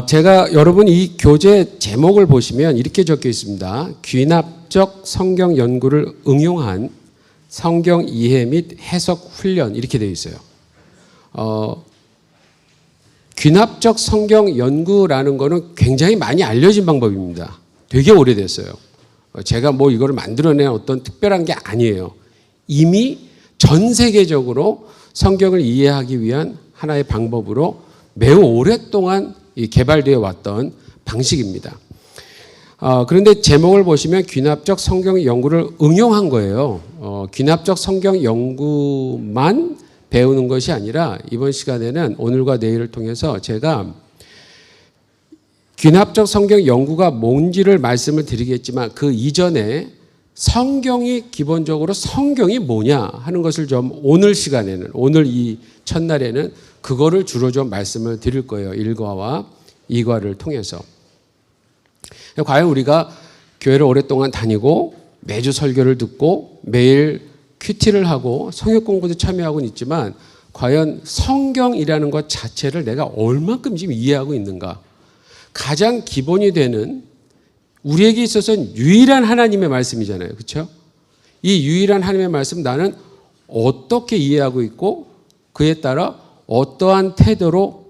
제가 여러분 이 교재 제목을 보시면 이렇게 적혀 있습니다. 귀납적 성경 연구를 응용한 성경 이해 및 해석 훈련 이렇게 되어 있어요. 귀납적 성경 연구라는 거는 굉장히 많이 알려진 방법입니다. 되게 오래됐어요. 제가 뭐 이거를 만들어낸 어떤 특별한 게 아니에요. 이미 전 세계적으로 성경을 이해하기 위한 하나의 방법으로 매우 오랫동안 개발되어 왔던 방식입니다. 그런데 제목을 보시면 귀납적 성경 연구를 응용한 거예요. 귀납적 성경 연구만 배우는 것이 아니라 이번 시간에는 오늘과 내일을 통해서 제가 귀납적 성경 연구가 뭔지를 말씀을 드리겠지만 그 이전에 성경이 기본적으로 성경이 뭐냐 하는 것을 좀 오늘 시간에는 오늘 이 첫날에는 그거를 주로 좀 말씀을 드릴 거예요. 1과와 2과를 통해서. 과연 우리가 교회를 오랫동안 다니고 매주 설교를 듣고 매일 큐티를 하고 성역 공부도 참여하고는 있지만 과연 성경이라는 것 자체를 내가 얼만큼 지금 이해하고 있는가. 가장 기본이 되는 우리에게 있어서는 유일한 하나님의 말씀이잖아요. 그렇죠? 이 유일한 하나님의 말씀 나는 어떻게 이해하고 있고 그에 따라 어떠한 태도로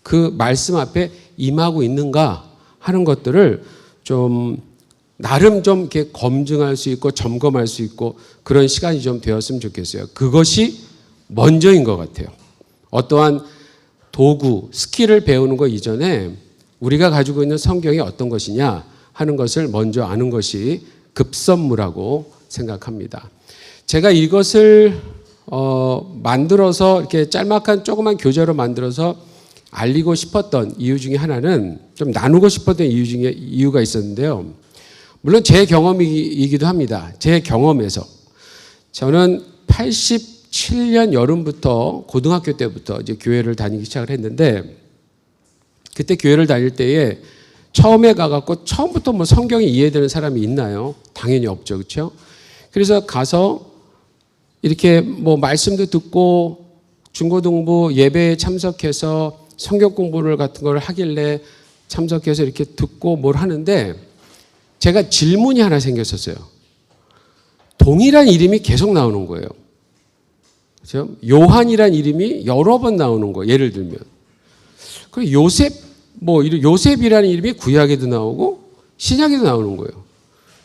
그 말씀 앞에 임하고 있는가 하는 것들을 좀 나름 좀 이렇게 검증할 수 있고 점검할 수 있고 그런 시간이 좀 되었으면 좋겠어요. 그것이 먼저인 것 같아요. 어떠한 도구, 스킬을 배우는 것 이전에 우리가 가지고 있는 성경이 어떤 것이냐 하는 것을 먼저 아는 것이 급선무라고 생각합니다. 제가 이것을 만들어서 이렇게 짤막한 조그만 교재로 만들어서 알리고 싶었던 이유 중에 하나는 좀 나누고 싶었던 이유가 있었는데요. 물론 제 경험이기도 합니다. 제 경험에서 저는 87년 여름부터 고등학교 때부터 이제 교회를 다니기 시작을 했는데 그때 교회를 다닐 때에 처음에 가갖고 처음부터 뭐 성경이 이해되는 사람이 있나요? 당연히 없죠. 그렇죠? 그래서 가서 이렇게 뭐 말씀도 듣고 중고등부 예배에 참석해서 성경 공부를 같은 걸 하길래 참석해서 이렇게 듣고 뭘 하는데 제가 질문이 하나 생겼었어요. 동일한 이름이 계속 나오는 거예요. 그렇죠? 요한이란 이름이 여러 번 나오는 거예요. 예를 들면. 그리고 요셉이라는 이름이 구약에도 나오고 신약에도 나오는 거예요.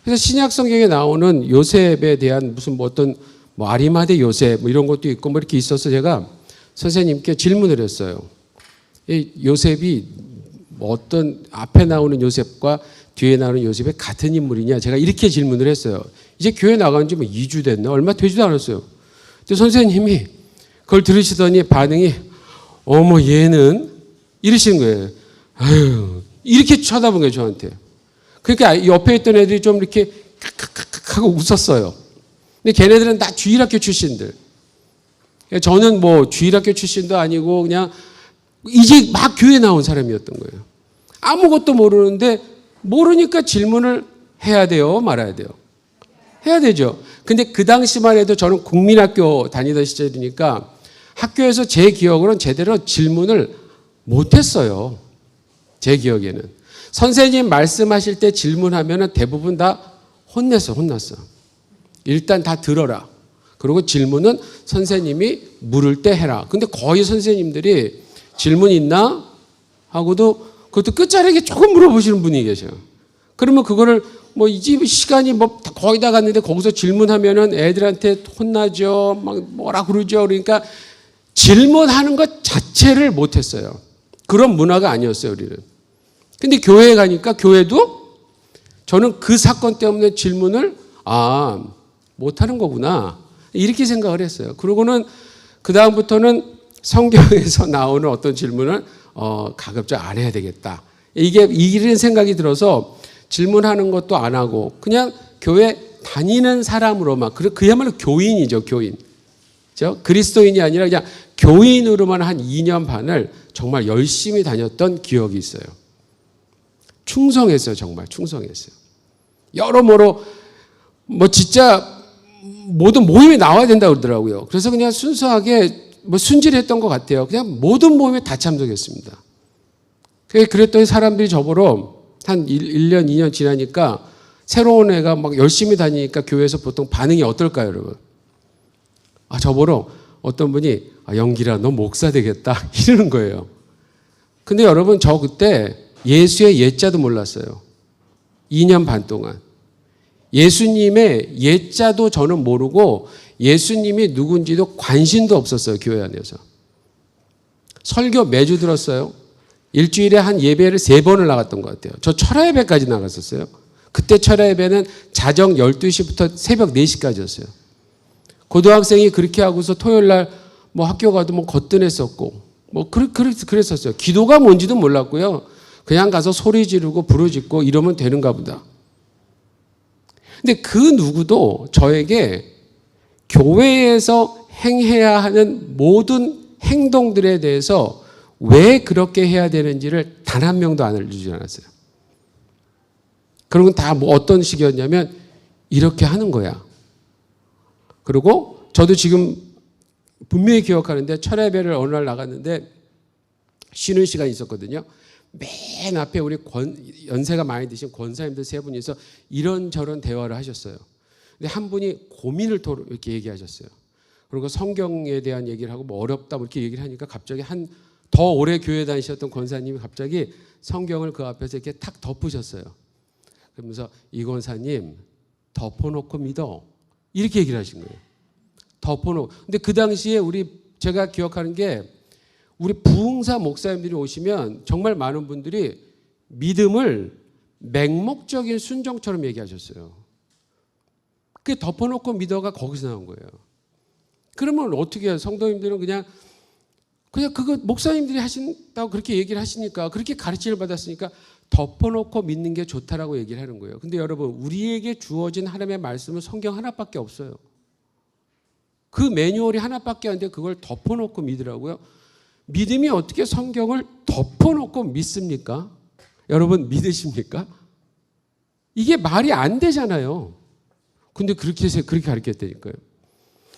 그래서 신약 성경에 나오는 요셉에 대한 무슨 뭐 어떤 뭐 아리마대 요셉 뭐 이런 것도 있고 뭐 이렇게 있어서 제가 선생님께 질문을 했어요. 이 요셉이 뭐 어떤 앞에 나오는 요셉과 뒤에 나오는 요셉이 같은 인물이냐 제가 이렇게 질문을 했어요. 이제 교회 나간 지 뭐 2주 됐나? 얼마 되지도 않았어요. 근데 선생님이 그걸 들으시더니 반응이 어머 얘는 이러시는 거예요. 아유 이렇게 쳐다본 거예요 저한테. 그러니까 옆에 있던 애들이 좀 이렇게 칵칵칵 하고 웃었어요. 근데 걔네들은 다 주일학교 출신들. 저는 뭐 주일학교 출신도 아니고 그냥 이제 막 교회 나온 사람이었던 거예요. 아무것도 모르는데 모르니까 질문을 해야 돼요? 말아야 돼요? 해야 되죠. 근데 그 당시만 해도 저는 국민학교 다니던 시절이니까 학교에서 제 기억으로는 제대로 질문을 못했어요. 제 기억에는. 선생님 말씀하실 때 질문하면 대부분 다 혼났어. 일단 다 들어라. 그리고 질문은 선생님이 물을 때 해라. 근데 거의 선생님들이 질문 있나? 하고도 그것도 끝자락에 조금 물어보시는 분이 계셔요. 그러면 그거를 뭐 이제 시간이 뭐 거의 다 갔는데 거기서 질문하면은 애들한테 혼나죠. 막 뭐라 그러죠. 그러니까 질문하는 것 자체를 못했어요. 그런 문화가 아니었어요, 우리는. 근데 교회에 가니까 교회도 저는 그 사건 때문에 질문을 못하는 거구나. 이렇게 생각을 했어요. 그러고는 그다음부터는 성경에서 나오는 어떤 질문을 가급적 안 해야 되겠다. 이런 생각이 들어서 질문하는 것도 안 하고 그냥 교회 다니는 사람으로만 그야말로 교인이죠. 교인. 그렇죠? 그리스도인이 아니라 그냥 교인으로만 한 2년 반을 정말 열심히 다녔던 기억이 있어요. 충성했어요. 정말 충성했어요. 여러모로 뭐 진짜 모든 모임에 나와야 된다고 그러더라고요. 그래서 그냥 순수하게 뭐 순진했던 것 같아요. 그냥 모든 모임에 다 참석했습니다. 그랬더니 사람들이 저보러 한 1년, 2년 지나니까 새로운 애가 막 열심히 다니니까 교회에서 보통 반응이 어떨까요, 여러분? 저보러 어떤 분이 영길아, 너 목사 되겠다 이러는 거예요. 근데 여러분, 저 그때 예수의 예자도 몰랐어요. 2년 반 동안. 예수님의 예자도 저는 모르고 예수님이 누군지도 관심도 없었어요, 교회 안에서. 설교 매주 들었어요. 일주일에 한 예배를 3번을 나갔던 것 같아요. 저 철야 예배까지 나갔었어요. 그때 철야 예배는 자정 12시부터 새벽 4시까지였어요. 고등학생이 그렇게 하고서 토요일 날 뭐 학교 가도 뭐 거뜬했었고 뭐 그랬었어요. 기도가 뭔지도 몰랐고요. 그냥 가서 소리 지르고 부르짖고 이러면 되는가 보다. 근데 그 누구도 저에게 교회에서 행해야 하는 모든 행동들에 대해서 왜 그렇게 해야 되는지를 단 한 명도 안 알려주지 않았어요. 그런 건 다 뭐 어떤 식이었냐면 이렇게 하는 거야. 그리고 저도 지금 분명히 기억하는데 철야 예배를 어느 날 나갔는데 쉬는 시간이 있었거든요. 맨 앞에 우리 연세가 많이 드신 권사님들 3분이서 이런저런 대화를 하셨어요. 근데 한 분이 고민을 이렇게 얘기하셨어요. 그리고 성경에 대한 얘기를 하고 뭐 어렵다 뭐 이렇게 얘기를 하니까 갑자기 더 오래 교회 다니셨던 권사님이 갑자기 성경을 그 앞에서 이렇게 탁 덮으셨어요. 그러면서 이 권사님 덮어놓고 믿어. 이렇게 얘기를 하신 거예요. 덮어놓고. 근데 그 당시에 제가 기억하는 게 우리 부흥사 목사님들이 오시면 정말 많은 분들이 믿음을 맹목적인 순종처럼 얘기하셨어요. 그게 덮어놓고 믿어가 거기서 나온 거예요. 그러면 어떻게 해요? 성도님들은 그냥 그거 목사님들이 하신다고 그렇게 얘기를 하시니까 그렇게 가르침을 받았으니까 덮어놓고 믿는 게 좋다라고 얘기를 하는 거예요. 근데 여러분, 우리에게 주어진 하나님의 말씀은 성경 하나밖에 없어요. 그 매뉴얼이 하나밖에 안 돼 그걸 덮어놓고 믿으라고요? 믿음이 어떻게 성경을 덮어놓고 믿습니까? 여러분 믿으십니까? 이게 말이 안 되잖아요. 근데 그렇게 가르쳤다니까요.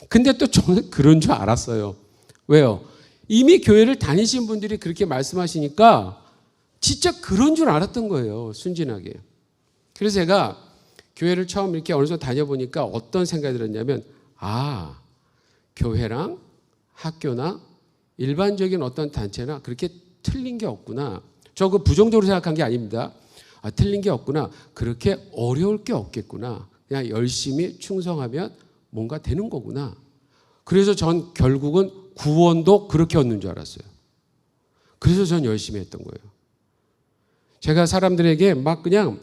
근데 또 저는 그런 줄 알았어요. 왜요? 이미 교회를 다니신 분들이 그렇게 말씀하시니까 진짜 그런 줄 알았던 거예요. 순진하게. 그래서 제가 교회를 처음 이렇게 어느 정도 다녀보니까 어떤 생각이 들었냐면 교회랑 학교나 일반적인 어떤 단체나 그렇게 틀린 게 없구나. 저 그 부정적으로 생각한 게 아닙니다. 틀린 게 없구나. 그렇게 어려울 게 없겠구나. 그냥 열심히 충성하면 뭔가 되는 거구나. 그래서 전 결국은 구원도 그렇게 얻는 줄 알았어요. 그래서 전 열심히 했던 거예요. 제가 사람들에게 막 그냥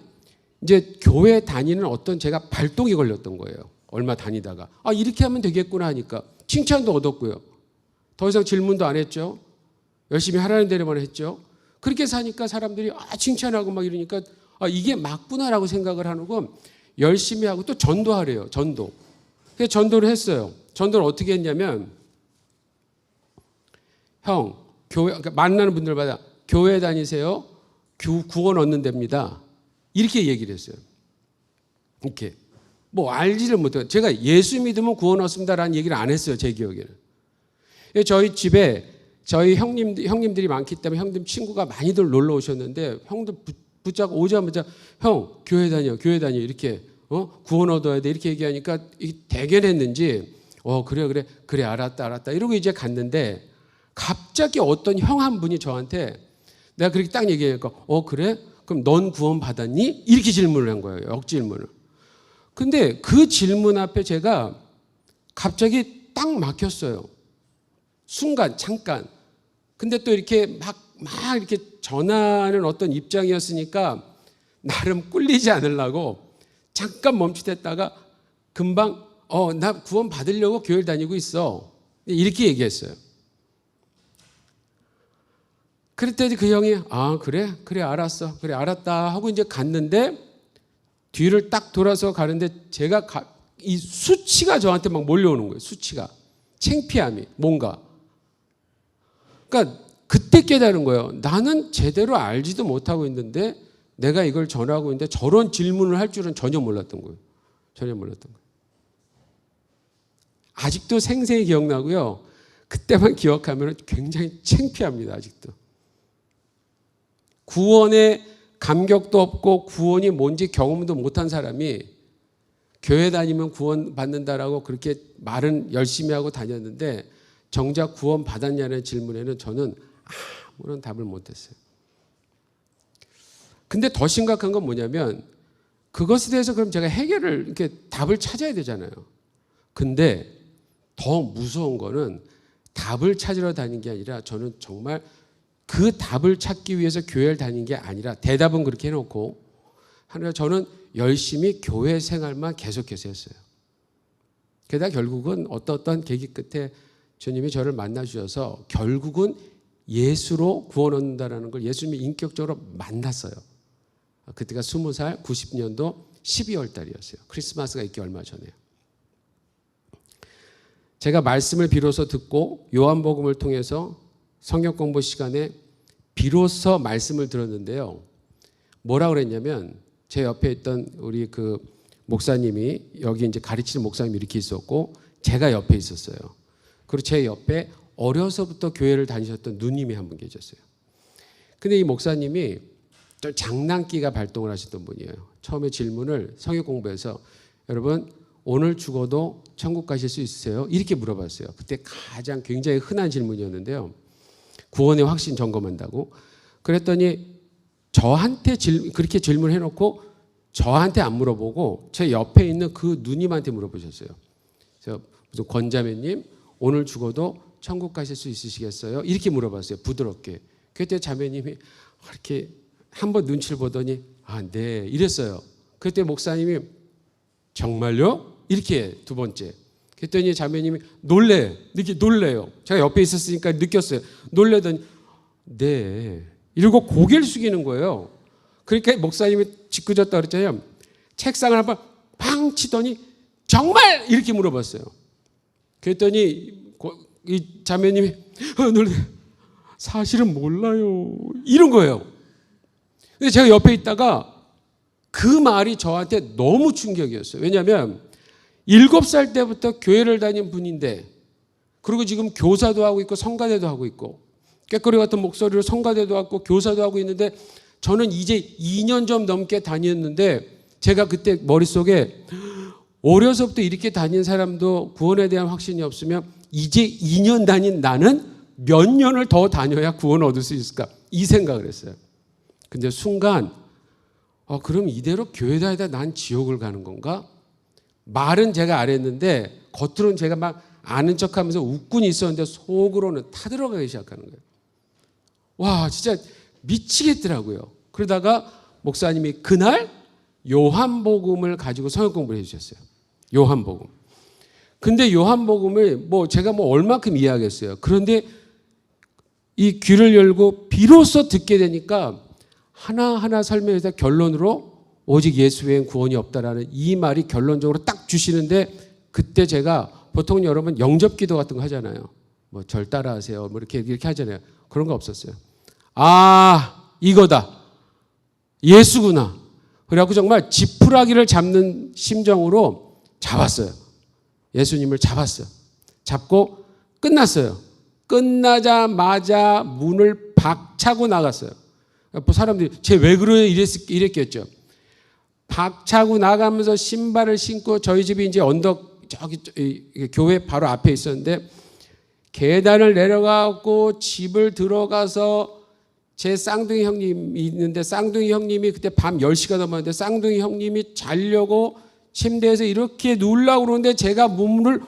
이제 교회 다니는 어떤 제가 발동이 걸렸던 거예요. 얼마 다니다가 이렇게 하면 되겠구나 하니까 칭찬도 얻었고요. 더 이상 질문도 안 했죠. 열심히 하라는 대로만 했죠. 그렇게 사니까 사람들이 칭찬하고 막 이러니까 이게 맞구나라고 생각을 하는 건 열심히 하고 또 전도하래요. 전도. 그래서 전도를 했어요. 전도를 어떻게 했냐면 교회 만나는 분들마다 교회 다니세요. 구원 얻는 데입니다. 이렇게 얘기를 했어요. 이렇게. 뭐 알지를 못해요. 제가 예수 믿으면 구원 얻습니다라는 얘기를 안 했어요. 제 기억에는. 저희 집에 저희 형님들이 많기 때문에 형님 친구가 많이들 놀러 오셨는데 형들 붙잡고 오자마자 형 교회 다녀 이렇게 구원 얻어야 돼 이렇게 얘기하니까 대견했는지 그래 알았다 이러고 이제 갔는데 갑자기 어떤 형 한 분이 저한테 내가 그렇게 딱 얘기하니까 그래? 그럼 넌 구원 받았니? 이렇게 질문을 한 거예요. 역질문을. 근데 그 질문 앞에 제가 갑자기 딱 막혔어요. 순간 잠깐. 근데 또 이렇게 막 이렇게 전하는 어떤 입장이었으니까 나름 꿀리지 않으려고 잠깐 멈칫했다가 금방 나 구원 받으려고 교회를 다니고 있어. 이렇게 얘기했어요. 그랬더니 그 형이 그래 알았어. 그래 알았다 하고 이제 갔는데 뒤를 딱 돌아서 가는데 제가 이 수치가 저한테 막 몰려오는 거예요. 수치가. 창피함이 뭔가. 그러니까 그때 깨달은 거예요. 나는 제대로 알지도 못하고 있는데 내가 이걸 전하고 있는데 저런 질문을 할 줄은 전혀 몰랐던 거예요. 전혀 몰랐던 거예요. 아직도 생생히 기억나고요. 그때만 기억하면 굉장히 창피합니다. 아직도. 구원의 감격도 없고 구원이 뭔지 경험도 못한 사람이 교회 다니면 구원 받는다라고 그렇게 말은 열심히 하고 다녔는데 정작 구원 받았냐는 질문에는 저는 아무런 답을 못했어요. 근데 더 심각한 건 뭐냐면 그것에 대해서 그럼 제가 해결을 이렇게 답을 찾아야 되잖아요. 근데 더 무서운 거는 답을 찾으러 다닌 게 아니라 저는 정말 그 답을 찾기 위해서 교회를 다닌 게 아니라 대답은 그렇게 해놓고 하나 저는 열심히 교회 생활만 계속해서 했어요. 게다가 결국은 어떤 계기 끝에 주님이 저를 만나 주셔서 결국은 예수로 구원 얻는다라는 걸 예수님이 인격적으로 만났어요. 그때가 20살 90년도 12월 달이었어요. 크리스마스가 있기 얼마 전에요. 제가 말씀을 비로소 듣고 요한복음을 통해서 성경 공부 시간에 비로소 말씀을 들었는데요. 뭐라 그랬냐면 제 옆에 있던 우리 그 목사님이 여기 이제 가르치는 목사님이 이렇게 있었고 제가 옆에 있었어요. 그리고 제 옆에 어려서부터 교회를 다니셨던 누님이 한 분 계셨어요. 근데 이 목사님이 좀 장난기가 발동을 하셨던 분이에요. 처음에 질문을 성경 공부에서 여러분 오늘 죽어도 천국 가실 수 있으세요? 이렇게 물어봤어요. 그때 가장 굉장히 흔한 질문이었는데요. 구원의 확신 점검한다고. 그랬더니 저한테 그렇게 질문해놓고 저한테 안 물어보고 제 옆에 있는 그 누님한테 물어보셨어요. 그래서 무슨 권자매님 오늘 죽어도 천국 가실 수 있으시겠어요? 이렇게 물어봤어요. 부드럽게. 그때 자매님이 이렇게 한번 눈치를 보더니 네 이랬어요. 그때 목사님이 정말요? 이렇게 두 번째. 그랬더니 자매님이 이렇게 놀래요. 제가 옆에 있었으니까 느꼈어요. 놀래더니 네 이러고 고개를 숙이는 거예요. 그러니까 목사님이 짓궂었다 그랬잖아요. 책상을 한번 팡 치더니 정말 이렇게 물어봤어요. 그랬더니 이 자매님이 놀래 사실은 몰라요 이런 거예요. 근데 제가 옆에 있다가 그 말이 저한테 너무 충격이었어요. 왜냐하면 7살 때부터 교회를 다닌 분인데 그리고 지금 교사도 하고 있고 성가대도 하고 있고 꾀꼬리 같은 목소리로 성가대도 하고 교사도 하고 있는데 저는 이제 2년 좀 넘게 다녔는데 제가 그때 머릿속에 어려서부터 이렇게 다닌 사람도 구원에 대한 확신이 없으면 이제 2년 다닌 나는 몇 년을 더 다녀야 구원을 얻을 수 있을까 이 생각을 했어요. 근데 순간 그럼 이대로 교회 다니다 난 지옥을 가는 건가? 말은 제가 안 했는데 겉으로는 제가 막 아는 척하면서 웃고는 있었는데 속으로는 타들어가기 시작하는 거예요. 와 진짜 미치겠더라고요. 그러다가 목사님이 그날 요한복음을 가지고 성경 공부를 해주셨어요. 요한복음. 근데 요한복음을 제가 얼마큼 이해하겠어요. 그런데 이 귀를 열고 비로소 듣게 되니까 하나하나 설명해서 결론으로 오직 예수 외엔 구원이 없다라는 이 말이 결론적으로 딱 주시는데 그때 제가 보통 여러분 영접기도 같은 거 하잖아요. 절 따라하세요. 이렇게 하잖아요. 그런 거 없었어요. 이거다. 예수구나. 그래갖고 정말 지푸라기를 잡는 심정으로 잡았어요. 예수님을 잡았어요. 잡고 끝났어요. 끝나자마자 문을 박차고 나갔어요. 사람들이 쟤 왜 그래 이랬겠죠. 박차고 나가면서 신발을 신고 저희 집이 이제 언덕 저기 교회 바로 앞에 있었는데 계단을 내려가고 집을 들어가서 제 쌍둥이 형님이 있는데 쌍둥이 형님이 그때 밤 10시가 넘었는데 쌍둥이 형님이 자려고 침대에서 이렇게 누우려고 그러는데 제가 문을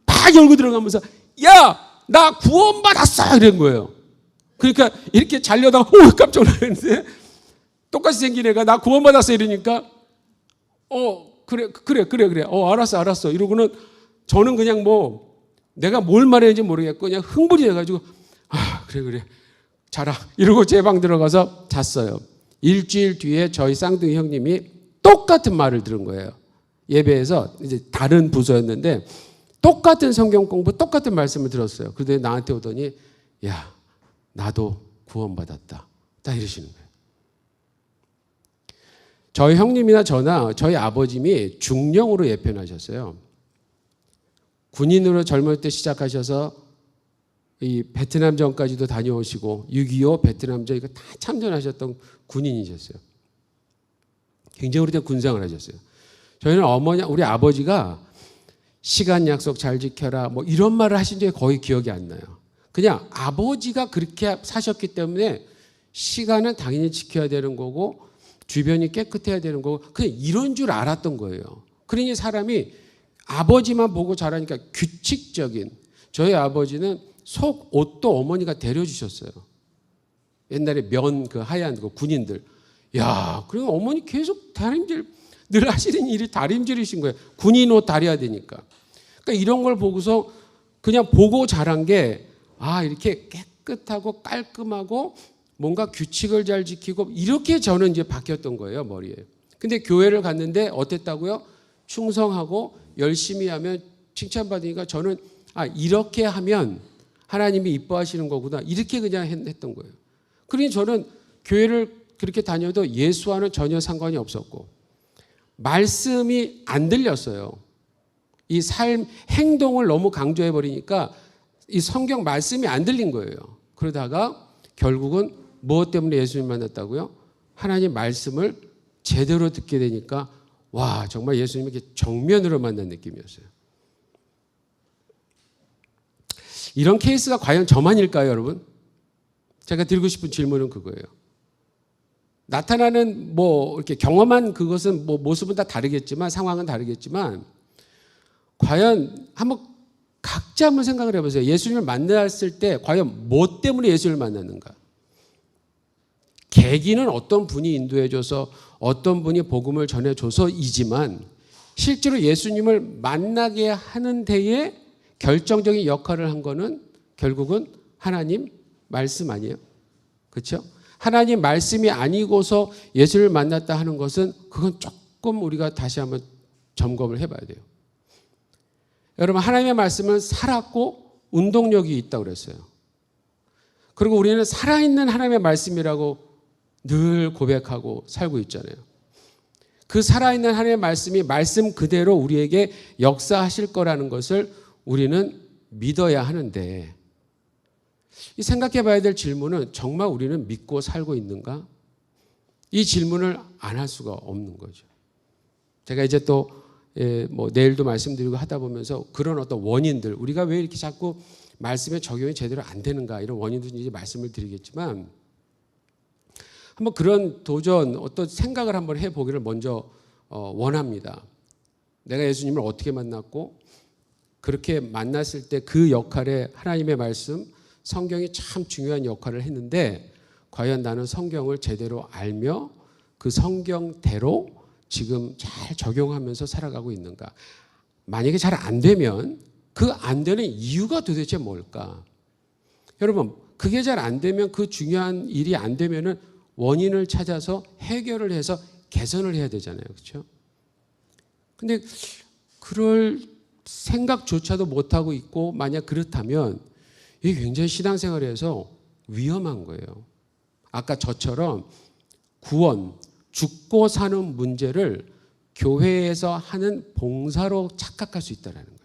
팍 열고 들어가면서 야! 나 구원받았어! 이런 거예요. 그러니까 이렇게 자려다가 깜짝 놀랐는데 똑같이 생긴 애가 나 구원받았어 이러니까 그래 알았어 이러고는 저는 그냥 내가 뭘 말했는지 모르겠고 그냥 흥분이 돼가지고 그래 자라 이러고 제 방 들어가서 잤어요. 일주일 뒤에 저희 쌍둥이 형님이 똑같은 말을 들은 거예요. 예배에서 이제 다른 부서였는데 똑같은 성경 공부 똑같은 말씀을 들었어요. 그런데 나한테 오더니 야 나도 구원받았다 딱 이러시는 거예요. 저희 형님이나 저나 저희 아버님이 중령으로 예편하셨어요. 군인으로 젊을 때 시작하셔서 이 베트남전까지도 다녀오시고 6.25 베트남전 이거 다 참전하셨던 군인이셨어요. 굉장히 오래된 군상을 하셨어요. 저희는 우리 아버지가 시간 약속 잘 지켜라 뭐 이런 말을 하신 적이 거의 기억이 안 나요. 그냥 아버지가 그렇게 사셨기 때문에 시간은 당연히 지켜야 되는 거고 주변이 깨끗해야 되는 거고 그냥 이런 줄 알았던 거예요. 그러니 사람이 아버지만 보고 자라니까 규칙적인, 저희 아버지는 속 옷도 어머니가 데려주셨어요. 옛날에 면 그 하얀 그 군인들. 야, 그리고 어머니 계속 다림질 늘 하시는 일이 다림질이신 거예요. 군인 옷 다려야 되니까. 그러니까 이런 걸 보고서 그냥 보고 자란 게 이렇게 깨끗하고 깔끔하고 뭔가 규칙을 잘 지키고 이렇게 저는 이제 바뀌었던 거예요, 머리에. 근데 교회를 갔는데 어땠다고요? 충성하고 열심히 하면 칭찬받으니까 저는 이렇게 하면 하나님이 이뻐하시는 거구나. 이렇게 그냥 했던 거예요. 그러니 저는 교회를 그렇게 다녀도 예수와는 전혀 상관이 없었고 말씀이 안 들렸어요. 이 삶, 행동을 너무 강조해 버리니까 이 성경 말씀이 안 들린 거예요. 그러다가 결국은 무엇 때문에 예수님 만났다고요? 하나님 말씀을 제대로 듣게 되니까 와, 정말 예수님을 이렇게 정면으로 만난 느낌이었어요. 이런 케이스가 과연 저만일까요, 여러분? 제가 드리고 싶은 질문은 그거예요. 나타나는 이렇게 경험한 그것은 모습은 다 다르겠지만 상황은 다르겠지만 과연 한번 각자 한번 생각을 해보세요. 예수님을 만났을 때 과연 뭐 때문에 예수님을 만났는가? 계기는 어떤 분이 인도해줘서 어떤 분이 복음을 전해줘서이지만 실제로 예수님을 만나게 하는 데에 결정적인 역할을 한 거는 결국은 하나님 말씀 아니에요? 그렇죠? 하나님 말씀이 아니고서 예수를 만났다 하는 것은 그건 조금 우리가 다시 한번 점검을 해봐야 돼요. 여러분, 하나님의 말씀은 살았고 운동력이 있다고 그랬어요. 그리고 우리는 살아있는 하나님의 말씀이라고 늘 고백하고 살고 있잖아요. 그 살아있는 하나님의 말씀이 말씀 그대로 우리에게 역사하실 거라는 것을 우리는 믿어야 하는데 이 생각해 봐야 될 질문은 정말 우리는 믿고 살고 있는가? 이 질문을 안 할 수가 없는 거죠. 제가 이제 또 내일도 말씀드리고 하다 보면서 그런 어떤 원인들, 우리가 왜 이렇게 자꾸 말씀에 적용이 제대로 안 되는가 이런 원인들 이제 말씀을 드리겠지만 한번 그런 도전 어떤 생각을 한번 해보기를 먼저 원합니다. 내가 예수님을 어떻게 만났고 그렇게 만났을 때 그 역할에 하나님의 말씀, 성경이 참 중요한 역할을 했는데 과연 나는 성경을 제대로 알며 그 성경대로 지금 잘 적용하면서 살아가고 있는가? 만약에 잘 안 되면 그 안 되는 이유가 도대체 뭘까? 여러분, 그게 잘 안 되면 그 중요한 일이 안 되면은 원인을 찾아서 해결을 해서 개선을 해야 되잖아요. 그렇죠? 근데 그럴 생각조차도 못하고 있고 만약 그렇다면 이게 굉장히 신앙생활에서 위험한 거예요. 아까 저처럼 구원, 죽고 사는 문제를 교회에서 하는 봉사로 착각할 수 있다는 거예요.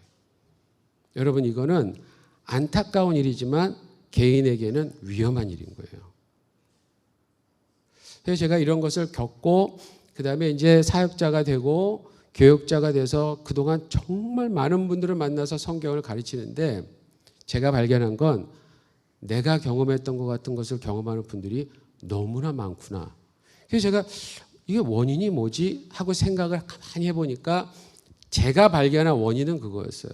여러분, 이거는 안타까운 일이지만 개인에게는 위험한 일인 거예요. 그래서 제가 이런 것을 겪고 그다음에 이제 사역자가 되고 교육자가 돼서 그동안 정말 많은 분들을 만나서 성경을 가르치는데 제가 발견한 건 내가 경험했던 것 같은 것을 경험하는 분들이 너무나 많구나. 그래서 제가 이게 원인이 뭐지 하고 생각을 가만히 해보니까 제가 발견한 원인은 그거였어요.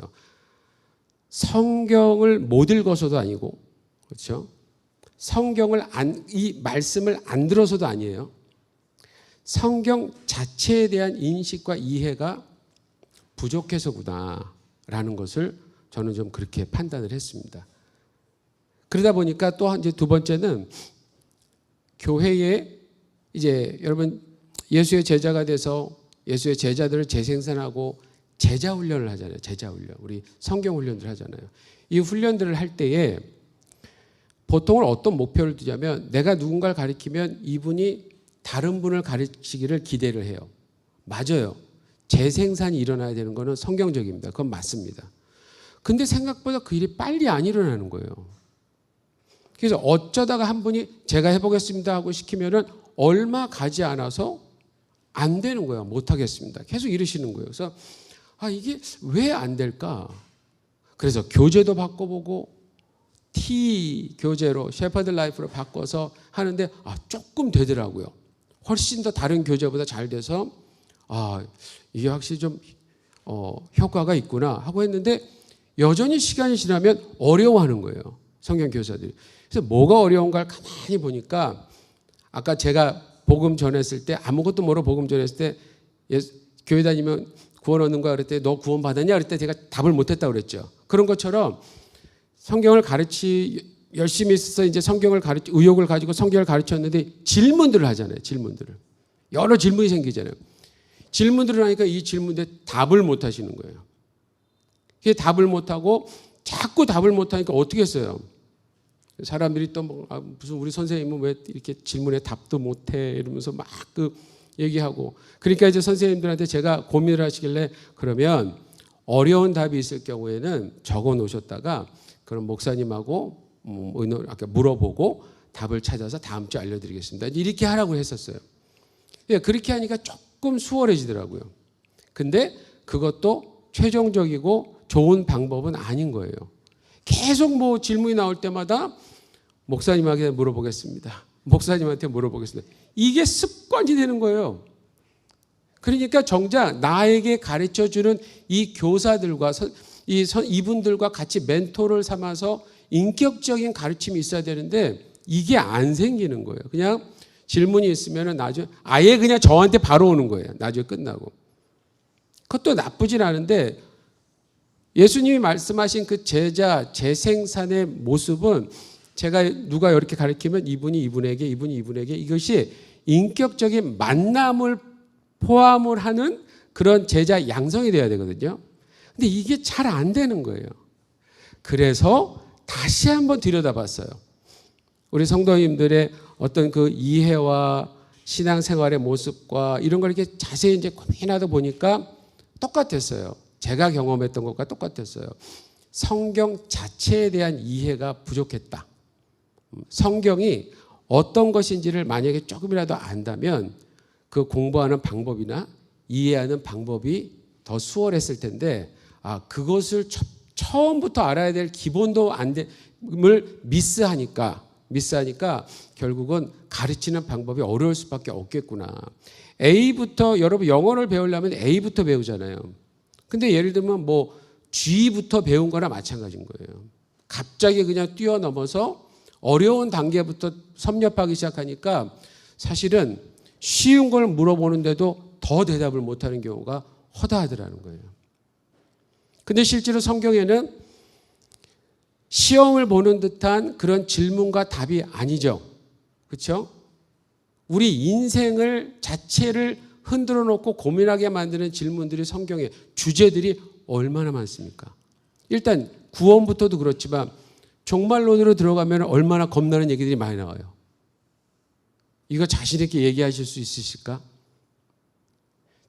성경을 못 읽어서도 아니고, 그렇죠? 이 말씀을 안 들어서도 아니에요. 성경 자체에 대한 인식과 이해가 부족해서구나라는 것을 저는 좀 그렇게 판단을 했습니다. 그러다 보니까 또 이제 두 번째는 교회에 이제 여러분 예수의 제자가 돼서 예수의 제자들을 재생산하고 제자 훈련을 하잖아요. 제자 훈련. 우리 성경 훈련들 하잖아요. 이 훈련들을 할 때에 보통은 어떤 목표를 두냐면 내가 누군가를 가르치면 이분이 다른 분을 가르치기를 기대를 해요. 맞아요. 재생산이 일어나야 되는 거는 성경적입니다. 그건 맞습니다. 근데 생각보다 그 일이 빨리 안 일어나는 거예요. 그래서 어쩌다가 한 분이 제가 해보겠습니다 하고 시키면은 얼마 가지 않아서 안 되는 거예요. 못 하겠습니다. 계속 이러시는 거예요. 그래서 이게 왜 안 될까? 그래서 교재도 바꿔보고 T 교재로 셰퍼드 라이프로 바꿔서 하는데 조금 되더라고요. 훨씬 더 다른 교재보다 잘 돼서 이게 확실히 좀 효과가 있구나 하고 했는데 여전히 시간이 지나면 어려워하는 거예요. 성경 교사들이. 그래서 뭐가 어려운가를 가만히 보니까 아까 제가 복음 전했을 때 아무것도 모르고 복음 전했을 때 교회 다니면 구원 얻는 거야 그럴 때 너 구원 받았냐 그럴 때 제가 답을 못했다고 그랬죠. 그런 것처럼 성경을 열심히 써서 이제 의욕을 가지고 성경을 가르쳤는데 질문들을 하잖아요. 질문들을. 여러 질문이 생기잖아요. 질문들을 하니까 이 질문에 답을 못 하시는 거예요. 그게 답을 못 하고 자꾸 답을 못 하니까 어떻게 했어요? 사람들이 또 무슨 우리 선생님은 왜 이렇게 질문에 답도 못 해 이러면서 막 얘기하고 그러니까 이제 선생님들한테 제가 고민을 하시길래 그러면 어려운 답이 있을 경우에는 적어 놓으셨다가 그럼 목사님하고 물어보고 답을 찾아서 다음 주에 알려드리겠습니다. 이렇게 하라고 했었어요. 그렇게 하니까 조금 수월해지더라고요. 근데 그것도 최종적이고 좋은 방법은 아닌 거예요. 계속 질문이 나올 때마다 목사님한테 물어보겠습니다. 목사님한테 물어보겠습니다. 이게 습관이 되는 거예요. 그러니까 정작 나에게 가르쳐주는 이 교사들과 이분들과 같이 멘토를 삼아서 인격적인 가르침이 있어야 되는데 이게 안 생기는 거예요. 그냥 질문이 있으면 나중에 아예 그냥 저한테 바로 오는 거예요. 나중에 끝나고. 그것도 나쁘진 않은데 예수님이 말씀하신 그 제자 재생산의 모습은 제가 누가 이렇게 가르치면 이분이 이분에게 이것이 인격적인 만남을 포함을 하는 그런 제자 양성이 돼야 되거든요. 근데 이게 잘 안 되는 거예요. 그래서 다시 한번 들여다봤어요. 우리 성도님들의 어떤 그 이해와 신앙생활의 모습과 이런 걸 이렇게 자세히 이제 고민하다 보니까 똑같았어요. 제가 경험했던 것과 똑같았어요. 성경 자체에 대한 이해가 부족했다. 성경이 어떤 것인지를 만약에 조금이라도 안다면 그 공부하는 방법이나 이해하는 방법이 더 수월했을 텐데 그것을 처음부터 알아야 될 기본도 안 됨을 미스하니까 결국은 가르치는 방법이 어려울 수밖에 없겠구나. A부터 여러분 영어를 배우려면 A부터 배우잖아요. 근데 예를 들면 G부터 배운 거나 마찬가지인 거예요. 갑자기 그냥 뛰어넘어서 어려운 단계부터 섭렵하기 시작하니까 사실은 쉬운 걸 물어보는데도 더 대답을 못하는 경우가 허다하더라는 거예요. 근데 실제로 성경에는 시험을 보는 듯한 그런 질문과 답이 아니죠. 그렇죠? 우리 인생을 자체를 흔들어 놓고 고민하게 만드는 질문들이 성경에 주제들이 얼마나 많습니까? 일단 구원부터도 그렇지만 종말론으로 들어가면 얼마나 겁나는 얘기들이 많이 나와요. 이거 자신 있게 얘기하실 수 있으실까?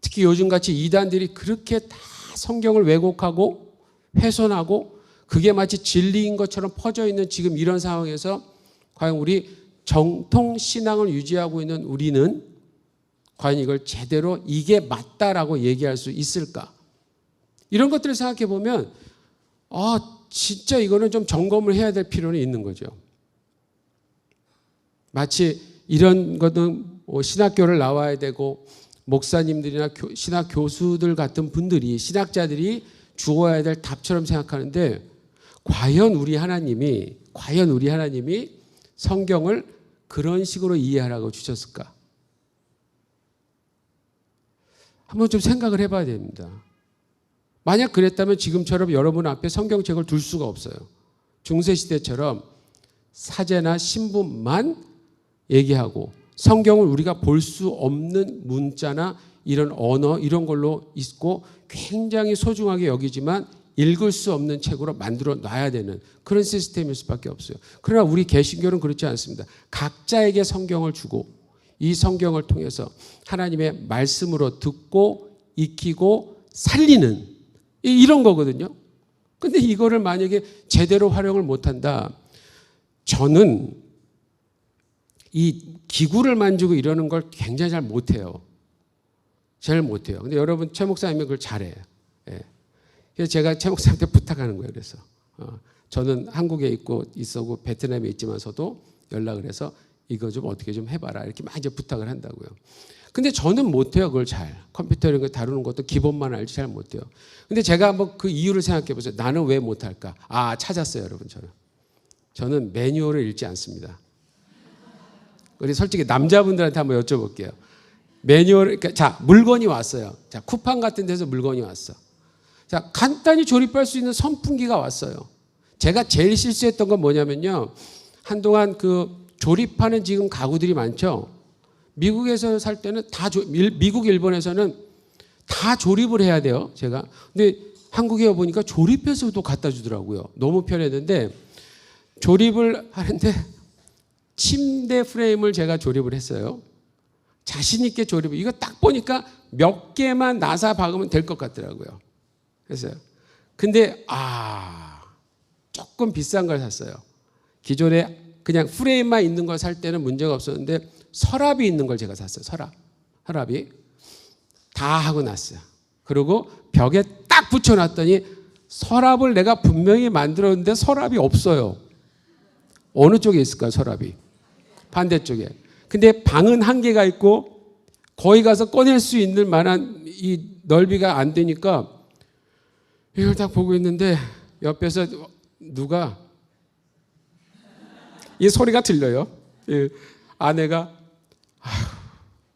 특히 요즘같이 이단들이 그렇게 다 성경을 왜곡하고 훼손하고 그게 마치 진리인 것처럼 퍼져 있는 지금 이런 상황에서 과연 우리 정통 신앙을 유지하고 있는 우리는 과연 이걸 제대로 이게 맞다라고 얘기할 수 있을까? 이런 것들을 생각해 보면 진짜 이거는 좀 점검을 해야 될 필요는 있는 거죠. 마치 이런 것은 신학교를 나와야 되고 목사님들이나 신학 교수들 같은 분들이 신학자들이 주어야 될 답처럼 생각하는데 과연 우리 하나님이 성경을 그런 식으로 이해하라고 주셨을까? 한번 좀 생각을 해봐야 됩니다. 만약 그랬다면 지금처럼 여러분 앞에 성경책을 둘 수가 없어요. 중세시대처럼 사제나 신부만 얘기하고 성경을 우리가 볼 수 없는 문자나 이런 언어 이런 걸로 있고 굉장히 소중하게 여기지만 읽을 수 없는 책으로 만들어 놔야 되는 그런 시스템일 수밖에 없어요. 그러나 우리 개신교는 그렇지 않습니다. 각자에게 성경을 주고 이 성경을 통해서 하나님의 말씀으로 듣고 익히고 살리는 이런 거거든요. 근데 이거를 만약에 제대로 활용을 못한다. 저는 이 기구를 만지고 이러는 걸 굉장히 잘 못해요. 잘 못해요. 근데 여러분 최 목사님은 그걸 잘해요. 예. 그래서 제가 최 목사님한테 부탁하는 거예요. 그래서 저는 한국에 있었고 베트남에 있지만서도 연락을 해서 이거 좀 어떻게 좀 해봐라 이렇게 막 이제 부탁을 한다고요. 근데 저는 못해요. 그걸 잘. 컴퓨터 이런 거 다루는 것도 기본만 알지 잘 못해요. 근데 제가 한번 그 이유를 생각해 보세요. 나는 왜 못할까? 찾았어요. 여러분 저는 매뉴얼을 읽지 않습니다. 우리 솔직히 남자분들한테 한번 여쭤볼게요. 매뉴얼, 자, 물건이 왔어요. 자, 쿠팡 같은 데서 물건이 왔어. 자, 간단히 조립할 수 있는 선풍기가 왔어요. 제가 제일 실수했던 건 뭐냐면요. 한동안 그 조립하는 지금 가구들이 많죠. 미국에서 살 때는 미국, 일본에서는 다 조립을 해야 돼요. 제가. 근데 한국에 보니까 조립해서도 갖다 주더라고요. 너무 편했는데 조립을 하는데 침대 프레임을 제가 조립을 했어요. 자신 있게 조립을. 이거 딱 보니까 몇 개만 나사 박으면 될 것 같더라고요. 그래서요. 근데 조금 비싼 걸 샀어요. 기존에 그냥 프레임만 있는 걸 살 때는 문제가 없었는데 서랍이 있는 걸 제가 샀어요. 서랍이 다 하고 났어요. 그리고 벽에 딱 붙여놨더니 서랍을 내가 분명히 만들었는데 서랍이 없어요. 어느 쪽에 있을까요? 서랍이 반대쪽에. 근데 방은 한 개가 있고 거기 가서 꺼낼 수 있는 만한 이 넓이가 안 되니까 이걸 딱 보고 있는데 옆에서 누가 이 소리가 들려요. 아내가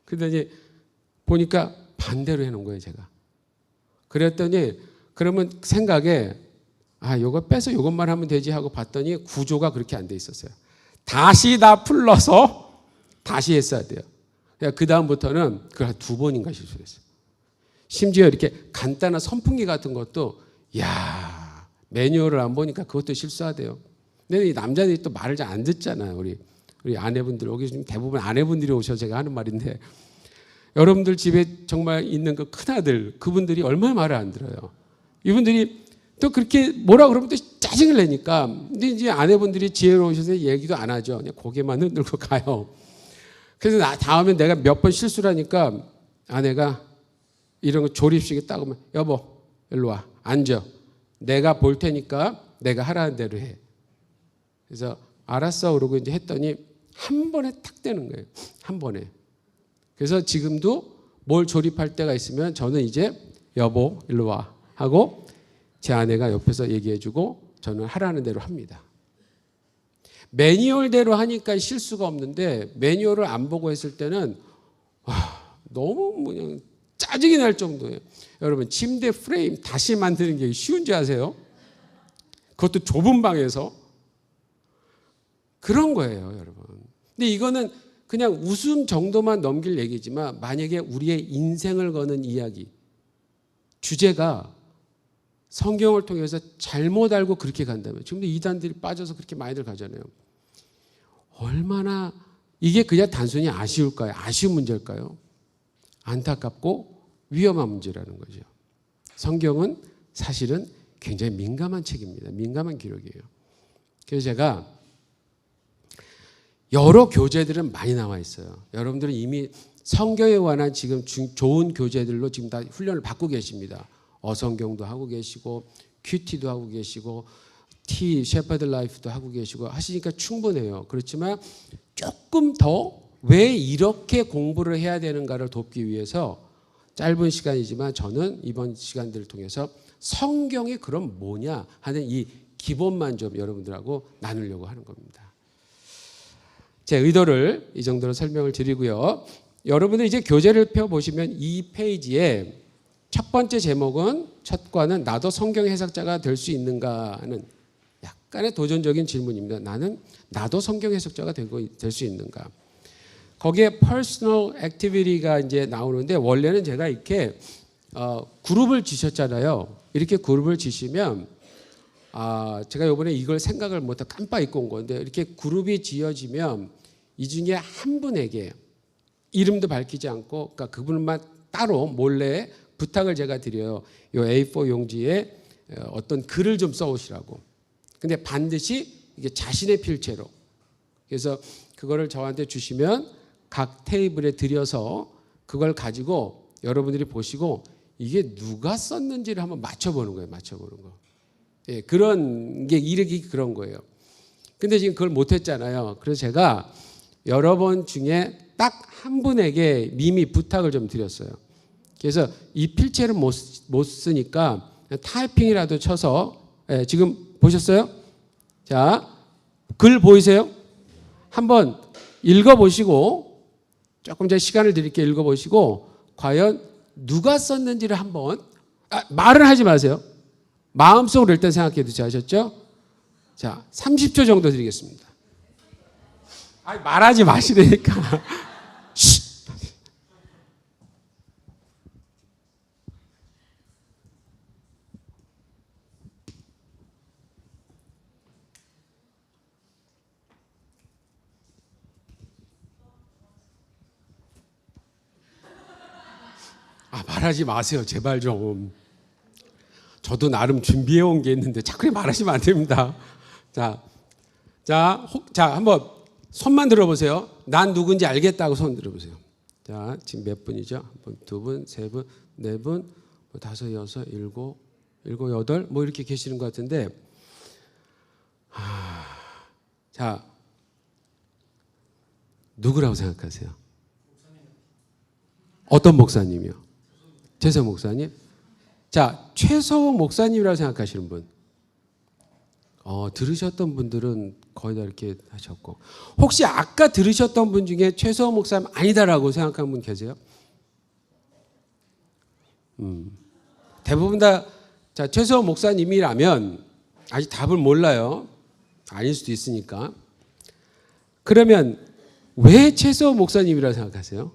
그러더니 보니까 반대로 해놓은 거예요. 제가. 그랬더니 그러면 생각에 요거 빼서 요것만 하면 되지 하고 봤더니 구조가 그렇게 안 돼 있었어요. 다시 다 풀러서 다시 했어야 돼요. 그 다음부터는 그걸 한 2번인가 실수했어요. 심지어 이렇게 간단한 선풍기 같은 것도 매뉴얼을 안 보니까 그것도 실수하대요. 근데 이 남자들이 또 말을 잘 안 듣잖아요. 우리 아내분들 여기 지금 대부분 아내분들이 오셔서 제가 하는 말인데 여러분들 집에 정말 있는 그 큰아들 그분들이 얼마나 말을 안 들어요. 이분들이 또 그렇게 뭐라 그러면 또 짜증을 내니까. 근데 이제 아내분들이 지혜로우셔서 얘기도 안 하죠. 그냥 고개만 흔들고 가요. 그래서 다음에 내가 몇 번 실수를 하니까 아내가 이런 거 조립식에 딱 오면 여보 일로 와 앉아. 내가 볼 테니까 내가 하라는 대로 해. 그래서 알았어 그러고 이제 했더니 한 번에 탁 되는 거예요. 한 번에. 그래서 지금도 뭘 조립할 때가 있으면 저는 이제 여보 일로 와 하고 제 아내가 옆에서 얘기해주고 저는 하라는 대로 합니다. 매뉴얼대로 하니까 실수가 없는데 매뉴얼을 안 보고 했을 때는 너무 그냥 짜증이 날 정도예요. 여러분 침대 프레임 다시 만드는 게 쉬운지 아세요? 그것도 좁은 방에서. 그런 거예요, 여러분. 근데 이거는 그냥 웃음 정도만 넘길 얘기지만 만약에 우리의 인생을 거는 이야기, 주제가 성경을 통해서 잘못 알고 그렇게 간다면 지금도 이단들이 빠져서 그렇게 많이들 가잖아요. 얼마나 이게 그냥 단순히 아쉬울까요? 아쉬운 문제일까요? 안타깝고 위험한 문제라는 거죠. 성경은 사실은 굉장히 민감한 책입니다. 민감한 기록이에요. 그래서 제가 여러 교재들은 많이 나와 있어요. 여러분들은 이미 성경에 관한 지금 좋은 교재들로 지금 다 훈련을 받고 계십니다. 어성경도 하고 계시고 큐티도 하고 계시고 셰퍼드 라이프도 하고 계시고 하시니까 충분해요. 그렇지만 조금 더 왜 이렇게 공부를 해야 되는가를 돕기 위해서 짧은 시간이지만 저는 이번 시간들을 통해서 성경이 그럼 뭐냐 하는 이 기본만 좀 여러분들하고 나누려고 하는 겁니다. 제 의도를 이 정도로 설명을 드리고요. 여러분들 이제 교재를 펴보시면 이 페이지에 첫 번째 제목은 첫 과는 나도 성경 해석자가 될 수 있는가 하는 약간의 도전적인 질문입니다. 나도 성경 해석자가 될 수 있는가? 거기에 personal activity가 이제 나오는데 원래는 제가 이렇게 그룹을 지셨잖아요. 이렇게 그룹을 지시면 제가 이번에 이걸 생각을 못하고 깜빡 잊고 온 건데 이렇게 그룹이 지어지면 이 중에 한 분에게 이름도 밝히지 않고 그러니까 그분만 따로 몰래 부탁을 제가 드려요. 이 A4 용지에 어떤 글을 좀 써오시라고. 근데 반드시 이게 자신의 필체로 그래서 그거를 저한테 주시면 각 테이블에 들여서 그걸 가지고 여러분들이 보시고 이게 누가 썼는지를 한번 맞춰보는 거예요. 맞춰보는 거. 예, 그런 게 이력이 그런 거예요. 근데 지금 그걸 못했잖아요. 그래서 제가 여러분 중에 딱 한 분에게 미리 부탁을 좀 드렸어요. 그래서 이 필체를 못 쓰니까 타이핑이라도 쳐서, 예, 지금 보셨어요? 자, 글 보이세요? 한번 읽어보시고, 조금 전 시간을 드릴게요. 읽어보시고 과연 누가 썼는지를 한번, 말은 하지 마세요. 마음속으로 일단 생각해 두세요. 아셨죠? 자, 30초 정도 드리겠습니다. 말하지 마시라니까. 말하지 마세요. 제발 좀. 저도 나름 준비해 온 게 있는데 자꾸 말하시면 안 됩니다. 자, 한번 손만 들어보세요. 난 누군지 알겠다고 손 들어보세요. 자, 지금 몇 분이죠? 한 분, 두 분, 세 분, 네 분, 다섯, 여섯, 일곱, 여덟, 뭐 이렇게 계시는 것 같은데, 자, 누구라고 생각하세요? 어떤 목사님이요? 최서 목사님? 자, 최서원 목사님이라고 생각하시는 분? 들으셨던 분들은 거의 다 이렇게 하셨고, 혹시 아까 들으셨던 분 중에 최서원 목사님 아니다라고 생각하는 분 계세요? 대부분 다, 자, 최서원 목사님이라면 아직 답을 몰라요. 아닐 수도 있으니까. 그러면 왜 최서원 목사님이라고 생각하세요?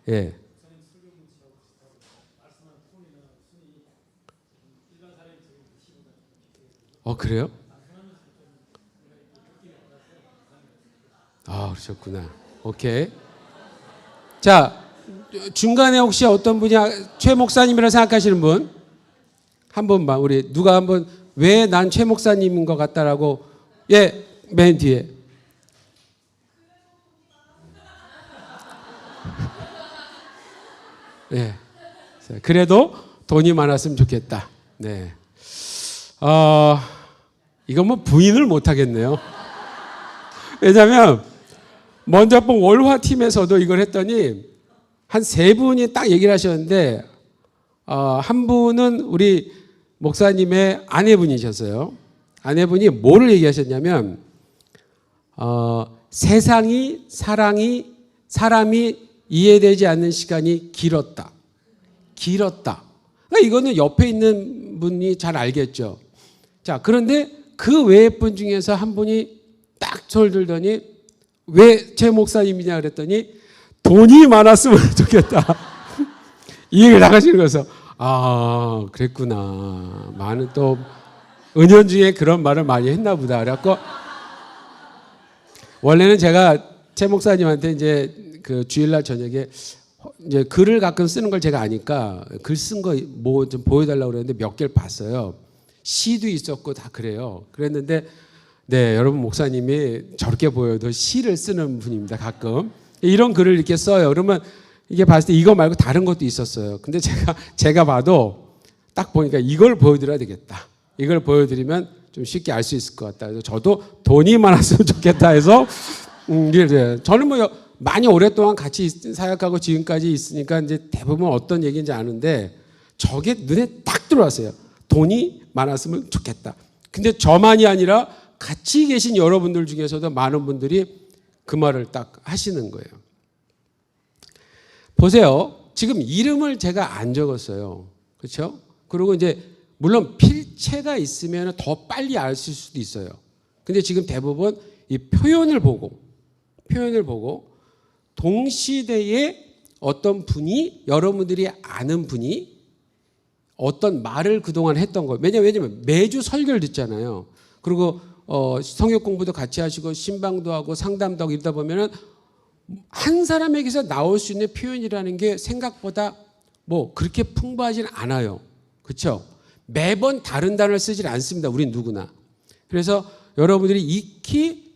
예. 그래요? 그러셨구나. 오케이. 자, 중간에 혹시 어떤 분이 최 목사님이라고 생각하시는 분? 한 번만, 우리 누가 한번 왜 난 최 목사님인 것 같다라고, 예, 맨 뒤에. 예. 그래도 돈이 많았으면 좋겠다. 네. 이건 뭐 부인을 못 하겠네요. 왜냐하면 먼저 본 월화 팀에서도 이걸 했더니 한 세 분이 딱 얘기를 하셨는데, 한 분은 우리 목사님의 아내분이셨어요. 아내분이 뭐를 얘기하셨냐면, 세상이 사람이 이해되지 않는 시간이 길었다. 그러니까 이거는 옆에 있는 분이 잘 알겠죠. 자, 그런데 그 외의 분 중에서 한 분이 딱 손을 들더니 왜 제 목사님이냐 그랬더니 돈이 많았으면 좋겠다. 이 얘기를 나가시는 거여서 그랬구나. 많은 또 은연중에 그런 말을 많이 했나 보다. 그래갖고 원래는 제가 제 목사님한테 이제 그 주일날 저녁에 이제 글을 가끔 쓰는 걸 제가 아니까 글 쓴 거 뭐 좀 보여달라고 그랬는데 몇 개를 봤어요. 시도 있었고 다 그래요. 그랬는데 네, 여러분 목사님이 저렇게 보여도 시를 쓰는 분입니다. 가끔 이런 글을 이렇게 써요. 그러면 이게 봤을 때 이거 말고 다른 것도 있었어요. 근데 제가 봐도 딱 보니까 이걸 보여드려야 되겠다. 이걸 보여드리면 좀 쉽게 알 수 있을 것 같다. 그래서 저도 돈이 많았으면 좋겠다 해서 저는 뭐 많이 오랫동안 같이 사역하고 지금까지 있으니까 이제 대부분 어떤 얘기인지 아는데 저게 눈에 딱 들어왔어요. 돈이 많았으면 좋겠다. 근데 저만이 아니라 같이 계신 여러분들 중에서도 많은 분들이 그 말을 딱 하시는 거예요. 보세요. 지금 이름을 제가 안 적었어요. 그렇죠? 그리고 이제 물론 필체가 있으면 더 빨리 알 수도 있어요. 근데 지금 대부분 이 표현을 보고 동시대에 어떤 분이 여러분들이 아는 분이 어떤 말을 그동안 했던 거예요. 왜냐면 매주 설교를 듣잖아요. 그리고 성역 공부도 같이 하시고 신방도 하고 상담도 하고 이러다 보면은 한 사람에게서 나올 수 있는 표현이라는 게 생각보다 뭐 그렇게 풍부하진 않아요. 그렇죠? 매번 다른 단어를 쓰질 않습니다. 우린 누구나. 그래서 여러분들이 익히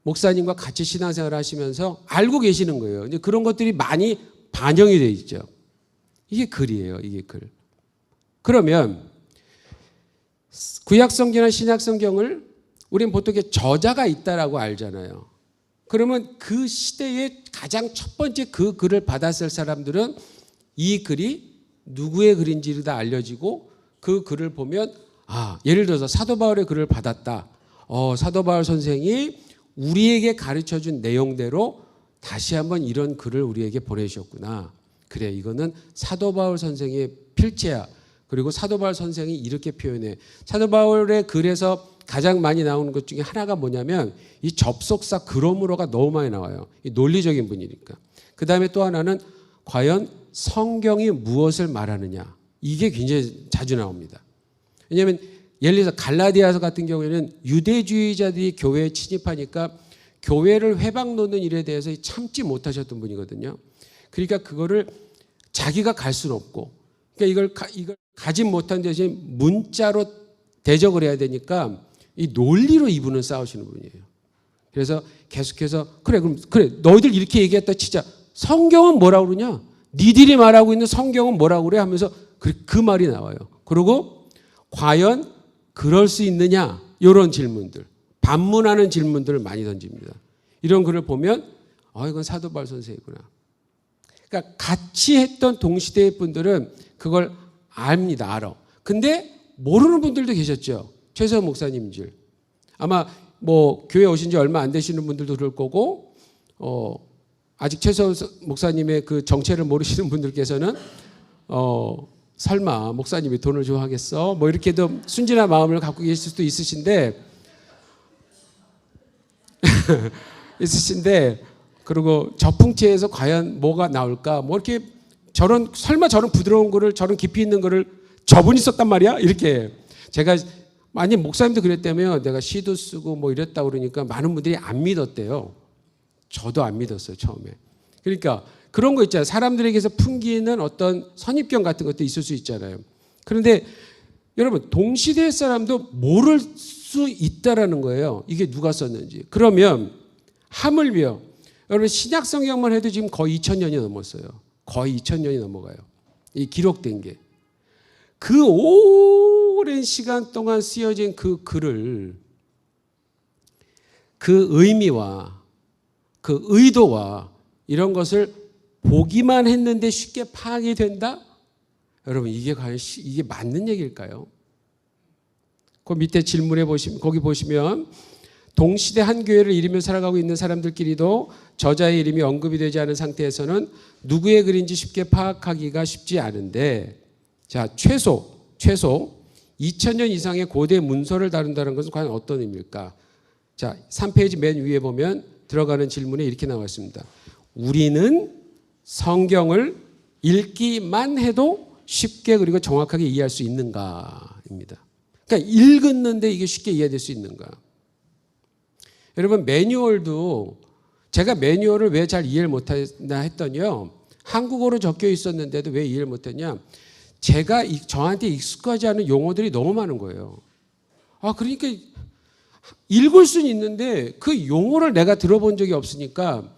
목사님과 같이 신앙생활을 하시면서 알고 계시는 거예요. 근데 그런 것들이 많이 반영이 되어 있죠. 이게 글이에요. 이게 글. 그러면 구약성경이나 신약성경을 우리는 보통 저자가 있다라고 알잖아요. 그러면 그 시대에 가장 첫 번째 그 글을 받았을 사람들은 이 글이 누구의 글인지를 다 알려지고 그 글을 보면 예를 들어서 사도 바울의 글을 받았다. 사도 바울 선생이 우리에게 가르쳐준 내용대로 다시 한번 이런 글을 우리에게 보내주셨구나. 그래, 이거는 사도 바울 선생의 필체야. 그리고 사도 바울 선생이 이렇게 표현해. 사도 바울의 글에서 가장 많이 나오는 것 중에 하나가 뭐냐면 이 접속사 그러므로가 너무 많이 나와요. 이 논리적인 분이니까. 그 다음에 또 하나는 과연 성경이 무엇을 말하느냐. 이게 굉장히 자주 나옵니다. 왜냐하면 예를 들어서 갈라디아서 같은 경우에는 유대주의자들이 교회에 침입하니까 교회를 회방 놓는 일에 대해서 참지 못하셨던 분이거든요. 그러니까 그거를 자기가 갈 수는 없고, 그러니까 이걸 가진 못한 대신 문자로 대적을 해야 되니까 이 논리로 이분은 싸우시는 분이에요. 그래서 계속해서 그래 너희들 이렇게 얘기했다 치자. 성경은 뭐라고 그러냐? 니들이 말하고 있는 성경은 뭐라고 그래? 하면서 그 말이 나와요. 그리고 과연 그럴 수 있느냐? 이런 질문들, 반문하는 질문들을 많이 던집니다. 이런 글을 보면 이건 사도 바울 선생이구나. 그러니까 같이 했던 동시대의 분들은 그걸 압니다. 알아. 근데 모르는 분들도 계셨죠. 최서원 목사님 줄. 아마 뭐 교회 오신 지 얼마 안 되시는 분들도 그럴 거고 아직 최서원 목사님의 그 정체를 모르시는 분들께서는 설마 목사님이 돈을 좋아하겠어? 뭐 이렇게도 순진한 마음을 갖고 계실 수도 있으신데 그리고 저풍체에서 과연 뭐가 나올까? 뭐 이렇게 설마 저런 부드러운 거를 저런 깊이 있는 거를 저분이 썼단 말이야? 이렇게 제가 만약 목사님도 그랬다면 내가 시도 쓰고 뭐 이랬다고 그러니까 많은 분들이 안 믿었대요. 저도 안 믿었어요, 처음에. 그러니까 그런 거 있잖아요. 사람들에게서 풍기는 어떤 선입견 같은 것도 있을 수 있잖아요. 그런데 여러분 동시대 사람도 모를 수 있다라는 거예요. 이게 누가 썼는지. 그러면 하물며 여러분 신약 성경만 해도 지금 거의 2000년이 넘었어요. 거의 2000년이 넘어가요. 이 기록된 게. 그 오랜 시간 동안 쓰여진 그 글을 그 의미와 그 의도와 이런 것을 보기만 했는데 쉽게 파악이 된다? 여러분 이게 과연 이게 맞는 얘기일까요? 그 밑에 질문해 보시면 거기 보시면 동시대 한 교회를 이루며 살아가고 있는 사람들끼리도 저자의 이름이 언급이 되지 않은 상태에서는 누구의 글인지 쉽게 파악하기가 쉽지 않은데 자 최소 2000년 이상의 고대 문서를 다룬다는 것은 과연 어떤 의미일까? 자 3페이지 맨 위에 보면 들어가는 질문에 이렇게 나와 있습니다. 우리는 성경을 읽기만 해도 쉽게 그리고 정확하게 이해할 수 있는가입니다. 그러니까 읽었는데 이게 쉽게 이해될 수 있는가? 여러분 매뉴얼도 제가 매뉴얼을 왜 잘 이해를 못하나 했더니요. 한국어로 적혀 있었는데도 왜 이해를 못했냐? 제가 저한테 익숙하지 않은 용어들이 너무 많은 거예요. 그러니까 읽을 수는 있는데 그 용어를 내가 들어본 적이 없으니까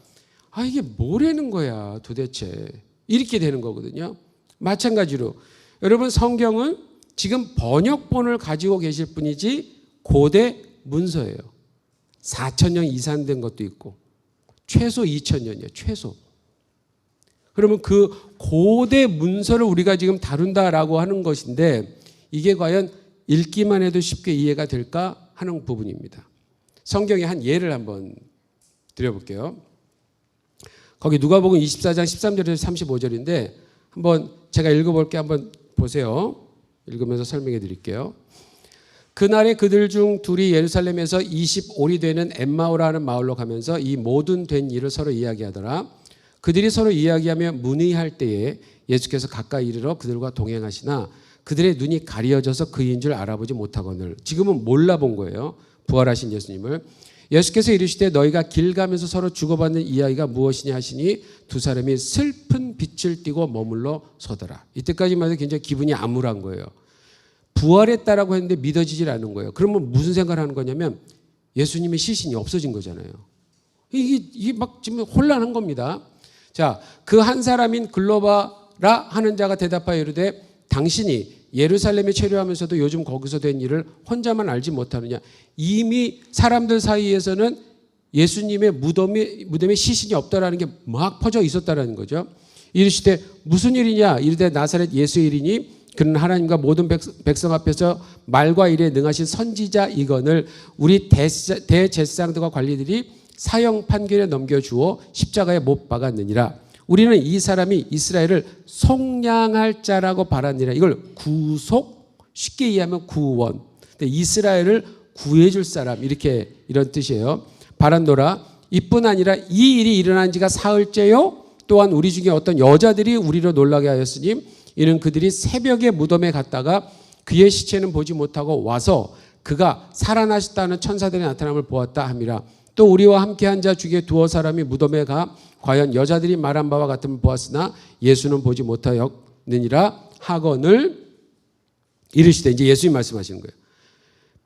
이게 뭐라는 거야 도대체 이렇게 되는 거거든요. 마찬가지로 여러분 성경은 지금 번역본을 가지고 계실 뿐이지 고대 문서예요. 4000년 이상 된 것도 있고 최소 2000년이에요. 최소. 그러면 그 고대 문서를 우리가 지금 다룬다라고 하는 것인데 이게 과연 읽기만 해도 쉽게 이해가 될까 하는 부분입니다. 성경의 한 예를 한번 드려볼게요. 거기 누가복음 24장 13절에서 35절인데 한번 제가 읽어볼게 한번 보세요. 읽으면서 설명해 드릴게요. 그날에 그들 중 둘이 예루살렘에서 20올이 되는 엠마오라는 마을로 가면서 이 모든 된 일을 서로 이야기하더라. 그들이 서로 이야기하며 문의할 때에 예수께서 가까이 이르러 그들과 동행하시나 그들의 눈이 가려져서 그인 줄 알아보지 못하거늘. 지금은 몰라본 거예요. 부활하신 예수님을. 예수께서 이르시되 너희가 길 가면서 서로 주고받는 이야기가 무엇이냐 하시니 두 사람이 슬픈 빛을 띠고 머물러 서더라. 이때까지만 해도 굉장히 기분이 암울한 거예요. 부활했다라고 했는데 믿어지질 않는 거예요. 그러면 무슨 생각을 하는 거냐면 예수님의 시신이 없어진 거잖아요. 이게 막 지금 혼란한 겁니다. 자, 그 한 사람인 글로바라 하는 자가 대답하여 이르되 당신이 예루살렘에 체류하면서도 요즘 거기서 된 일을 혼자만 알지 못하느냐. 이미 사람들 사이에서는 예수님의 무덤에 시신이 없다라는 게 막 퍼져 있었다라는 거죠. 이르시되 무슨 일이냐. 이르되 나사렛 예수의 일이니 그는 하나님과 모든 백성 앞에서 말과 일에 능하신 선지자 이건을 우리 대제사장들과 관리들이 사형 판결에 넘겨주어 십자가에 못 박았느니라. 우리는 이 사람이 이스라엘을 속량할 자라고 바라니라. 이걸 구속, 쉽게 이해하면 구원. 이스라엘을 구해줄 사람, 이런 뜻이에요. 바란노라. 이뿐 아니라 이 일이 일어난 지가 사흘째요. 또한 우리 중에 어떤 여자들이 우리로 놀라게 하였으니 이는 그들이 새벽에 무덤에 갔다가 그의 시체는 보지 못하고 와서 그가 살아나셨다는 천사들의 나타남을 보았다 함이라. 또 우리와 함께한 자 중에 두어 사람이 무덤에 가 과연 여자들이 말한 바와 같음을 보았으나 예수는 보지 못하였느니라 하거늘 이르시되, 이제 예수님 말씀하시는 거예요.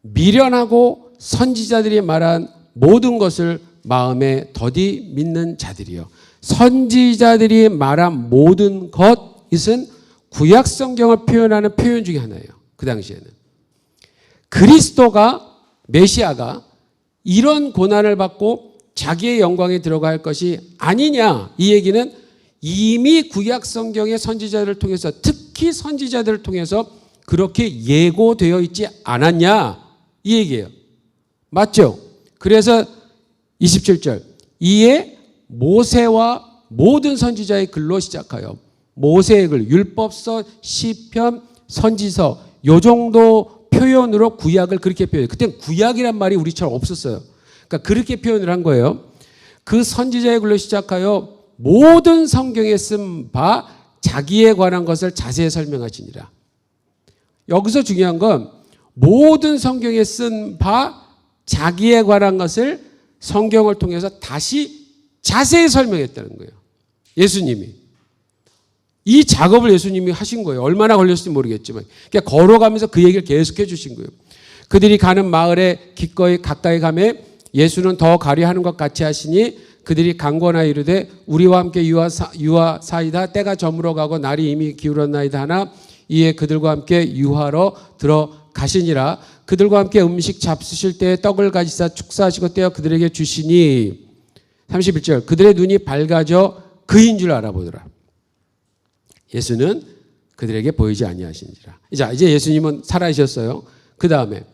미련하고 선지자들이 말한 모든 것을 마음에 더디 믿는 자들이요. 선지자들이 말한 모든 것은 구약 성경을 표현하는 표현 중에 하나예요. 그 당시에는 그리스도가, 메시아가 이런 고난을 받고 자기의 영광에 들어갈 것이 아니냐. 이 얘기는 이미 구약 성경의 선지자들을 통해서, 특히 선지자들을 통해서 그렇게 예고되어 있지 않았냐. 이 얘기예요. 맞죠? 그래서 27절 이에 모세와 모든 선지자의 글로 시작하여 모세의 글, 율법서, 시편, 선지서 요 정도 표현으로 구약을 그렇게 표현해요. 그때는 구약이란 말이 우리처럼 없었어요. 그러니까 그렇게 표현을 한 거예요. 그 선지자의 글로 시작하여 모든 성경에 쓴 바 자기에 관한 것을 자세히 설명하시니라. 여기서 중요한 건 모든 성경에 쓴 바 자기에 관한 것을 성경을 통해서 다시 자세히 설명했다는 거예요. 예수님이. 이 작업을 예수님이 하신 거예요. 얼마나 걸렸을지 모르겠지만. 그러니까 걸어가면서 그 얘기를 계속해 주신 거예요. 그들이 가는 마을에 기꺼이 가까이 가매 예수는 더 가려 하는 것 같이 하시니 그들이 강권하여 이르되 우리와 함께 유하사이다. 때가 저물어가고 날이 이미 기울었나이다 하나 이에 그들과 함께 유하러 들어가시니라. 그들과 함께 음식 잡수실 때에 떡을 가지사 축사하시고 떼어 그들에게 주시니 31절 그들의 눈이 밝아져 그인 줄 알아보더라. 예수는 그들에게 보이지 아니하시니라. 이제 예수님은 살아계셨어요. 그 다음에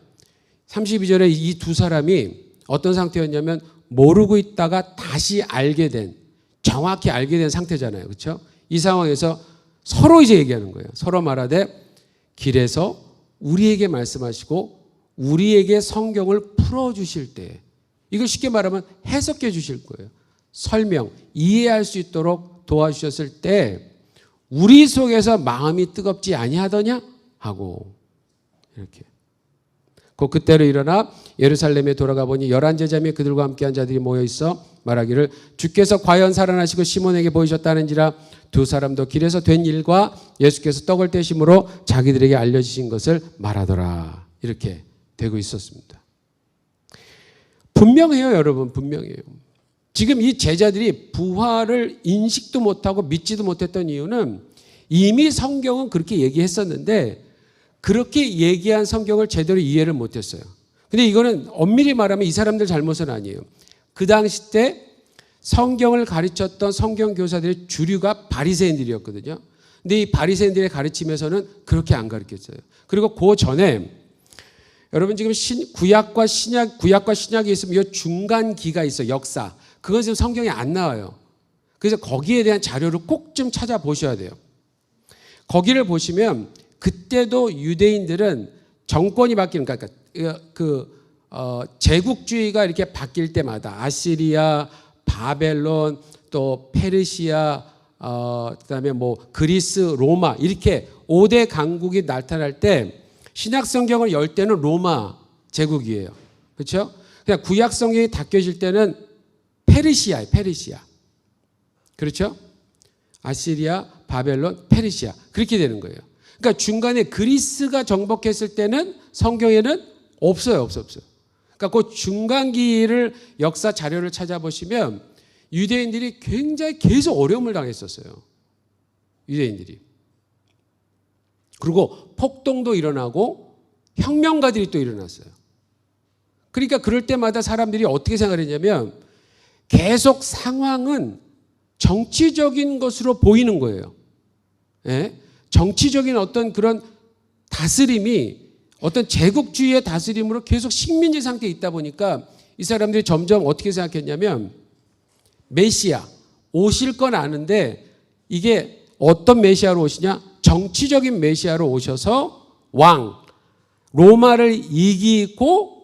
32절에 이 두 사람이 어떤 상태였냐면 모르고 있다가 다시 알게 된, 정확히 알게 된 상태잖아요. 그렇죠? 이 상황에서 서로 이제 얘기하는 거예요. 서로 말하되 길에서 우리에게 말씀하시고 우리에게 성경을 풀어주실 때, 이걸 쉽게 말하면 해석해 주실 거예요. 설명, 이해할 수 있도록 도와주셨을 때 우리 속에서 마음이 뜨겁지 아니하더냐 하고 이렇게. 그때로 일어나 예루살렘에 돌아가 보니 11제자 및 그들과 함께한 자들이 모여 있어 말하기를 주께서 과연 살아나시고 시몬에게 보이셨다는지라. 두 사람도 길에서 된 일과 예수께서 떡을 떼심으로 자기들에게 알려주신 것을 말하더라. 이렇게 되고 있었습니다. 분명해요, 여러분. 분명해요. 지금 이 제자들이 부활을 인식도 못하고 믿지도 못했던 이유는 이미 성경은 그렇게 얘기했었는데 그렇게 얘기한 성경을 제대로 이해를 못했어요. 근데 이거는 엄밀히 말하면 이 사람들 잘못은 아니에요. 그 당시 때 성경을 가르쳤던 성경 교사들의 주류가 바리새인들이었거든요. 근데 이 바리새인들의 가르침에서는 그렇게 안 가르쳤어요. 그리고 그 전에 여러분 지금 구약과 신약이 있으면 이 중간기가 있어요. 역사. 그건 지금 성경에 안 나와요. 그래서 거기에 대한 자료를 꼭 좀 찾아보셔야 돼요. 거기를 보시면 그때도 유대인들은 정권이 바뀌는, 그러니까 제국주의가 이렇게 바뀔 때마다 아시리아, 바벨론, 또 페르시아, 그다음에 뭐 그리스, 로마 이렇게 5대 강국이 나타날 때 신약 성경을 열 때는 로마 제국이에요. 그렇죠? 그냥 구약 성경이 닦여질 때는 페르시아예요. 페르시아. 그렇죠? 아시리아, 바벨론, 페르시아. 그렇게 되는 거예요. 그러니까 중간에 그리스가 정복했을 때는 성경에는 없어요. 없어요. 그러니까 그 중간기를 역사 자료를 찾아보시면 유대인들이 굉장히 계속 어려움을 당했었어요. 유대인들이. 그리고 폭동도 일어나고 혁명가들이 또 일어났어요. 그러니까 그럴 때마다 사람들이 어떻게 생각했냐면 계속 상황은 정치적인 것으로 보이는 거예요. 예? 정치적인 어떤 그런 다스림이 어떤 제국주의의 다스림으로 계속 식민지 상태에 있다 보니까 이 사람들이 점점 어떻게 생각했냐면 메시아 오실 건 아는데 이게 어떤 메시아로 오시냐? 정치적인 메시아로 오셔서 왕, 로마를 이기고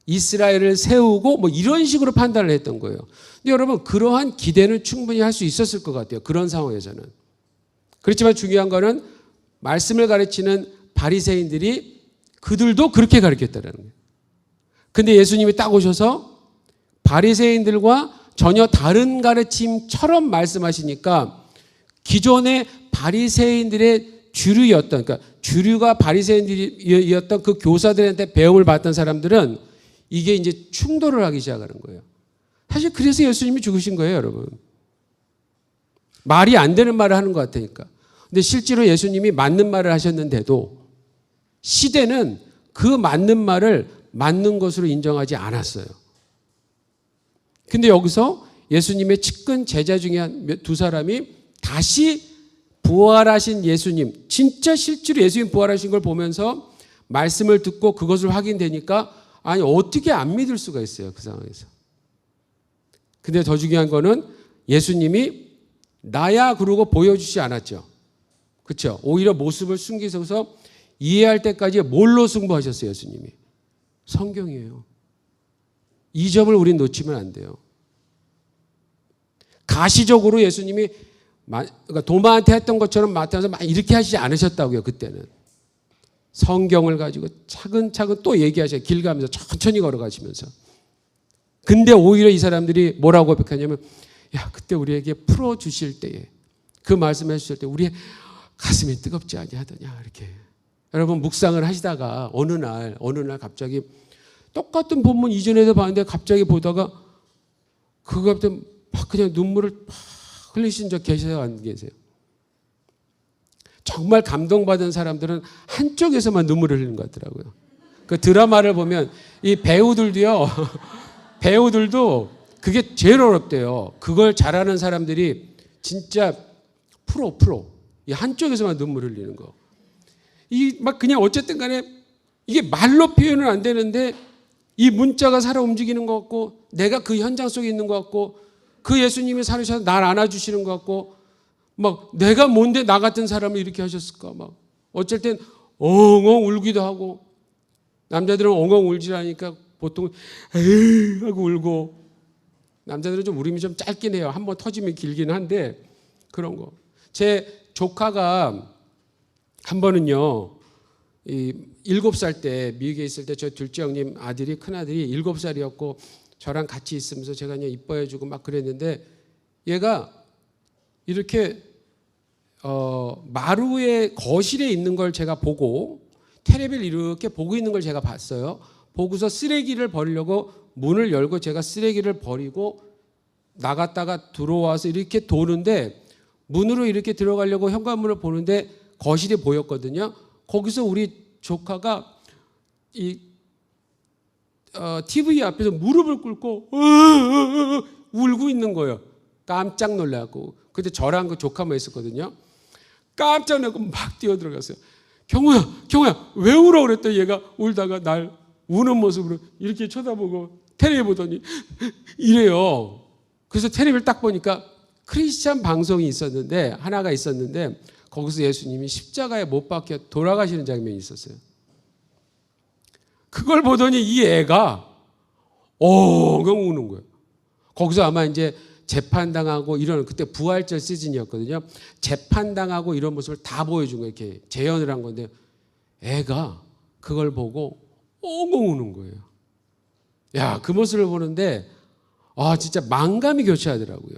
이스라엘을 세우고 뭐 이런 식으로 판단을 했던 거예요. 근데 여러분 그러한 기대는 충분히 할 수 있었을 것 같아요. 그런 상황에서는. 그렇지만 중요한 거는 말씀을 가르치는 바리새인들이 그들도 그렇게 가르쳤다는 거예요. 근데 예수님이 딱 오셔서 바리새인들과 전혀 다른 가르침처럼 말씀하시니까 기존의 바리새인들의 주류였던, 그러니까 주류가 바리새인들이었던 그 교사들한테 배움을 받던 사람들은 이게 이제 충돌을 하기 시작하는 거예요. 사실 그래서 예수님이 죽으신 거예요, 여러분. 말이 안 되는 말을 하는 것 같으니까. 근데 실제로 예수님이 맞는 말을 하셨는데도 시대는 그 맞는 말을 맞는 것으로 인정하지 않았어요. 근데 여기서 예수님의 측근 제자 중에 한 두 사람이 다시 부활하신 예수님, 진짜 실제로 예수님 부활하신 걸 보면서 말씀을 듣고 그것을 확인되니까 아니 어떻게 안 믿을 수가 있어요, 그 상황에서. 근데 더 중요한 거는 예수님이 나야 그러고 보여주지 않았죠. 그렇죠? 오히려 모습을 숨기셔서 이해할 때까지 뭘로 승부하셨어요, 예수님이? 성경이에요. 이 점을 우린 놓치면 안 돼요. 가시적으로 예수님이 그러니까 도마한테 했던 것처럼 마태에서 막 이렇게 하시지 않으셨다고요, 그때는. 성경을 가지고 차근차근 또 얘기하셔요. 길 가면서 천천히 걸어가시면서. 근데 오히려 이 사람들이 뭐라고 고백하냐면 야, 그때 우리에게 풀어주실 때에 그 말씀해 주실 때 우리의 가슴이 뜨겁지 아니하더냐 이렇게. 여러분 묵상을 하시다가 어느 날 갑자기 똑같은 본문 이전에도 봤는데 갑자기 보다가 그거 때문에 막 그냥 눈물을 막 흘리신 적 계세요, 안 계세요? 정말 감동받은 사람들은 한쪽에서만 눈물을 흘리는 것 같더라고요. 그 드라마를 보면 이 배우들도요, 배우들도 그게 제일 어렵대요. 그걸 잘하는 사람들이 진짜 프로. 이 한쪽에서만 눈물 흘리는 거. 이 막 그냥 어쨌든 간에 이게 말로 표현은 안 되는데 이 문자가 살아 움직이는 것 같고 내가 그 현장 속에 있는 것 같고 그 예수님이 살으셔서 날 안아주시는 것 같고 막 내가 뭔데 나 같은 사람을 이렇게 하셨을까 막 어쩔 땐 엉엉 울기도 하고 남자들은 엉엉 울지라니까 보통 에이 하고 울고 남자들은 좀 울음이 좀 짧긴 해요. 한번 터지면 길긴 한데 그런 거. 제 조카가 한 번은요, 7살 때 미국에 있을 때 저 둘째 형님 아들이 큰아들이 7살이었고 저랑 같이 있으면서 제가 그냥 이뻐해주고 막 그랬는데 얘가 이렇게 마루의 거실에 있는 걸 제가 보고 테레비를 이렇게 보고 있는 걸 제가 봤어요. 보고서 쓰레기를 버리려고 문을 열고 제가 쓰레기를 버리고 나갔다가 들어와서 이렇게 도는데 문으로 이렇게 들어가려고 현관문을 보는데 거실이 보였거든요. 거기서 우리 조카가 이 TV 앞에서 무릎을 꿇고 울고 있는 거예요. 깜짝 놀라고. 그때 저랑 그 조카만 있었거든요. 깜짝 놀라고 막 뛰어들어갔어요. 경호야 왜 울어 그랬더니 얘가 울다가 날 우는 모습으로 이렇게 쳐다보고 텔레비 보더니 이래요. 그래서 텔레비를 딱 보니까 크리스찬 방송이 있었는데 하나가 있었는데 거기서 예수님이 십자가에 못 박혀 돌아가시는 장면이 있었어요. 그걸 보더니 이 애가 엉엉 우는 거예요. 거기서 아마 이제 재판당하고 이런 그때 부활절 시즌이었거든요. 재판당하고 이런 모습을 다 보여준 거예요. 이렇게 재현을 한 건데 애가 그걸 보고 엉엉 우는 거예요. 야, 그 모습을 보는데 진짜 만감이 교차하더라고요.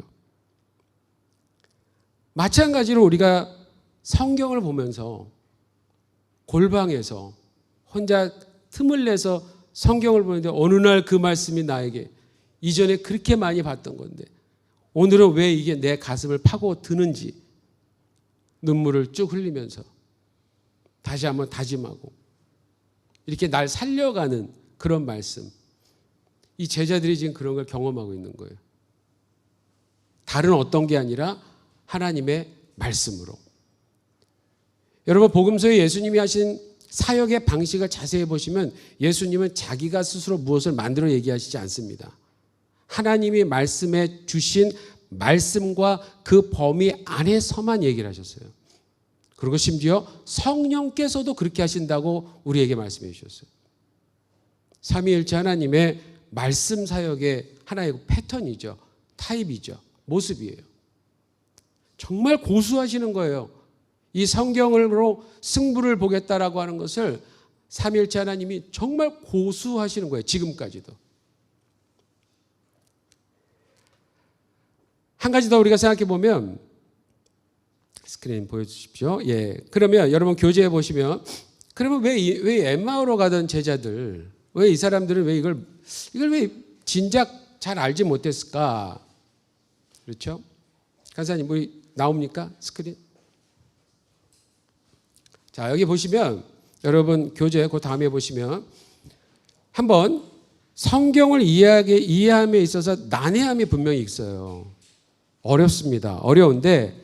마찬가지로 우리가 성경을 보면서 골방에서 혼자 틈을 내서 성경을 보는데 어느 날 그 말씀이 나에게 이전에 그렇게 많이 봤던 건데 오늘은 왜 이게 내 가슴을 파고 드는지 눈물을 쭉 흘리면서 다시 한번 다짐하고 이렇게 날 살려가는 그런 말씀. 이 제자들이 지금 그런 걸 경험하고 있는 거예요. 다른 어떤 게 아니라 하나님의 말씀으로. 여러분 복음서에 예수님이 하신 사역의 방식을 자세히 보시면 예수님은 자기가 스스로 무엇을 만들어 얘기하시지 않습니다. 하나님이 말씀해 주신 말씀과 그 범위 안에서만 얘기를 하셨어요. 그리고 심지어 성령께서도 그렇게 하신다고 우리에게 말씀해 주셨어요. 삼위일체 하나님의 말씀 사역의 하나의 패턴이죠. 타입이죠. 모습이에요. 정말 고수하시는 거예요. 이 성경으로 승부를 보겠다라고 하는 것을 삼위일체 하나님이 정말 고수하시는 거예요. 지금까지도. 한 가지 더 우리가 생각해 보면 스크린 보여주십시오. 예. 그러면 여러분 교재에 보시면 그러면 왜 엠마오로 가던 제자들 왜 이 사람들은 왜 이걸 왜 진작 잘 알지 못했을까? 그렇죠? 간사님 뭐 나옵니까? 스크린. 자, 여기 보시면 여러분 교재 그 다음에 보시면 한번 성경을 이해함에 있어서 난해함이 분명히 있어요. 어렵습니다. 어려운데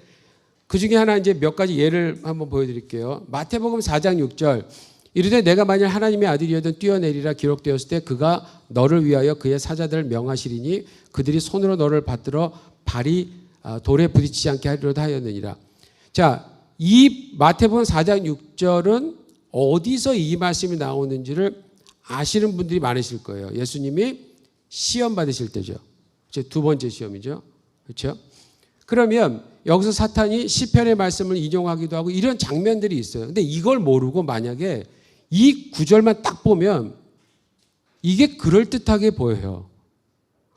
그 중에 하나 이제 몇 가지 예를 한번 보여드릴게요. 마태복음 4장 6절 이르되 내가 만일 하나님의 아들이어든 뛰어내리라 기록되었을 때 그가 너를 위하여 그의 사자들을 명하시리니 그들이 손으로 너를 받들어 발이 돌에 부딪히지 않게 하리로다 하였느니라. 자, 이 마태복음 4장 6절은 어디서 이 말씀이 나오는지를 아시는 분들이 많으실 거예요. 예수님이 시험 받으실 때죠. 두 번째 시험이죠. 그렇죠? 그러면 여기서 사탄이 시편의 말씀을 인용하기도 하고 이런 장면들이 있어요. 근데 이걸 모르고 만약에 이 구절만 딱 보면 이게 그럴듯하게 보여요.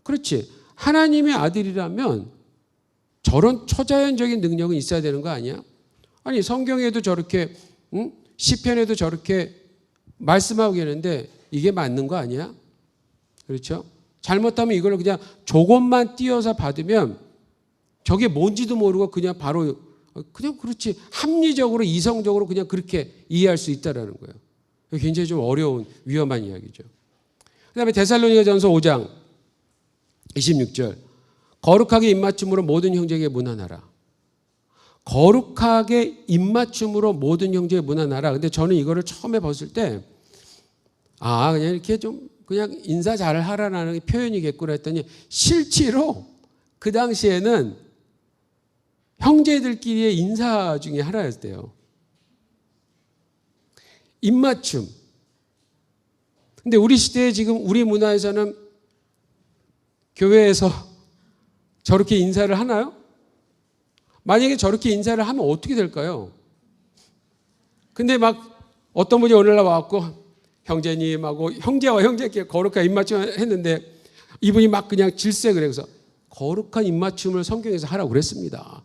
그렇지. 하나님의 아들이라면 저런 초자연적인 능력은 있어야 되는 거 아니야? 아니 성경에도 저렇게 시편에도 저렇게 말씀하고 계는데 이게 맞는 거 아니야? 그렇죠? 잘못하면 이걸 그냥 조금만 띄어서 받으면 저게 뭔지도 모르고 그냥 바로 그냥 그렇지 합리적으로 이성적으로 그냥 그렇게 이해할 수 있다라는 거예요. 굉장히 좀 어려운 위험한 이야기죠. 그다음에 데살로니가전서 5장 26절 거룩하게 입맞춤으로 모든 형제에게 문안하라. 거룩하게 입맞춤으로 모든 형제에게 문안하라. 근데 저는 이거를 처음에 봤을 때 그냥 이렇게 좀 그냥 인사 잘 하라는 표현이겠구나 했더니 실제로 그 당시에는 형제들끼리의 인사 중에 하나였대요. 입맞춤. 근데 우리 시대에 지금 우리 문화에서는 교회에서 저렇게 인사를 하나요? 만약에 저렇게 인사를 하면 어떻게 될까요? 근데 막 어떤 분이 오늘날 와갖고 형제님하고 형제와 형제끼리 거룩한 입맞춤 했는데 이분이 막 그냥 질색을 해. 그래서 거룩한 입맞춤을 성경에서 하라고 그랬습니다.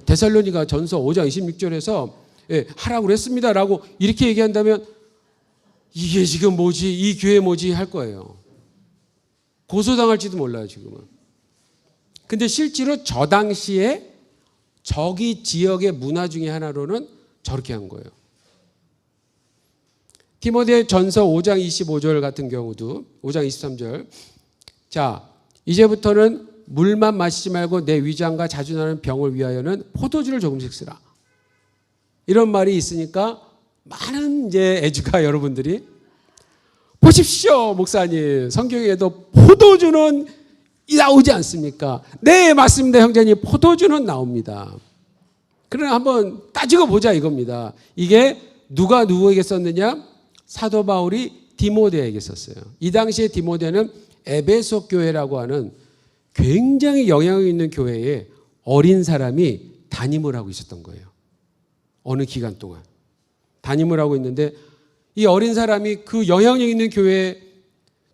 데살로니가 전서 5장 26절에서 하라고 그랬습니다라고 이렇게 얘기한다면 이게 지금 뭐지? 이 교회 뭐지? 할 거예요. 고소당할지도 몰라요, 지금은. 근데 실제로 저 당시에 저기 지역의 문화 중에 하나로는 저렇게 한 거예요. 디모데 전서 5장 25절 같은 경우도 5장 23절 자 이제부터는 물만 마시지 말고 내 위장과 자주 나는 병을 위하여는 포도주를 조금씩 쓰라. 이런 말이 있으니까 많은 이제 애주가 여러분들이 보십시오 목사님 성경에도 포도주는 나오지 않습니까? 네 맞습니다 형제님 포도주는 나옵니다. 그러나 한번 따지고 보자 이겁니다. 이게 누가 누구에게 썼느냐? 사도 바울이 디모데에게 썼어요. 이 당시에 디모데는 에베소 교회라고 하는 굉장히 영향력 있는 교회에 어린 사람이 담임을 하고 있었던 거예요. 어느 기간 동안 담임을 하고 있는데 이 어린 사람이 그 영향력 있는 교회에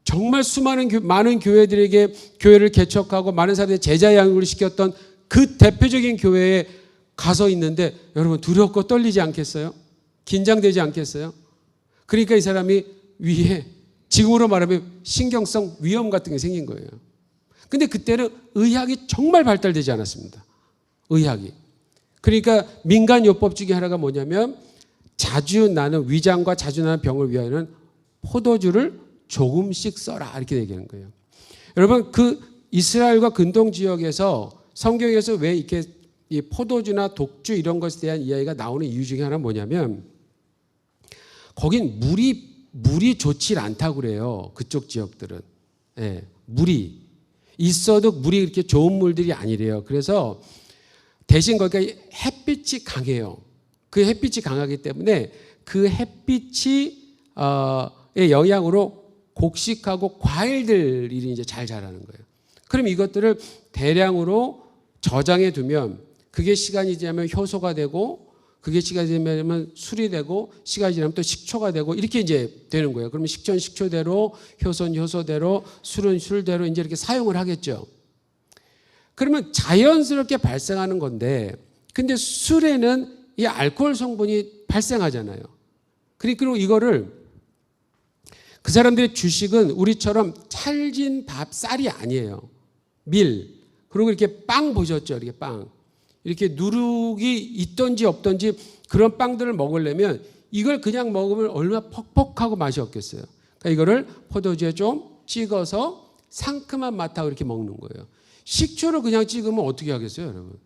정말 많은 교회들에게 교회를 개척하고 많은 사람들의 제자 양육을 시켰던 그 대표적인 교회에 가서 있는데 여러분 두렵고 떨리지 않겠어요? 긴장되지 않겠어요? 그러니까 이 사람이 위에 지금으로 말하면 신경성 위험 같은 게 생긴 거예요. 근데 그때는 의학이 정말 발달되지 않았습니다. 의학이. 그러니까 민간요법 중에 하나가 뭐냐면 자주 나는 위장과 자주 나는 병을 위하여는 포도주를 조금씩 써라 이렇게 얘기하는 거예요. 여러분 그 이스라엘과 근동 지역에서 성경에서 왜 이렇게 이 포도주나 독주 이런 것에 대한 이야기가 나오는 이유 중에 하나는 뭐냐면 거긴 물이 좋지 않다고 그래요. 그쪽 지역들은. 예, 물이 있어도 물이 그렇게 좋은 물들이 아니래요. 그래서 대신 거기가 햇빛이 강해요. 그 햇빛이 강하기 때문에 그 햇빛이 의 영향으로 곡식하고 과일들이 이제 잘 자라는 거예요. 그럼 이것들을 대량으로 저장해 두면 그게 시간이 지나면 효소가 되고 그게 시간이 지나면 술이 되고 시간이 지나면 또 식초가 되고 이렇게 이제 되는 거예요. 그러면 식초는 식초대로 효소는 효소대로 술은 술대로 이제 이렇게 사용을 하겠죠. 그러면 자연스럽게 발생하는 건데 근데 술에는 이 알코올 성분이 발생하잖아요. 그리고 이거를 그 사람들의 주식은 우리처럼 찰진 밥, 쌀이 아니에요. 밀. 그리고 이렇게 빵 보셨죠? 이렇게 빵. 이렇게 누룩이 있던지 없던지 그런 빵들을 먹으려면 이걸 그냥 먹으면 얼마나 퍽퍽하고 맛이 없겠어요. 그러니까 이거를 포도주에 좀 찍어서 상큼한 맛하고 이렇게 먹는 거예요. 식초를 그냥 찍으면 어떻게 하겠어요, 여러분?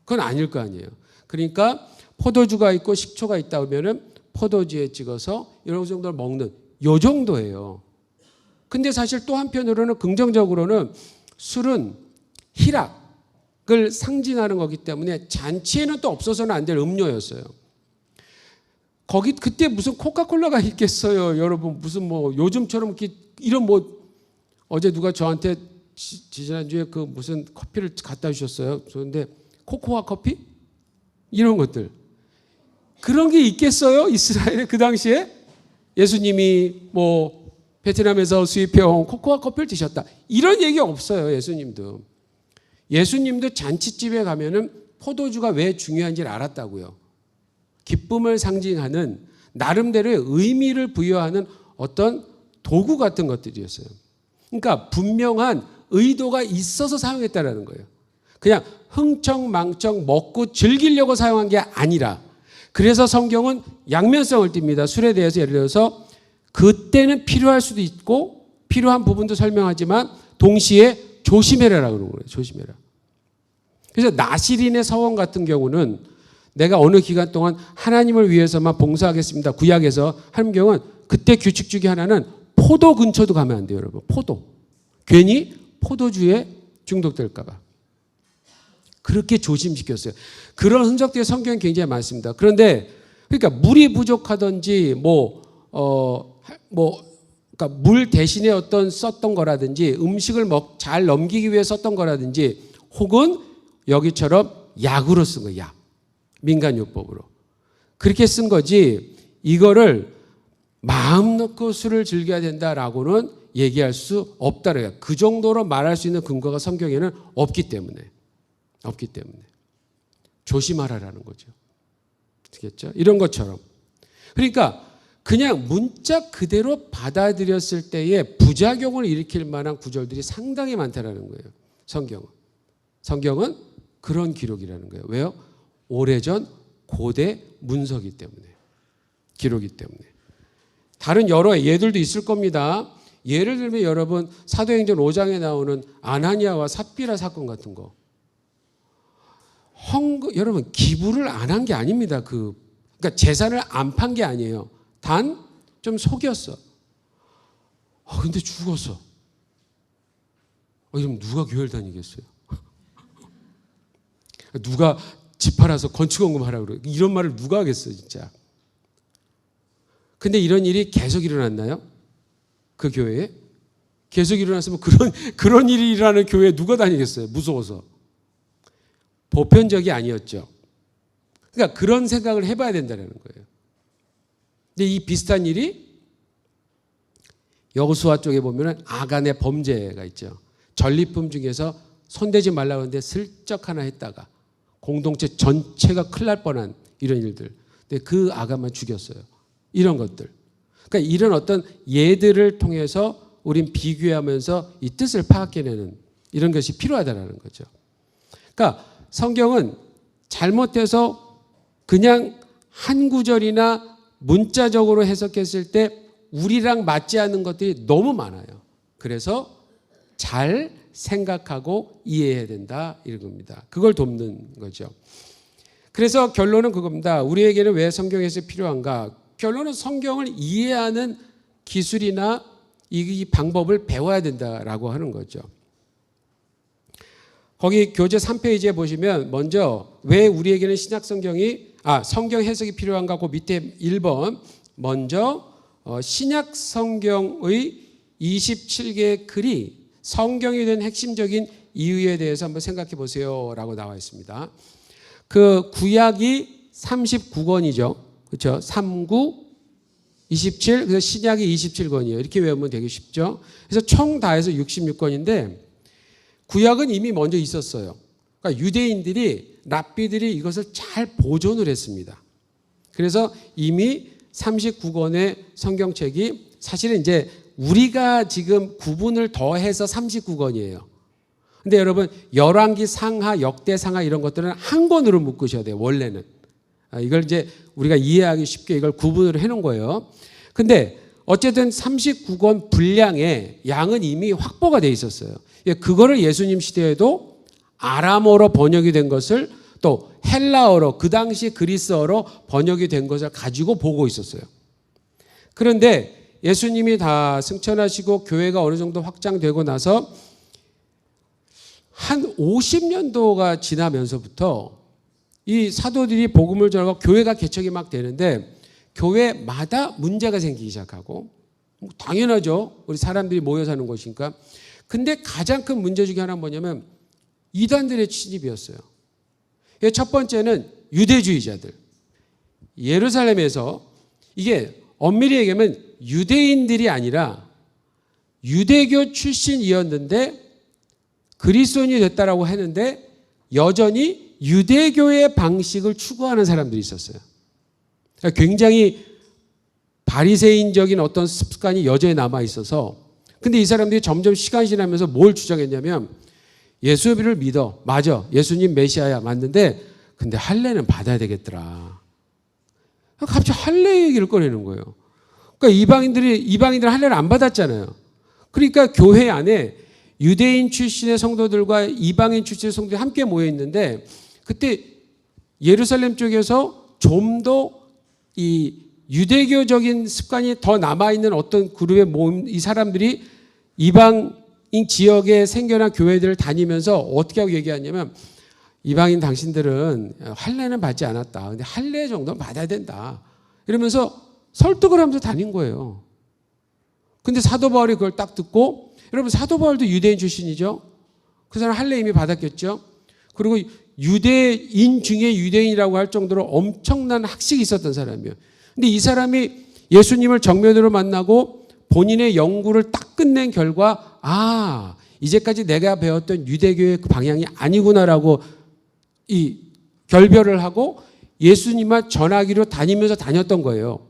그건 아닐 거 아니에요. 그러니까 포도주가 있고 식초가 있다 보면은 포도주에 찍어서 이런 정도를 먹는 요 정도예요. 근데 사실 또 한편으로는 긍정적으로는 술은 희락을 상징하는 거기 때문에 잔치에는 또 없어서는 안 될 음료였어요. 거기 그때 무슨 코카콜라가 있겠어요, 여러분. 무슨 뭐 요즘처럼 이런 뭐 어제 누가 저한테 지난주에 그 무슨 커피를 갖다 주셨어요. 그런데 코코아 커피 이런 것들 그런 게 있겠어요, 이스라엘에 그 당시에? 예수님이 뭐 베트남에서 수입해온 코코아 커피를 드셨다. 이런 얘기 없어요, 예수님도. 예수님도 잔치집에 가면은 포도주가 왜 중요한지를 알았다고요. 기쁨을 상징하는 나름대로의 의미를 부여하는 어떤 도구 같은 것들이었어요. 그러니까 분명한 의도가 있어서 사용했다는 거예요. 그냥 흥청망청 먹고 즐기려고 사용한 게 아니라 그래서 성경은 양면성을 띱니다. 술에 대해서 예를 들어서 그때는 필요할 수도 있고 필요한 부분도 설명하지만 동시에 조심해라라고 그러는 거예요. 조심해라. 그래서 나시린의 서원 같은 경우는 내가 어느 기간 동안 하나님을 위해서만 봉사하겠습니다. 구약에서 하는 경우는 그때 규칙 중에 하나는 포도 근처도 가면 안 돼요, 여러분. 포도. 괜히 포도주에 중독될까 봐. 그렇게 조심시켰어요. 그런 흔적들이 성경에 굉장히 많습니다. 그런데 그러니까 물이 부족하든지 그러니까 물 대신에 어떤 썼던 거라든지 음식을 잘 넘기기 위해 썼던 거라든지 혹은 여기처럼 약으로 쓴 거예요. 약. 민간요법으로. 그렇게 쓴 거지 이거를 마음 놓고 술을 즐겨야 된다라고는 얘기할 수 없다래요. 그 정도로 말할 수 있는 근거가 성경에는 없기 때문에. 조심하라라는 거죠. 아시겠죠? 이런 것처럼. 그러니까 그냥 문자 그대로 받아들였을 때에 부작용을 일으킬 만한 구절들이 상당히 많다라는 거예요. 성경은 그런 기록이라는 거예요. 왜요? 오래전 고대 문서기 때문에. 기록이 때문에. 다른 여러 예들도 있을 겁니다. 예를 들면 여러분 사도행전 5장에 나오는 아나니아와 삽비라 사건 같은 거. 여러분 기부를 안 한 게 아닙니다. 그러니까 재산을 안 판 게 아니에요. 단 좀 속였어. 근데 죽었어. 그럼 누가 교회를 다니겠어요? 누가 집 팔아서 건축원금 하라고 그래요? 이런 말을 누가 하겠어요, 진짜. 근데 이런 일이 계속 일어났나요? 그 교회에? 계속 일어났으면 그런 일이 일어나는 교회에 누가 다니겠어요? 무서워서. 보편적이 아니었죠. 그러니까 그런 생각을 해봐야 된다는 거예요. 근데 이 비슷한 일이 여호수아 쪽에 보면은 아간의 범죄가 있죠. 전리품 중에서 손대지 말라고 하는데 슬쩍 하나 했다가 공동체 전체가 큰일 날 뻔한 이런 일들. 근데 그 아간만 죽였어요. 이런 것들. 그러니까 이런 어떤 예들을 통해서 우린 비교하면서 이 뜻을 파악해내는 이런 것이 필요하다는 거죠. 그러니까 성경은 잘못해서 그냥 한 구절이나 문자적으로 해석했을 때 우리랑 맞지 않는 것들이 너무 많아요. 그래서 잘 생각하고 이해해야 된다 이런 겁니다. 그걸 돕는 거죠. 그래서 결론은 그겁니다. 우리에게는 왜 성경 해석이 필요한가? 결론은 성경을 이해하는 기술이나 이 방법을 배워야 된다라고 하는 거죠. 거기 교재 3페이지에 보시면 먼저 왜 우리에게는 성경 해석이 필요한가? 그 밑에 1번 먼저 신약 성경의 27개의 글이 성경이 된 핵심적인 이유에 대해서 한번 생각해 보세요 라고 나와 있습니다. 그 구약이 39권이죠. 그렇죠? 39, 27, 그래서 신약이 27권이에요. 이렇게 외우면 되게 쉽죠. 그래서 총 다 해서 66권인데 구약은 이미 먼저 있었어요. 그러니까 유대인들이 랍비들이 이것을 잘 보존을 했습니다. 그래서 이미 39권의 성경책이 사실은 이제 우리가 지금 구분을 더해서 39권이에요. 근데 여러분 열왕기 상하, 역대 상하 이런 것들은 한 권으로 묶으셔야 돼요. 원래는. 이걸 이제 우리가 이해하기 쉽게 이걸 구분을 해놓은 거예요. 근데 어쨌든 39권 분량의 양은 이미 확보가 돼 있었어요. 그거를 예수님 시대에도 아람어로 번역이 된 것을 또 헬라어로 그 당시 그리스어로 번역이 된 것을 가지고 보고 있었어요. 그런데 예수님이 다 승천하시고 교회가 어느 정도 확장되고 나서 한 50년도가 지나면서부터 이 사도들이 복음을 전하고 교회가 개척이 막 되는데 교회마다 문제가 생기기 시작하고 당연하죠. 우리 사람들이 모여 사는 곳이니까. 근데 가장 큰 문제 중에 하나는 뭐냐면 이단들의 침입이었어요. 첫 번째는 유대주의자들. 예루살렘에서 이게 엄밀히 얘기하면 유대인들이 아니라 유대교 출신이었는데 그리스도인이 됐다라고 했는데 여전히 유대교의 방식을 추구하는 사람들이 있었어요. 그러니까 굉장히 바리새인적인 어떤 습관이 여전히 남아 있어서 근데 이 사람들이 점점 시간이 지나면서 뭘 주장했냐면 예수를 믿어. 맞아. 예수님 메시아야. 맞는데 근데 할례는 받아야 되겠더라. 갑자기 할례 얘기를 꺼내는 거예요. 그러니까 이방인들 할례를 안 받았잖아요. 그러니까 교회 안에 유대인 출신의 성도들과 이방인 출신의 성도들이 함께 모여 있는데 그때 예루살렘 쪽에서 좀 더 이 유대교적인 습관이 더 남아있는 어떤 그룹의 모임, 이 사람들이 이방인 지역에 생겨난 교회들을 다니면서 어떻게 하고 얘기하냐면 이방인 당신들은 할례는 받지 않았다. 근데 할례 정도는 받아야 된다. 이러면서 설득을 하면서 다닌 거예요. 근데 사도 바울이 그걸 딱 듣고 여러분 사도 바울도 유대인 출신이죠. 그 사람 할례 이미 받았겠죠. 그리고 유대인 중에 유대인이라고 할 정도로 엄청난 학식이 있었던 사람이에요. 근데 이 사람이 예수님을 정면으로 만나고 본인의 연구를 딱 끝낸 결과 이제까지 내가 배웠던 유대교의 그 방향이 아니구나라고 이 결별을 하고 예수님만 전하기로 다니면서 다녔던 거예요.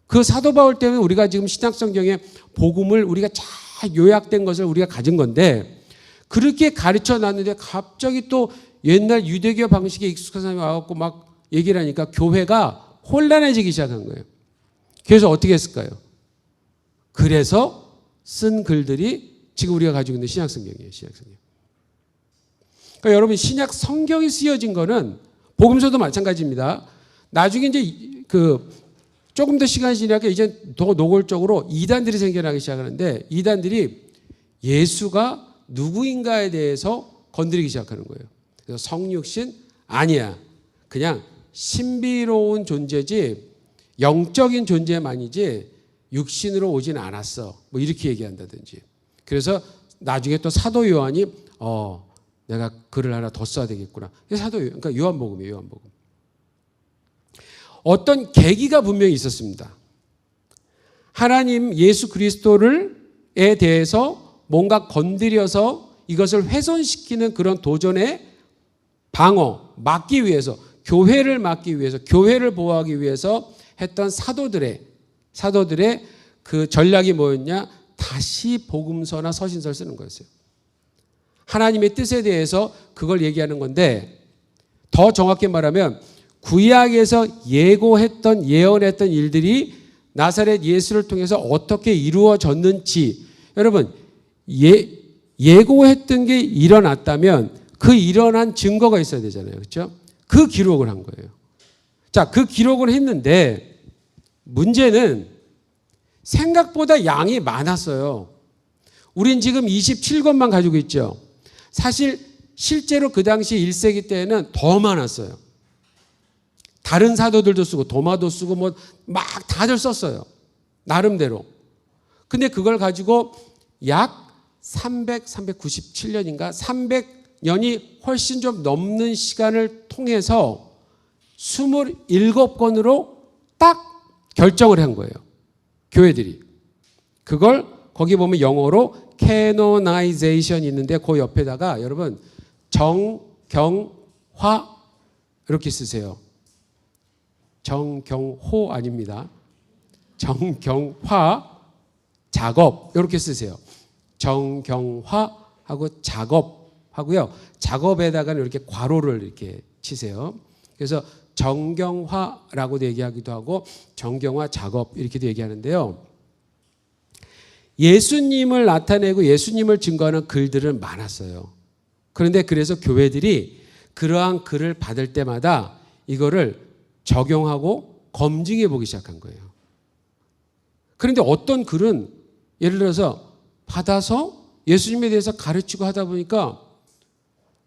그 사도 바울 때문에 우리가 지금 신약성경의 복음을 우리가 잘 요약된 것을 우리가 가진 건데 그렇게 가르쳐 놨는데 갑자기 또 옛날 유대교 방식에 익숙한 사람이 와갖고 막 얘기를 하니까 교회가 혼란해지기 시작한 거예요. 그래서 어떻게 했을까요? 그래서 쓴 글들이 지금 우리가 가지고 있는 신약성경이에요. 신약성경. 그러니까 여러분 신약 성경이 쓰여진 거는 복음서도 마찬가지입니다. 나중에 이제 조금 더 시간이 지나니까 이제 더 노골적으로 이단들이 생겨나기 시작하는데 이단들이 예수가 누구인가에 대해서 건드리기 시작하는 거예요. 그래서 성육신 아니야. 그냥 신비로운 존재지 영적인 존재만이지 육신으로 오진 않았어. 뭐 이렇게 얘기한다든지. 그래서 나중에 또 사도 요한이 내가 글을 하나 더 써야 되겠구나. 그러니까 요한복음이에요. 요한복음. 어떤 계기가 분명히 있었습니다. 하나님 예수 그리스도에 대해서 뭔가 건드려서 이것을 훼손시키는 그런 도전의 막기 위해서 교회를 막기 위해서 교회를 보호하기 위해서 했던 사도들의 사도들의 그 전략이 뭐였냐? 다시 복음서나 서신서를 쓰는 거였어요. 하나님의 뜻에 대해서 그걸 얘기하는 건데, 더 정확히 말하면 구약에서 예언했던 일들이 나사렛 예수를 통해서 어떻게 이루어졌는지, 여러분 예고했던 게 일어났다면 그 일어난 증거가 있어야 되잖아요. 그렇죠? 그 기록을 한 거예요. 자, 그 기록을 했는데 문제는 생각보다 양이 많았어요. 우린 지금 27권만 가지고 있죠. 사실 실제로 그 당시 1세기 때에는 더 많았어요. 다른 사도들도 쓰고 도마도 쓰고 뭐 막 다들 썼어요. 나름대로. 근데 그걸 가지고 약 397년인가 300년이 훨씬 좀 넘는 시간을 통해서 27권으로 딱 결정을 한 거예요. 교회들이. 그걸 거기 보면 영어로 canonization 있는데 그 옆에다가 여러분 정경화 이렇게 쓰세요. 정경호 아닙니다. 정경화 작업 이렇게 쓰세요. 정경화하고 작업하고요. 작업에다가는 이렇게 괄호를 이렇게 치세요. 그래서 정경화라고도 얘기하기도 하고 정경화 작업 이렇게도 얘기하는데요. 예수님을 나타내고 예수님을 증거하는 글들은 많았어요. 그런데 그래서 교회들이 그러한 글을 받을 때마다 이거를 적용하고 검증해 보기 시작한 거예요. 그런데 어떤 글은 예를 들어서 받아서 예수님에 대해서 가르치고 하다 보니까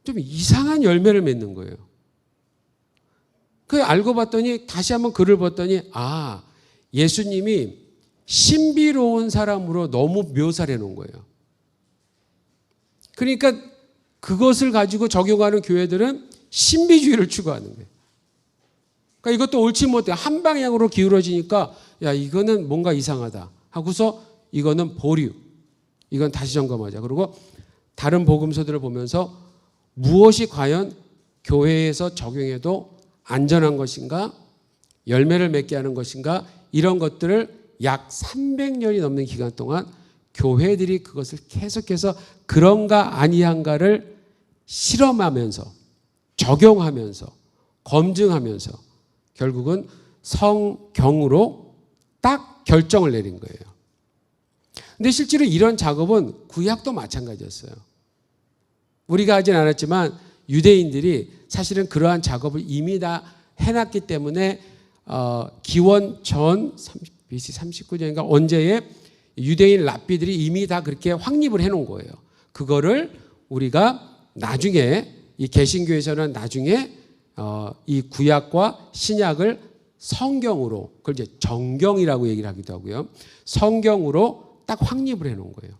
좀 이상한 열매를 맺는 거예요. 그 알고 봤더니 다시 한번 글을 봤더니 예수님이 신비로운 사람으로 너무 묘사를 해놓은 거예요. 그러니까 그것을 가지고 적용하는 교회들은 신비주의를 추구하는 거예요. 그러니까 이것도 옳지 못해 한 방향으로 기울어지니까 야 이거는 뭔가 이상하다 하고서 이거는 보류, 이건 다시 점검하자. 그리고 다른 복음서들을 보면서 무엇이 과연 교회에서 적용해도 안전한 것인가, 열매를 맺게 하는 것인가, 이런 것들을 약 300년이 넘는 기간 동안 교회들이 그것을 계속해서 그런가 아니한가를 실험하면서 적용하면서 검증하면서 결국은 성경으로 딱 결정을 내린 거예요. 근데 실제로 이런 작업은 구약도 마찬가지였어요. 우리가 하진 않았지만 유대인들이 사실은 그러한 작업을 이미 다 해놨기 때문에 기원 전 BC 39년인가 언제에 유대인 랍비들이 이미 다 그렇게 확립을 해놓은 거예요. 그거를 우리가 나중에 이 개신교에서는 나중에 이 구약과 신약을 성경으로, 그걸 이제 정경이라고 얘기를 하기도 하고요. 성경으로 딱 확립을 해놓은 거예요.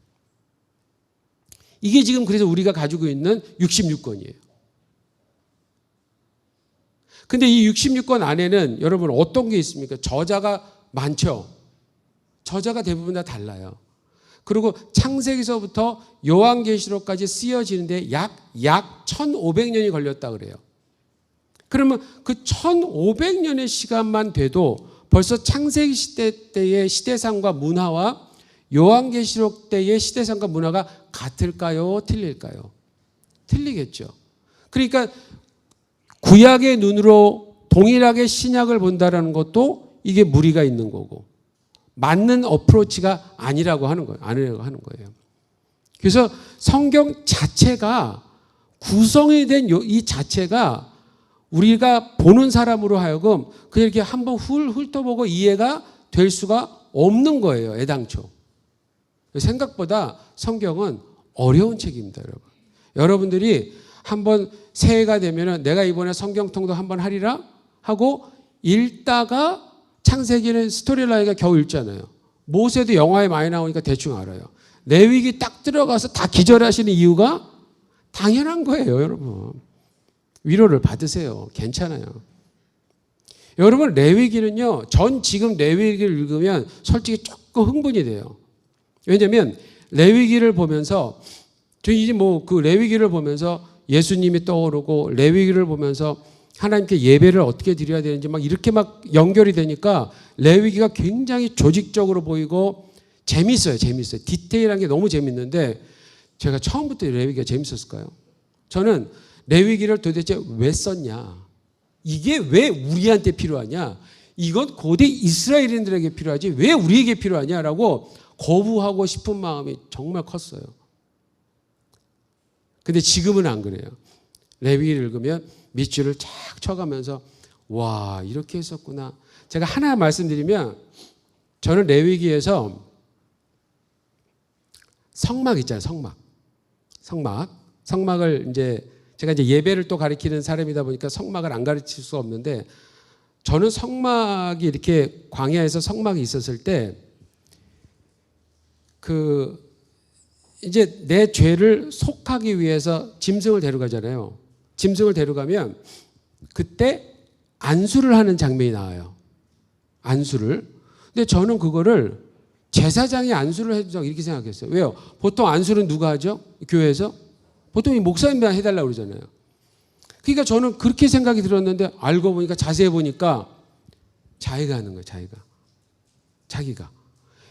이게 지금 그래서 우리가 가지고 있는 66권이에요. 근데 이 66권 안에는 여러분 어떤 게 있습니까? 저자가 많죠. 저자가 대부분 다 달라요. 그리고 창세기서부터 요한계시록까지 쓰여지는데 약 1500년이 걸렸다 그래요. 그러면 그 1500년의 시간만 돼도 벌써 창세기 시대 때의 시대상과 문화와 요한계시록 때의 시대상과 문화가 같을까요? 틀릴까요? 틀리겠죠. 그러니까 구약의 눈으로 동일하게 신약을 본다라는 것도 이게 무리가 있는 거고 맞는 어프로치가 아니라고 하는 거예요. 그래서 성경 자체가 구성이 된 이 자체가 우리가 보는 사람으로 하여금 그냥 이렇게 한번 훑어보고 이해가 될 수가 없는 거예요. 애당초. 생각보다 성경은 어려운 책입니다. 여러분. 여러분들이 한번 새해가 되면은 내가 이번에 성경통독 한번 하리라 하고 읽다가 창세기는 스토리라인가 겨우 읽잖아요. 모세도 영화에 많이 나오니까 대충 알아요. 레위기 딱 들어가서 다 기절하시는 이유가 당연한 거예요, 여러분. 위로를 받으세요. 괜찮아요. 여러분, 레위기는요, 전 지금 레위기를 읽으면 솔직히 조금 흥분이 돼요. 왜냐면 레위기를 보면서 저 이제 뭐 그 레위기를 보면서 예수님이 떠오르고 레위기를 보면서 하나님께 예배를 어떻게 드려야 되는지 막 이렇게 막 연결이 되니까 레위기가 굉장히 조직적으로 보이고 재밌어요. 디테일한 게 너무 재밌는데 제가 처음부터 레위기가 재밌었을까요? 저는 레위기를 도대체 왜 썼냐? 이게 왜 우리한테 필요하냐? 이건 고대 이스라엘인들에게 필요하지 왜 우리에게 필요하냐라고 거부하고 싶은 마음이 정말 컸어요. 근데 지금은 안 그래요. 레위기를 읽으면 밑줄을 쫙 쳐가면서 와 이렇게 했었구나. 제가 하나 말씀드리면 저는 레위기에서 성막 있잖아요. 성막을 이제 제가 이제 예배를 또 가리키는 사람이다 보니까 성막을 안 가르칠 수가 없는데 저는 성막이 이렇게 광야에서 성막이 있었을 때 이제 내 죄를 속하기 위해서 짐승을 데려가잖아요. 짐승을 데려가면 그때 안수를 하는 장면이 나와요. 안수를. 근데 저는 그거를 제사장이 안수를 해주자고 이렇게 생각했어요. 왜요? 보통 안수는 누가 하죠? 교회에서? 보통 이 목사님만 해달라고 그러잖아요. 그러니까 저는 그렇게 생각이 들었는데 알고 보니까 자세히 보니까 자기가 하는 거예요. 자기가.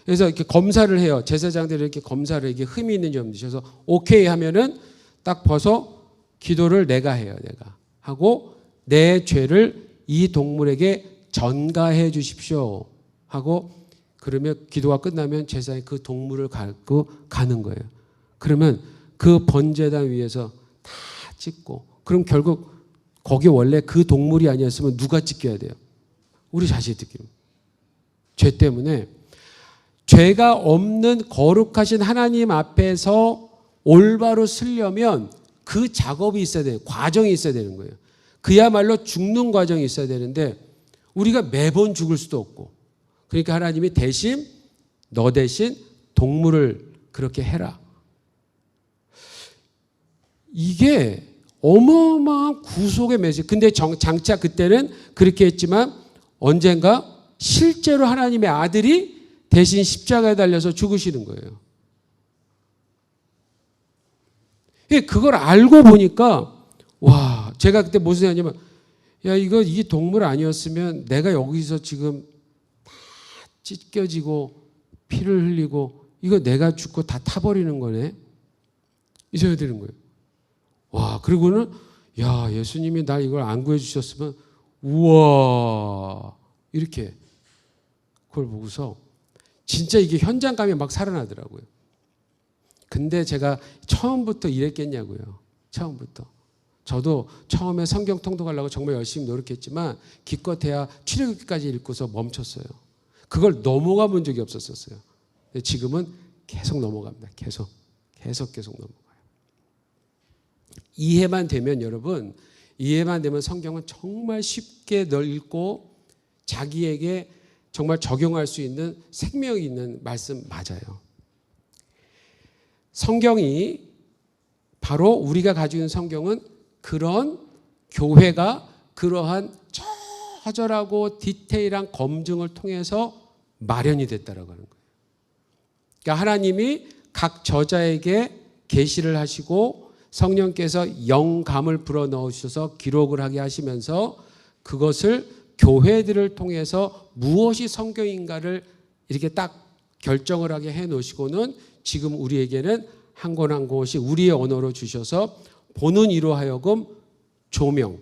그래서 이렇게 검사를 해요. 제사장들이 이렇게 검사를 이게 흠이 있는지 없는지 해서 오케이 하면은 딱 벗어 기도를 내가 해요. 내가 하고 내 죄를 이 동물에게 전가해 주십시오 하고 그러면 기도가 끝나면 제사장이 그 동물을 갖고 가는 거예요. 그러면 그 번제단 위에서 다 찍고 그럼 결국 거기 원래 그 동물이 아니었으면 누가 찍혀야 돼요? 우리 자신이 찍히는 죄 때문에 죄가 없는 거룩하신 하나님 앞에서 올바로 서려면 그 작업이 있어야 돼요. 과정이 있어야 되는 거예요. 그야말로 죽는 과정이 있어야 되는데 우리가 매번 죽을 수도 없고 그러니까 하나님이 대신 너 대신 동물을 그렇게 해라. 이게 어마어마한 구속의 메시지. 근데 장차 그때는 그렇게 했지만 언젠가 실제로 하나님의 아들이 대신 십자가에 달려서 죽으시는 거예요. 그걸 알고 보니까 와 제가 그때 무슨 생각이냐면 야 이거 이 동물 아니었으면 내가 여기서 지금 다 찢겨지고 피를 흘리고 이거 내가 죽고 다 타버리는 거네. 이 생각이 드는 거예요. 와 그리고는 야 예수님이 나 이걸 안 구해 주셨으면 우와 이렇게 그걸 보고서 진짜 이게 현장감이 막 살아나더라고요. 근데 제가 처음부터 이랬겠냐고요. 처음부터. 저도 처음에 성경 통독하려고 정말 열심히 노력했지만 기껏해야 출애굽기까지 읽고서 멈췄어요. 그걸 넘어가 본 적이 없었어요. 근데 지금은 계속 넘어갑니다. 계속 넘어가요. 이해만 되면 여러분, 이해만 되면 성경은 정말 쉽게 읽고 자기에게 정말 적용할 수 있는 생명이 있는 말씀 맞아요. 성경이 바로 우리가 가지고 있는 성경은 그런 교회가 그러한 처절하고 디테일한 검증을 통해서 마련이 됐다라고 하는 거예요. 그러니까 하나님이 각 저자에게 계시를 하시고 성령께서 영감을 불어넣으셔서 기록을 하게 하시면서 그것을 교회들을 통해서 무엇이 성경인가를 이렇게 딱 결정을 하게 해놓으시고는 지금 우리에게는 한 권 한 권씩 우리의 언어로 주셔서 보는 이로 하여금 조명.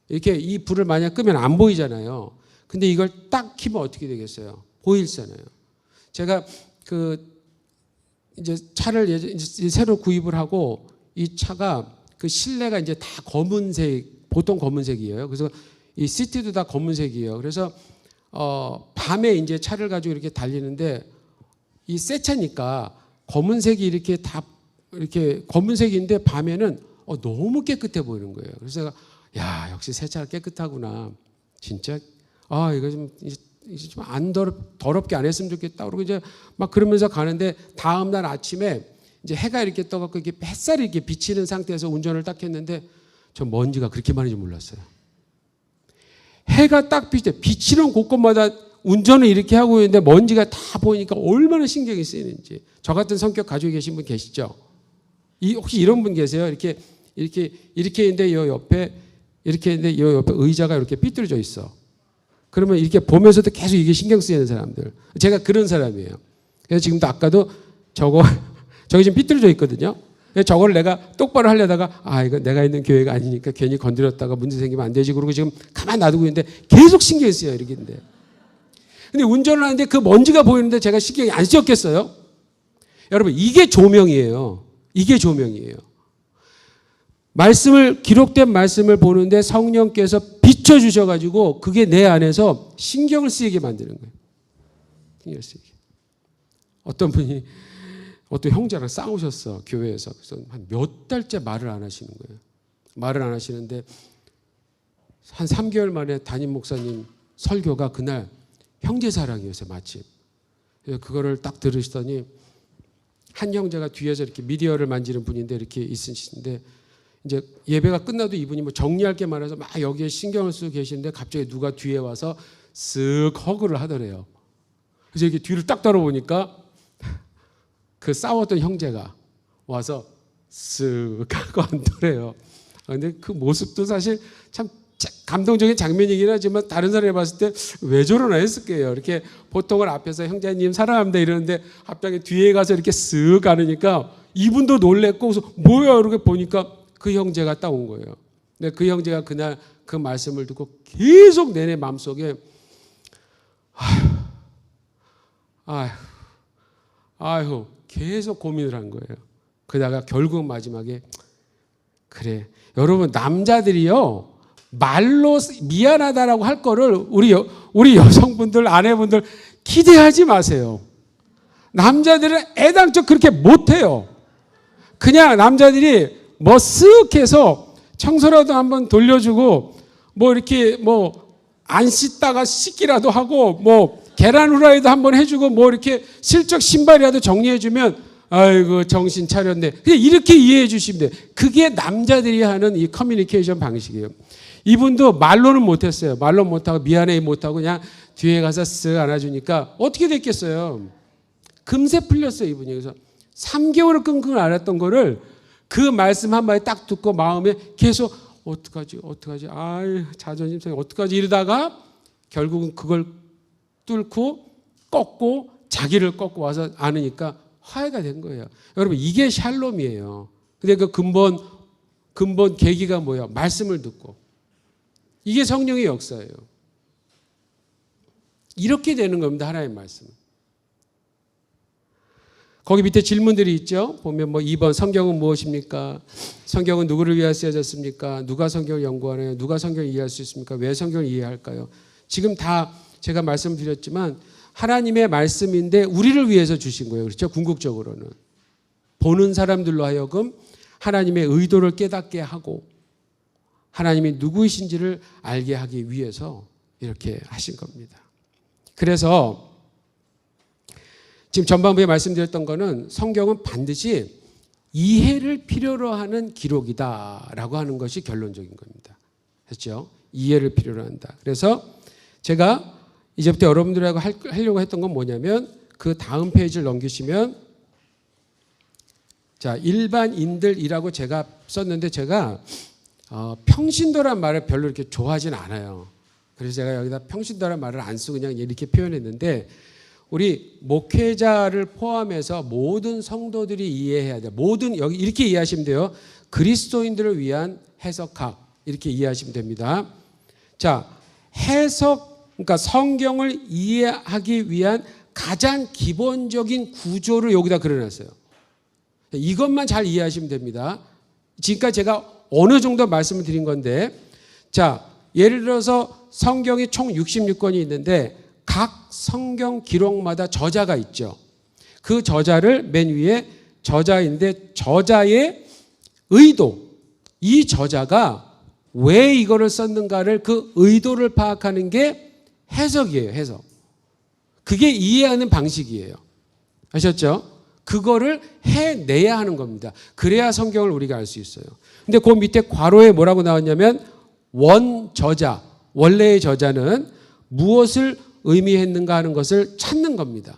이렇게 이 불을 만약 끄면 안 보이잖아요. 근데 이걸 딱 켜면 어떻게 되겠어요? 보이잖아요. 제가 이제 차를 이제 새로 구입을 하고 이 차가 그 실내가 이제 다 검은색, 보통 검은색이에요. 그래서 이 시트도 다 검은색이에요. 그래서 밤에 이제 차를 가지고 이렇게 달리는데 이 새 차니까 검은색이 이렇게 다 이렇게 검은색인데 밤에는 너무 깨끗해 보이는 거예요. 그래서 야 역시 새 차가 깨끗하구나. 진짜 이거 좀 안 더럽게 안 했으면 좋겠다. 그리고 이제 막 그러면서 가는데 다음 날 아침에 이제 해가 이렇게 떠갖고 이렇게 햇살이 이렇게 비치는 상태에서 운전을 딱 했는데 저 먼지가 그렇게 많은지 몰랐어요. 해가 딱 비치는 곳곳마다 운전을 이렇게 하고 있는데 먼지가 다 보이니까 얼마나 신경이 쓰이는지. 저 같은 성격 가지고 계신 분 계시죠? 혹시 이런 분 계세요? 이렇게 있는데 요 옆에 이렇게 했는데 요 옆에 의자가 이렇게 삐뚤어져 있어. 그러면 이렇게 보면서도 계속 이게 신경 쓰이는 사람들. 제가 그런 사람이에요. 그래서 지금도 아까도 저기 지금 삐뚤어져 있거든요. 저걸 내가 똑바로 하려다가 이거 내가 있는 교회가 아니니까 괜히 건드렸다가 문제 생기면 안 되지. 그러고 지금 가만 놔두고 있는데 계속 신경이 쓰여요. 이렇게 있는데. 근데 운전을 하는데 그 먼지가 보이는데 제가 신경이 안 쓰였겠어요? 여러분, 이게 조명이에요. 이게 조명이에요. 기록된 말씀을 보는데 성령께서 비춰주셔가지고 그게 내 안에서 신경을 쓰이게 만드는 거예요. 신경을 쓰이게. 어떤 분이 어떤 형제랑 싸우셨어, 교회에서. 그래서 한 몇 달째 말을 안 하시는 거예요. 말을 안 하시는데 한 3개월 만에 담임 목사님 설교가 그날 형제사랑이었어요, 마침. 그래서 그거를 딱 들으시더니 한 형제가 뒤에서 이렇게 미디어를 만지는 분인데 이렇게 있으신데 이제 예배가 끝나도 이분이 뭐 정리할 게 많아서 막 여기에 신경을 쓰고 계시는데 갑자기 누가 뒤에 와서 쓱 허그를 하더래요. 그래서 이렇게 뒤를 딱 돌아보니까 그 싸웠던 형제가 와서 쓱 하고 앉더래요. 근데 그 모습도 사실 참 감동적인 장면이긴 하지만 다른 사람이 봤을 때 왜 저러나 했을 거예요. 이렇게 보통은 앞에서 형제님 사랑합니다 이러는데 갑자기 뒤에 가서 이렇게 쓱 가니까 이분도 놀랬고 그래서 뭐야 이렇게 보니까 그 형제가 딱 온 거예요. 근데 그 형제가 그날 그 말씀을 듣고 계속 내내 마음속에 아휴 계속 고민을 한 거예요. 그러다가 결국 마지막에 그래 여러분 남자들이요 말로 미안하다라고 할 거를 우리 여성분들 아내분들 기대하지 마세요. 남자들은 애당초 그렇게 못해요. 그냥 남자들이 뭐 쓱 해서 청소라도 한번 돌려주고 뭐 이렇게 뭐 안 씻다가 씻기라도 하고 뭐 계란 후라이도 한번 해주고 뭐 이렇게 슬쩍 신발이라도 정리해주면 아이고 정신 차렸네. 그냥 이렇게 이해해 주시면 돼요. 그게 남자들이 하는 이 커뮤니케이션 방식이에요. 이분도 말로는 못했어요. 말로 못하고 미안해 못하고 그냥 뒤에 가서 쓱 안아주니까 어떻게 됐겠어요. 금세 풀렸어요 이분이. 그래서 3개월을 끙끙 앓았던 거를 그 말씀 한마디 딱 듣고 마음에 계속 어떡하지 아이 자존심 상해 어떡하지 이러다가 결국은 그걸 뚫고 꺾고 자기를 꺾고 와서 안으니까 화해가 된 거예요. 여러분 이게 샬롬이에요. 근데 그 근본 계기가 뭐예요? 말씀을 듣고. 이게 성령의 역사예요. 이렇게 되는 겁니다. 하나님의 말씀은. 거기 밑에 질문들이 있죠. 보면 뭐 2번 성경은 무엇입니까? 성경은 누구를 위하여 쓰여졌습니까? 누가 성경을 연구하나요? 누가 성경을 이해할 수 있습니까? 왜 성경을 이해할까요? 지금 다 제가 말씀드렸지만 하나님의 말씀인데 우리를 위해서 주신 거예요. 그렇죠? 궁극적으로는. 보는 사람들로 하여금 하나님의 의도를 깨닫게 하고 하나님이 누구이신지를 알게 하기 위해서 이렇게 하신 겁니다. 그래서 지금 전반부에 말씀드렸던 거는 성경은 반드시 이해를 필요로 하는 기록이다라고 하는 것이 결론적인 겁니다. 그렇죠? 이해를 필요로 한다. 그래서 제가 이제부터 여러분들하고 하려고 했던 건 뭐냐면 그 다음 페이지를 넘기시면 자 일반인들이라고 제가 썼는데 제가 평신도란 말을 별로 이렇게 좋아하진 않아요. 그래서 제가 여기다 평신도란 말을 안 쓰고 그냥 이렇게 표현했는데 우리 목회자를 포함해서 모든 성도들이 이해해야 돼요. 여기 이렇게 이해하시면 돼요. 그리스도인들을 위한 해석학 이렇게 이해하시면 됩니다. 자, 그러니까 성경을 이해하기 위한 가장 기본적인 구조를 여기다 그려놨어요. 이것만 잘 이해하시면 됩니다. 지금까지 제가 어느 정도 말씀을 드린 건데 자, 예를 들어서 성경이 총 66권이 있는데 각 성경 기록마다 저자가 있죠. 그 저자를 맨 위에 저자인데 저자의 의도, 이 저자가 왜 이거를 썼는가를 그 의도를 파악하는 게 해석이에요. 해석. 그게 이해하는 방식이에요. 아셨죠? 그거를 해내야 하는 겁니다. 그래야 성경을 우리가 알 수 있어요. 근데 그 밑에 괄호에 뭐라고 나왔냐면 원저자, 원래의 저자는 무엇을 의미했는가 하는 것을 찾는 겁니다.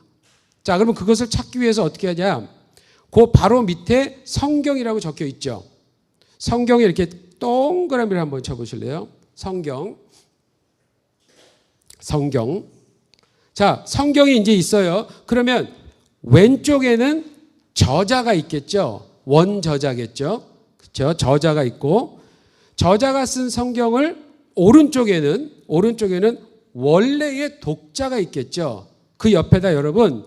자, 그러면 그것을 찾기 위해서 어떻게 하냐? 그 바로 밑에 성경이라고 적혀 있죠. 성경에 이렇게 동그라미를 한번 쳐보실래요? 성경. 자, 성경이 이제 있어요. 그러면 왼쪽에는 저자가 있겠죠. 원저자겠죠. 그렇죠? 저자가 있고, 저자가 쓴 성경을 오른쪽에는 원래의 독자가 있겠죠. 그 옆에다 여러분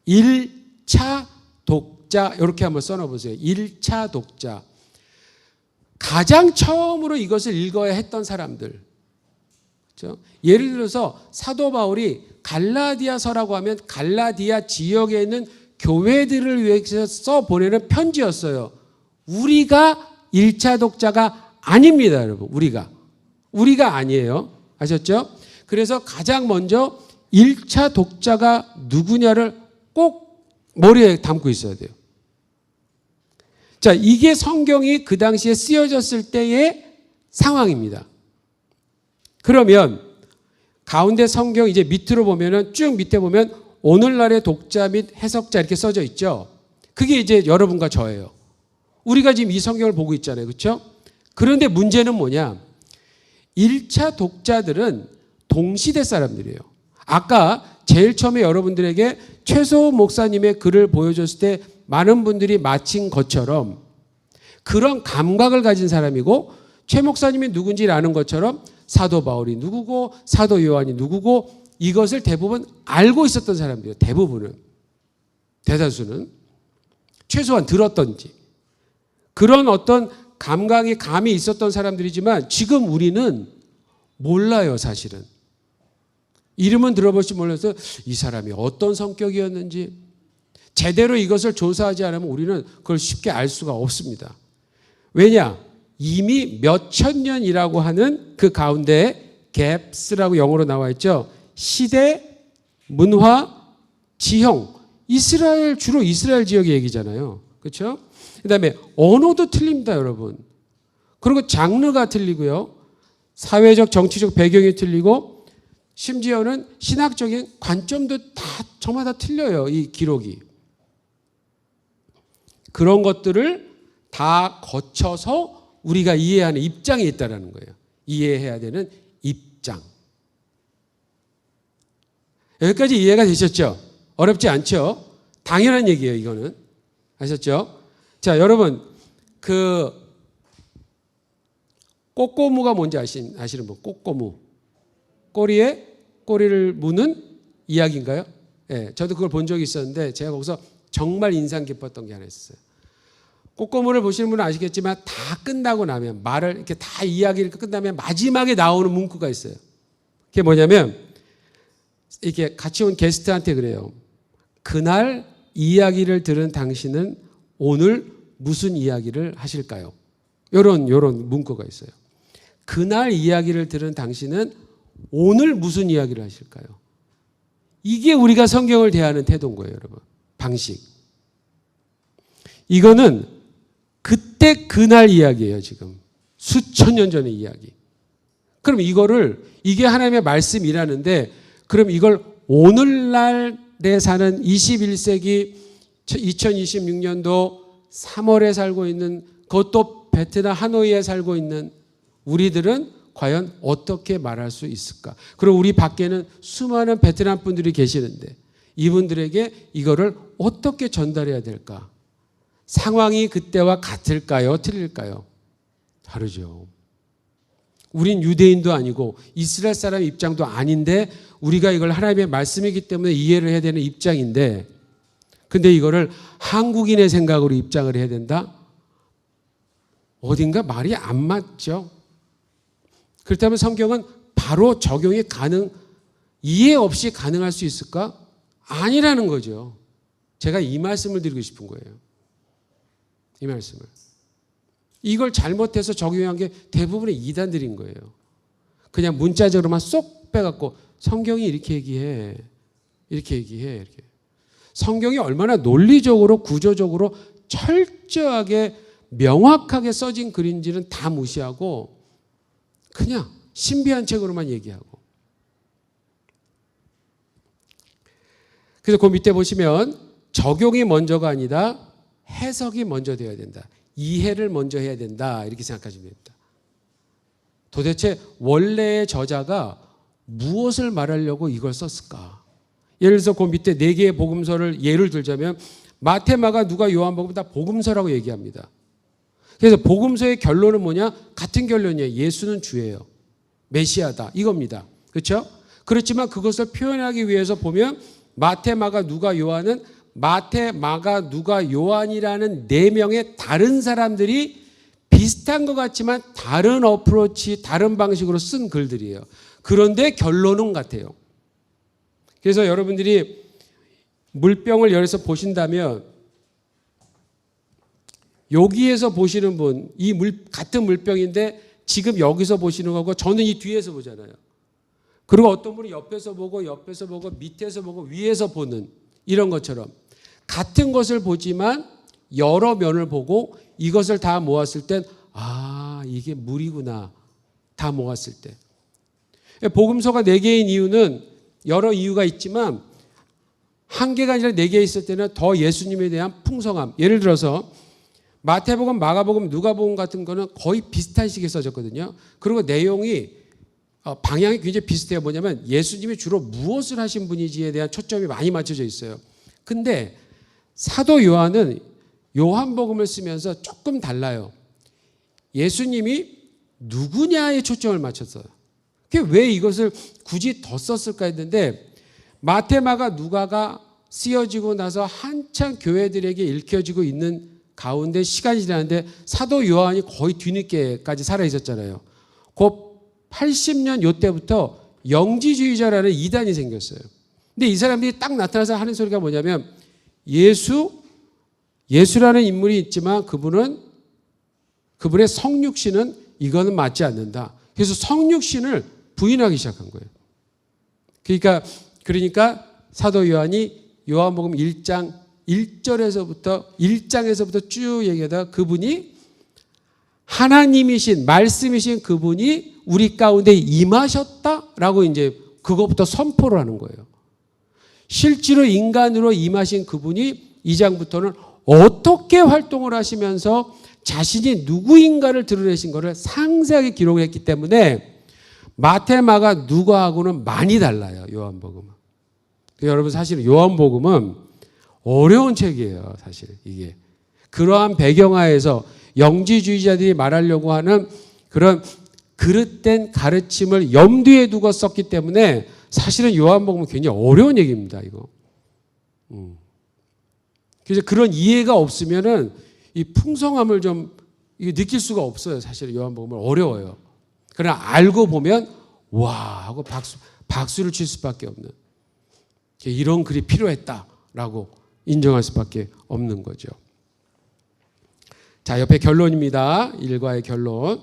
1차 독자 이렇게 한번 써놓으세요. 1차 독자. 가장 처음으로 이것을 읽어야 했던 사람들. 그렇죠? 예를 들어서 사도 바울이 갈라디아서라고 하면 갈라디아 지역에 있는 교회들을 위해서 써보내는 편지였어요. 우리가 1차 독자가 아닙니다, 여러분. 우리가 아니에요. 아셨죠? 그래서 가장 먼저 1차 독자가 누구냐를 꼭 머리에 담고 있어야 돼요. 자, 이게 성경이 그 당시에 쓰여졌을 때의 상황입니다. 그러면 가운데 성경 이제 밑으로 보면은 쭉 밑에 보면 오늘날의 독자 및 해석자 이렇게 써져 있죠. 그게 이제 여러분과 저예요. 우리가 지금 이 성경을 보고 있잖아요. 그렇죠? 그런데 문제는 뭐냐? 1차 독자들은 동시대 사람들이에요. 아까 제일 처음에 여러분들에게 최소호 목사님의 글을 보여줬을 때 많은 분들이 마친 것처럼 그런 감각을 가진 사람이고 최 목사님이 누군지 아는 것처럼 사도 바울이 누구고 사도 요한이 누구고 이것을 대부분 알고 있었던 사람들이에요. 대부분은. 대다수는. 최소한 들었던지. 그런 어떤 감이 있었던 사람들이지만 지금 우리는 몰라요, 사실은. 이름은 들어볼지 몰라서 이 사람이 어떤 성격이었는지 제대로 이것을 조사하지 않으면 우리는 그걸 쉽게 알 수가 없습니다. 왜냐? 이미 몇천 년이라고 하는 그 가운데 갭스라고 영어로 나와 있죠. 시대, 문화, 지형. 주로 이스라엘 지역의 얘기잖아요. 그렇죠? 그다음에 언어도 틀립니다, 여러분. 그리고 장르가 틀리고요. 사회적, 정치적 배경이 틀리고 심지어는 신학적인 관점도 다 저마다 틀려요. 이 기록이. 그런 것들을 다 거쳐서 우리가 이해하는 입장에 있다는 거예요. 이해해야 되는 입장. 여기까지 이해가 되셨죠? 어렵지 않죠? 당연한 얘기예요, 이거는. 아셨죠? 자, 여러분, 꼬꼬무가 뭔지 아시는 분? 꼬꼬무. 꼬리를 무는 이야기인가요? 네, 저도 그걸 본 적이 있었는데 제가 거기서 정말 인상 깊었던 게 하나 있었어요. 꼬꼬무를 보시는 분은 아시겠지만 다 끝나고 나면 말을 이렇게 다 이야기를 끝나면 마지막에 나오는 문구가 있어요. 그게 뭐냐면 이렇게 같이 온 게스트한테 그래요. 그날 이야기를 들은 당신은 오늘 무슨 이야기를 하실까요? 요런 문구가 있어요. 그날 이야기를 들은 당신은 오늘 무슨 이야기를 하실까요? 이게 우리가 성경을 대하는 태도인 거예요, 여러분. 방식. 이거는 그때 그날 이야기예요, 지금. 수천 년 전의 이야기. 그럼 이게 하나님의 말씀이라는데, 그럼 이걸 오늘날에 사는 21세기 2026년도 3월에 살고 있는, 그것도 베트남 하노이에 살고 있는 우리들은 과연 어떻게 말할 수 있을까? 그리고 우리 밖에는 수많은 베트남 분들이 계시는데 이분들에게 이거를 어떻게 전달해야 될까? 상황이 그때와 같을까요? 틀릴까요? 다르죠. 우린 유대인도 아니고 이스라엘 사람 입장도 아닌데 우리가 이걸 하나님의 말씀이기 때문에 이해를 해야 되는 입장인데, 근데 이거를 한국인의 생각으로 입장을 해야 된다? 어딘가 말이 안 맞죠. 그렇다면 성경은 바로 적용이 이해 없이 가능할 수 있을까? 아니라는 거죠. 제가 이 말씀을 드리고 싶은 거예요. 이 말씀을. 이걸 잘못해서 적용한 게 대부분의 이단들인 거예요. 그냥 문자적으로만 쏙 빼갖고 성경이 이렇게 얘기해. 이렇게. 성경이 얼마나 논리적으로 구조적으로 철저하게 명확하게 써진 글인지는 다 무시하고 그냥 신비한 책으로만 얘기하고. 그래서 그 밑에 보시면 적용이 먼저가 아니라 해석이 먼저 되어야 된다. 이해를 먼저 해야 된다. 이렇게 생각하시면 됩니다. 도대체 원래의 저자가 무엇을 말하려고 이걸 썼을까? 예를 들어서 그 밑에 4개의 복음서를 예를 들자면 마태, 마가, 누가, 요한복음 다 복음서라고 얘기합니다. 그래서 복음서의 결론은 뭐냐? 같은 결론이에요. 예수는 주예요. 메시아다. 이겁니다. 그렇죠? 그렇지만 그것을 표현하기 위해서 보면 마태, 마가, 누가, 요한은 마태, 마가, 누가, 요한이라는 4명의 다른 사람들이 비슷한 것 같지만 다른 어프로치, 다른 방식으로 쓴 글들이에요. 그런데 결론은 같아요. 그래서 여러분들이 물병을 열어서 보신다면 여기에서 보시는 분, 같은 물병인데 지금 여기서 보시는 거고 저는 이 뒤에서 보잖아요. 그리고 어떤 분이 옆에서 보고 밑에서 보고 위에서 보는 이런 것처럼 같은 것을 보지만 여러 면을 보고 이것을 다 모았을 땐 이게 물이구나. 다 모았을 때. 복음서가 4개인 이유는 여러 이유가 있지만 한 개가 아니라 4개 있을 때는 더 예수님에 대한 풍성함. 예를 들어서 마태복음, 마가복음, 누가복음 같은 거는 거의 비슷한 시기에 써졌거든요. 그리고 내용이 방향이 굉장히 비슷해요. 뭐냐면 예수님이 주로 무엇을 하신 분이지에 대한 초점이 많이 맞춰져 있어요. 근데 사도 요한은 요한복음을 쓰면서 조금 달라요. 예수님이 누구냐에 초점을 맞췄어요. 그게 왜 이것을 굳이 더 썼을까 했는데 마태, 마가, 누가가 쓰여지고 나서 한참 교회들에게 읽혀지고 있는 가운데 시간이 지나는데 사도 요한이 거의 뒤늦게까지 살아있었잖아요. 그 80년 요때부터 영지주의자라는 이단이 생겼어요. 근데 이 사람들이 딱 나타나서 하는 소리가 뭐냐면 예수라는 인물이 있지만 그분의 성육신은 이거는 맞지 않는다. 그래서 성육신을 부인하기 시작한 거예요. 그러니까 사도 요한이 요한복음 1장 1장에서부터 쭉 얘기하다가 그분이 하나님이신 말씀이신 그분이 우리 가운데 임하셨다라고 이제 그것부터 선포를 하는 거예요. 실제로 인간으로 임하신 그분이 2장부터는 어떻게 활동을 하시면서 자신이 누구인가를 드러내신 것을 상세하게 기록을 했기 때문에 마태, 마가, 누가하고는 많이 달라요. 요한복음은. 여러분 사실은 요한복음은 어려운 책이에요. 사실 이게. 그러한 배경하에서 영지주의자들이 말하려고 하는 그런 그릇된 가르침을 염두에 두고 썼기 때문에 사실은 요한복음은 굉장히 어려운 얘기입니다. 이거. 그래서 그런 이해가 없으면은 이 풍성함을 좀 느낄 수가 없어요. 사실 요한복음은 어려워요. 그러나 알고 보면 와 하고 박수를 칠 수밖에 없는 이런 글이 필요했다라고 인정할 수밖에 없는 거죠. 자, 옆에 결론입니다. 일과의 결론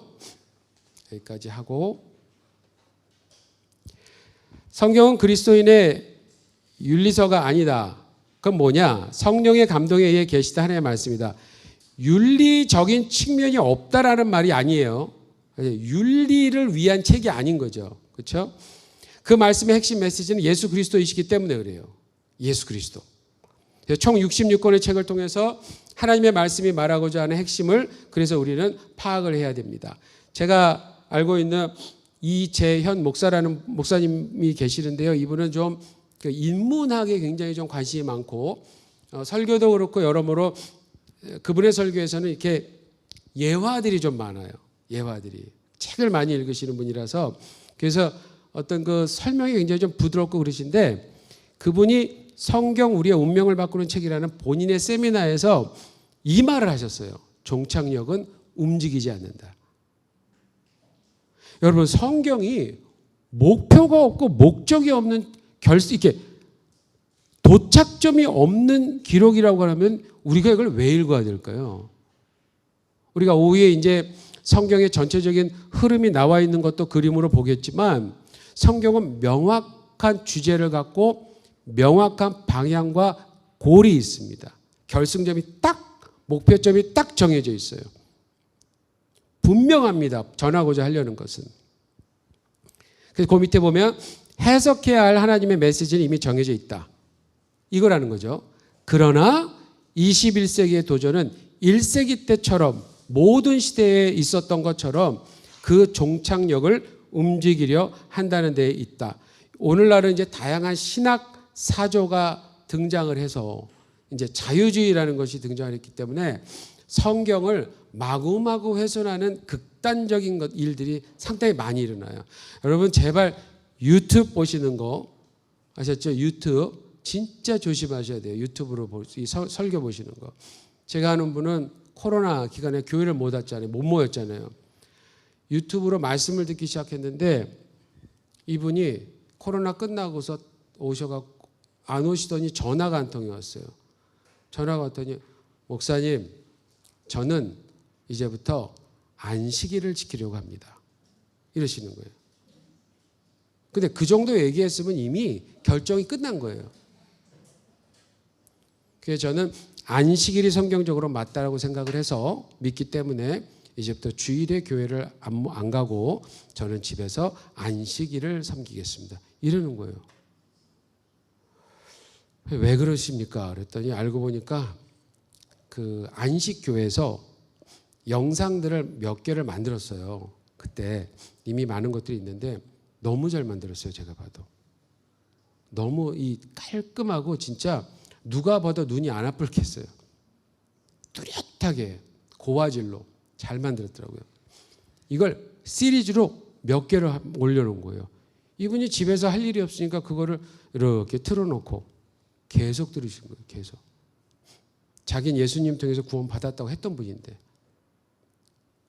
여기까지 하고 성경은 그리스도인의 윤리서가 아니다. 그건 뭐냐? 성령의 감동에 의해 계시다 하나님의 말씀이다. 윤리적인 측면이 없다라는 말이 아니에요. 윤리를 위한 책이 아닌 거죠. 그렇죠? 그 말씀의 핵심 메시지는 예수 그리스도이시기 때문에 그래요. 예수 그리스도. 총 66권의 책을 통해서 하나님의 말씀이 말하고자 하는 핵심을 그래서 우리는 파악을 해야 됩니다. 제가 알고 있는 이재현 목사라는 목사님이 계시는데요. 이분은 좀 인문학에 굉장히 좀 관심이 많고 설교도 그렇고 여러모로 그분의 설교에서는 이렇게 예화들이 좀 많아요. 예화들이. 책을 많이 읽으시는 분이라서 그래서 어떤 그 설명이 굉장히 좀 부드럽고 그러신데 그분이 성경 우리의 운명을 바꾸는 책이라는 본인의 세미나에서 이 말을 하셨어요. 종착역은 움직이지 않는다. 여러분 성경이 목표가 없고 목적이 없는 이렇게 도착점이 없는 기록이라고 하면 우리가 이걸 왜 읽어야 될까요? 우리가 오후에 이제 성경의 전체적인 흐름이 나와 있는 것도 그림으로 보겠지만 성경은 명확한 주제를 갖고 명확한 방향과 골이 있습니다. 결승점이 목표점이 딱 정해져 있어요. 분명합니다. 전하고자 하려는 것은. 그래서 그 밑에 보면 해석해야 할 하나님의 메시지는 이미 정해져 있다. 이거라는 거죠. 그러나 21세기의 도전은 1세기 때처럼 모든 시대에 있었던 것처럼 그 종착역을 움직이려 한다는 데에 있다. 오늘날은 이제 다양한 신학 사조가 등장을 해서 이제 자유주의라는 것이 등장을 했기 때문에 성경을 마구마구 훼손하는 극단적인 일들이 상당히 많이 일어나요. 여러분 제발 유튜브 보시는 거 아셨죠? 유튜브 진짜 조심하셔야 돼요. 유튜브로 설교 보시는 거. 제가 아는 분은 코로나 기간에 교회를 못 왔잖아요. 못 모였잖아요. 유튜브로 말씀을 듣기 시작했는데 이분이 코로나 끝나고서 오셔갖고 안 오시더니 전화가 한 통이 왔어요. 전화가 왔더니 목사님 저는 이제부터 안식일을 지키려고 합니다. 이러시는 거예요. 근데 그 정도 얘기했으면 이미 결정이 끝난 거예요. 그래서 저는 안식일이 성경적으로 맞다라고 생각을 해서 믿기 때문에 이제부터 주일에 교회를 안 가고 저는 집에서 안식일을 섬기겠습니다. 이러는 거예요. 왜 그러십니까? 그랬더니 알고 보니까 그 안식교회에서 영상들을 몇 개를 만들었어요. 그때 이미 많은 것들이 있는데 너무 잘 만들었어요. 제가 봐도. 너무 이 깔끔하고 진짜 누가 봐도 눈이 안 아플겠어요. 뚜렷하게 고화질로 잘 만들었더라고요. 이걸 시리즈로 몇 개를 올려놓은 거예요. 이분이 집에서 할 일이 없으니까 그거를 이렇게 틀어놓고 계속 들으신 거예요. 계속. 자기는 예수님 통해서 구원 받았다고 했던 분인데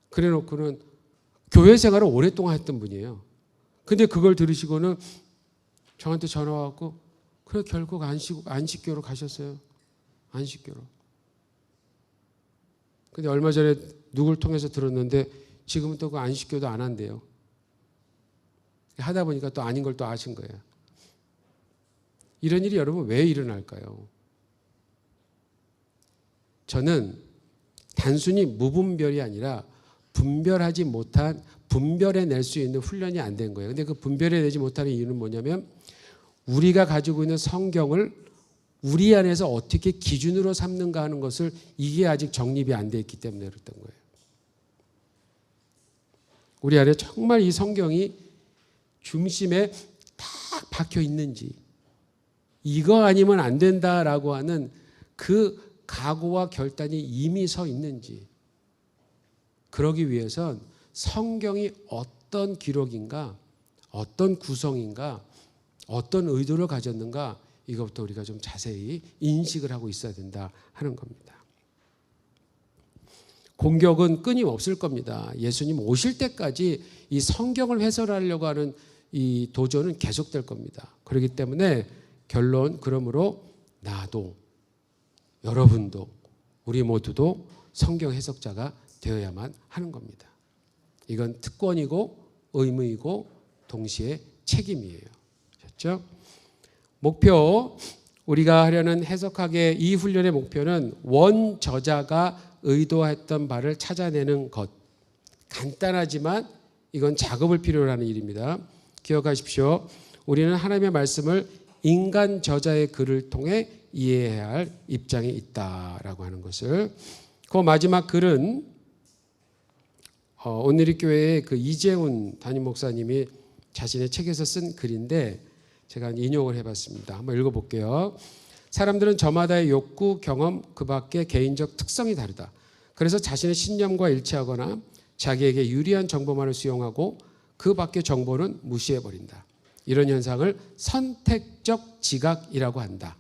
그래 놓고는 교회 생활을 오랫동안 했던 분이에요. 근데 그걸 들으시고는 저한테 전화 와갖고 그래 결국 안식교로 가셨어요. 안식교로. 근데 얼마 전에 누굴 통해서 들었는데 지금은 또 그 안식교도 안 한대요. 하다 보니까 또 아닌 걸 또 아신 거예요. 이런 일이 여러분 왜 일어날까요? 저는 단순히 무분별이 아니라 분별하지 못한 분별해낼 수 있는 훈련이 안 된 거예요. 근데 그 분별해내지 못하는 이유는 뭐냐면 우리가 가지고 있는 성경을 우리 안에서 어떻게 기준으로 삼는가 하는 것을 이게 아직 정립이 안 돼 있기 때문에 그랬던 거예요. 우리 안에 정말 이 성경이 중심에 딱 박혀 있는지 이거 아니면 안 된다라고 하는 그 각오와 결단이 이미 서 있는지 그러기 위해선 성경이 어떤 기록인가 어떤 구성인가 어떤 의도를 가졌는가 이것부터 우리가 좀 자세히 인식을 하고 있어야 된다 하는 겁니다. 공격은 끊임없을 겁니다. 예수님 오실 때까지 이 성경을 해설하려고 하는 이 도전은 계속될 겁니다. 그렇기 때문에 결론 그러므로 나도 여러분도 우리 모두도 성경 해석자가 되어야만 하는 겁니다. 이건 특권이고 의무이고 동시에 책임이에요. 그렇죠? 목표 우리가 하려는 해석학의 이 훈련의 목표는 원저자가 의도했던 바를 찾아내는 것. 간단하지만 이건 작업을 필요로 하는 일입니다. 기억하십시오. 우리는 하나님의 말씀을 인간 저자의 글을 통해 이해해야 할 입장에 있다라고 하는 것을. 그 마지막 글은 온누리교회의 그 이재훈 담임 목사님이 자신의 책에서 쓴 글인데 제가 인용을 해봤습니다. 한번 읽어볼게요. 사람들은 저마다의 욕구, 경험, 그 밖의 개인적 특성이 다르다. 그래서 자신의 신념과 일치하거나 자기에게 유리한 정보만을 수용하고 그 밖의 정보는 무시해버린다. 이런 현상을 선택적 지각이라고 한다.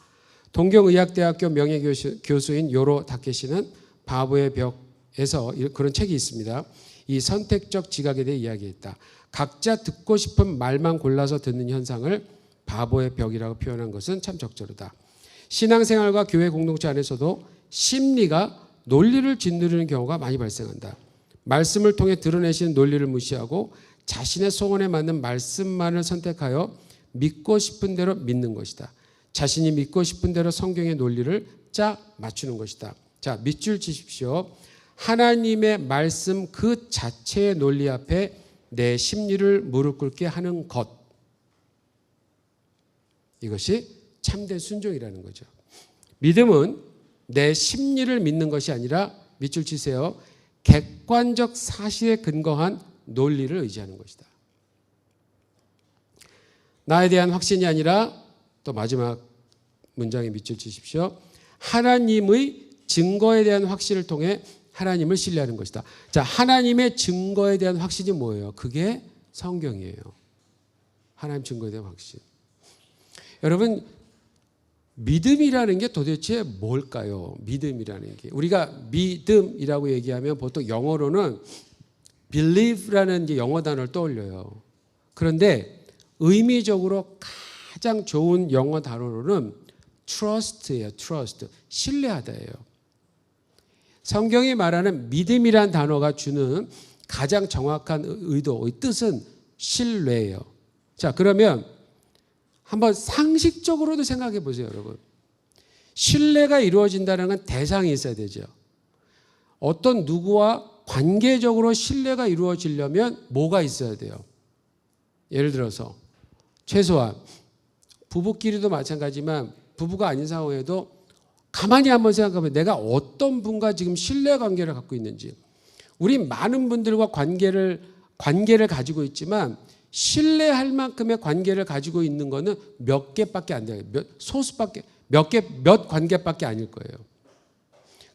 동경의학대학교 명예교수인 요로 다케시는 바보의 벽에서 그런 책이 있습니다. 이 선택적 지각에 대해 이야기했다. 각자 듣고 싶은 말만 골라서 듣는 현상을 바보의 벽이라고 표현한 것은 참 적절하다. 신앙생활과 교회 공동체 안에서도 심리가 논리를 짓누르는 경우가 많이 발생한다. 말씀을 통해 드러내시는 논리를 무시하고 자신의 소원에 맞는 말씀만을 선택하여 믿고 싶은 대로 믿는 것이다. 자신이 믿고 싶은 대로 성경의 논리를 짜 맞추는 것이다. 자, 밑줄 치십시오. 하나님의 말씀 그 자체의 논리 앞에 내 심리를 무릎 꿇게 하는 것. 이것이 참된 순종이라는 거죠. 믿음은 내 심리를 믿는 것이 아니라 밑줄 치세요. 객관적 사실에 근거한 논리를 의지하는 것이다. 나에 대한 확신이 아니라 또 마지막 문장에 밑줄 치십시오. 하나님의 증거에 대한 확신을 통해 하나님을 신뢰하는 것이다. 자, 하나님의 증거에 대한 확신이 뭐예요? 그게 성경이에요. 하나님 증거에 대한 확신. 여러분, 믿음이라는 게 도대체 뭘까요? 믿음이라는 게. 우리가 믿음이라고 얘기하면 보통 영어로는 believe라는 이제 영어 단어를 떠올려요. 그런데 의미적으로 가장 좋은 영어 단어로는 trust예요. trust. 신뢰하다예요. 성경이 말하는 믿음이란 단어가 주는 가장 정확한 의도의 뜻은 신뢰예요. 자, 그러면 한번 상식적으로도 생각해 보세요, 여러분. 신뢰가 이루어진다는 건 대상이 있어야 되죠. 어떤 누구와 관계적으로 신뢰가 이루어지려면 뭐가 있어야 돼요? 예를 들어서 최소한 부부끼리도 마찬가지지만 부부가 아닌 상황에도 가만히 한번 생각하면 내가 어떤 분과 지금 신뢰관계를 갖고 있는지. 우리 많은 분들과 관계를 가지고 있지만 신뢰할 만큼의 관계를 가지고 있는 거는 몇 개밖에 안 돼요. 몇 관계밖에 아닐 거예요.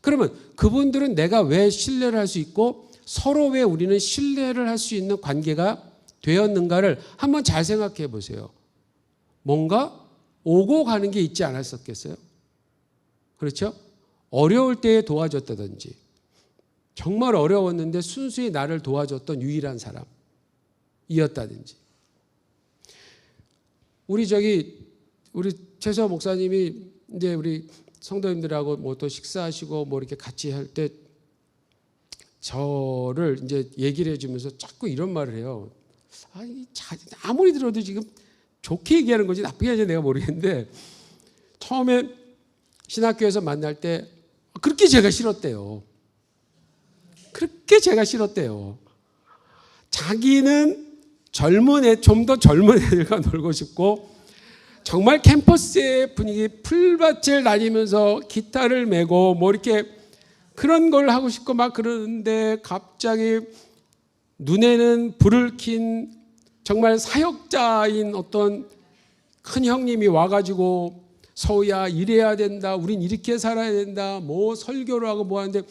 그러면 그분들은 내가 왜 신뢰를 할 수 있고 서로 왜 우리는 신뢰를 할 수 있는 관계가 되었는가를 한번 잘 생각해 보세요. 뭔가 오고 가는 게 있지 않았었겠어요? 그렇죠? 어려울 때에 도와줬다든지 정말 어려웠는데 순수히 나를 도와줬던 유일한 사람이었다든지 우리 최수아 목사님이 이제 우리 성도님들하고 뭐 또 식사하시고 뭐 이렇게 같이 할 때 저를 이제 얘기를 해주면서 자꾸 이런 말을 해요. 아무리 들어도 지금 좋게 얘기하는 건지 나쁘게 하는지 내가 모르겠는데 처음에 신학교에서 만날 때 그렇게 제가 싫었대요. 자기는 좀 더 젊은 애들과 놀고 싶고 정말 캠퍼스의 분위기 풀밭을 다니면서 기타를 메고 뭐 이렇게 그런 걸 하고 싶고 막 그러는데 갑자기 눈에는 불을 킨 정말 사역자인 어떤 큰 형님이 와가지고 서우야 이래야 된다. 우린 이렇게 살아야 된다. 뭐 설교를 하고 뭐 하는데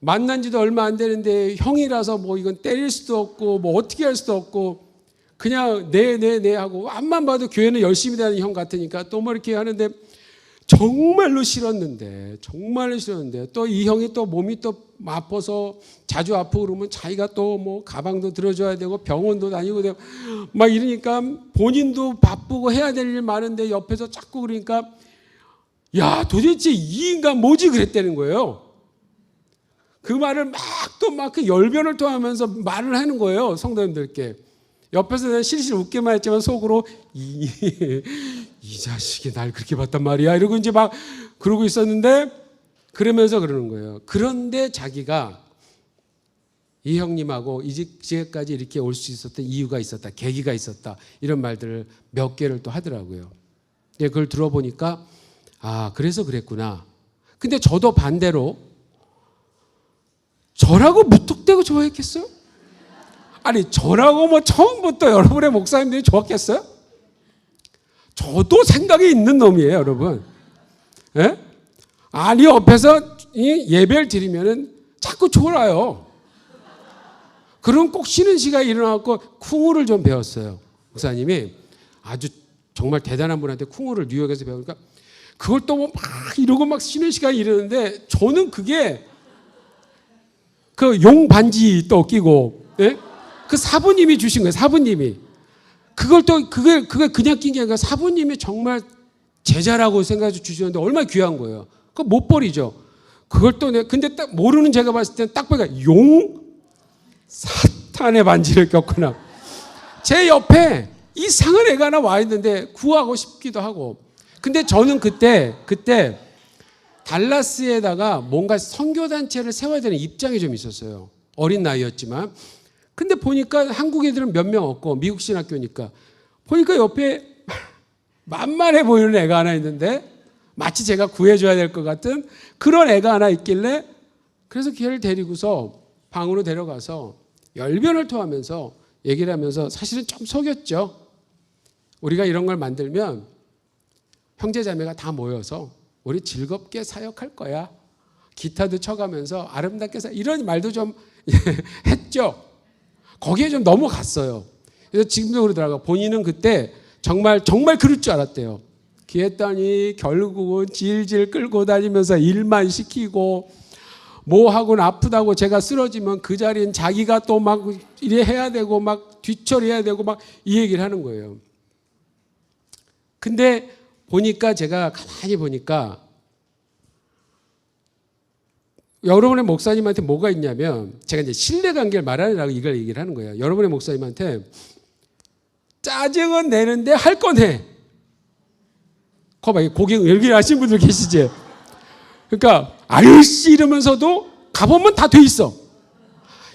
만난 지도 얼마 안 되는데 형이라서 뭐 이건 때릴 수도 없고 뭐 어떻게 할 수도 없고 그냥 네 하고 앞만 봐도 교회는 열심히 다니는 형 같으니까 또 뭐 이렇게 하는데 정말로 싫었는데 또 이 형이 또 몸이 또 아파서 자주 아프고 그러면 자기가 또 뭐 가방도 들어줘야 되고 병원도 다니고 되고 막 이러니까 본인도 바쁘고 해야 될 일 많은데 옆에서 자꾸 그러니까 야 도대체 이 인간 뭐지 그랬다는 거예요. 그 말을 막 그 열변을 토하면서 말을 하는 거예요. 성도님들께. 옆에서 내가 실실 웃기만 했지만 속으로 이 자식이 날 그렇게 봤단 말이야 이러고 이제 막 그러고 있었는데 그러면서 그러는 거예요. 그런데 자기가 이 형님하고 이 지역까지 이렇게 올 수 있었던 이유가 있었다. 계기가 있었다. 이런 말들을 몇 개를 또 하더라고요. 그걸 들어보니까 그래서 그랬구나. 근데 저도 반대로 저라고 무턱대고 좋아했겠어요? 아니 저라고 뭐 처음부터 여러분의 목사님들이 좋았겠어요? 저도 생각이 있는 놈이에요, 여러분. 예? 아니 옆에서 예배를 드리면은 자꾸 졸아요. 그럼 꼭 쉬는 시간에 일어나고 쿵우를 좀 배웠어요. 목사님이 아주 정말 대단한 분한테 쿵우를 뉴욕에서 배우니까 그걸 또 막 이러고 막 쉬는 시간에 이러는데 저는 그게 그 용 반지 또 끼고 예? 그 사부님이 주신 거예요. 사부님이 그걸 또 그게 그냥 낀 게 아니라 사부님이 정말 제자라고 생각해서 주셨는데 얼마나 귀한 거예요. 그거 못 버리죠. 그걸 또 근데 딱 모르는 제가 봤을 때는 딱 보니까 용 사탄의 반지를 꼈구나. 제 옆에 이상한 애가 하나 와 있는데 구하고 싶기도 하고. 근데 저는 그때 달라스에다가 뭔가 선교단체를 세워야 되는 입장이 좀 있었어요. 어린 나이였지만. 근데 보니까 한국 애들은 몇 명 없고 미국 신학교니까 보니까 옆에 만만해 보이는 애가 하나 있는데 마치 제가 구해줘야 될 것 같은 그런 애가 하나 있길래 그래서 걔를 데리고서 방으로 데려가서 열변을 토하면서 얘기를 하면서 사실은 좀 속였죠. 우리가 이런 걸 만들면 형제자매가 다 모여서 우리 즐겁게 사역할 거야. 기타도 쳐가면서 아름답게 이런 말도 좀 했죠. 거기에 좀 넘어갔어요. 그래서 지금도 그러더라고요. 본인은 그때 정말 그럴 줄 알았대요. 그랬더니 결국은 질질 끌고 다니면서 일만 시키고 뭐 하고는 아프다고 제가 쓰러지면 그 자리엔 자기가 또 막 이래 해야 되고 막 뒤처리해야 되고 막 이 얘기를 하는 거예요. 근데 보니까 제가 가만히 보니까 여러분의 목사님한테 뭐가 있냐면 제가 이제 신뢰관계를 말하느라고 이걸 얘기를 하는 거예요. 여러분의 목사님한테 짜증은 내는데 할 건 해. 거봐, 고객 여기 하신 분들 계시지? 그러니까 아유씨 이러면서도 가보면 다 돼 있어.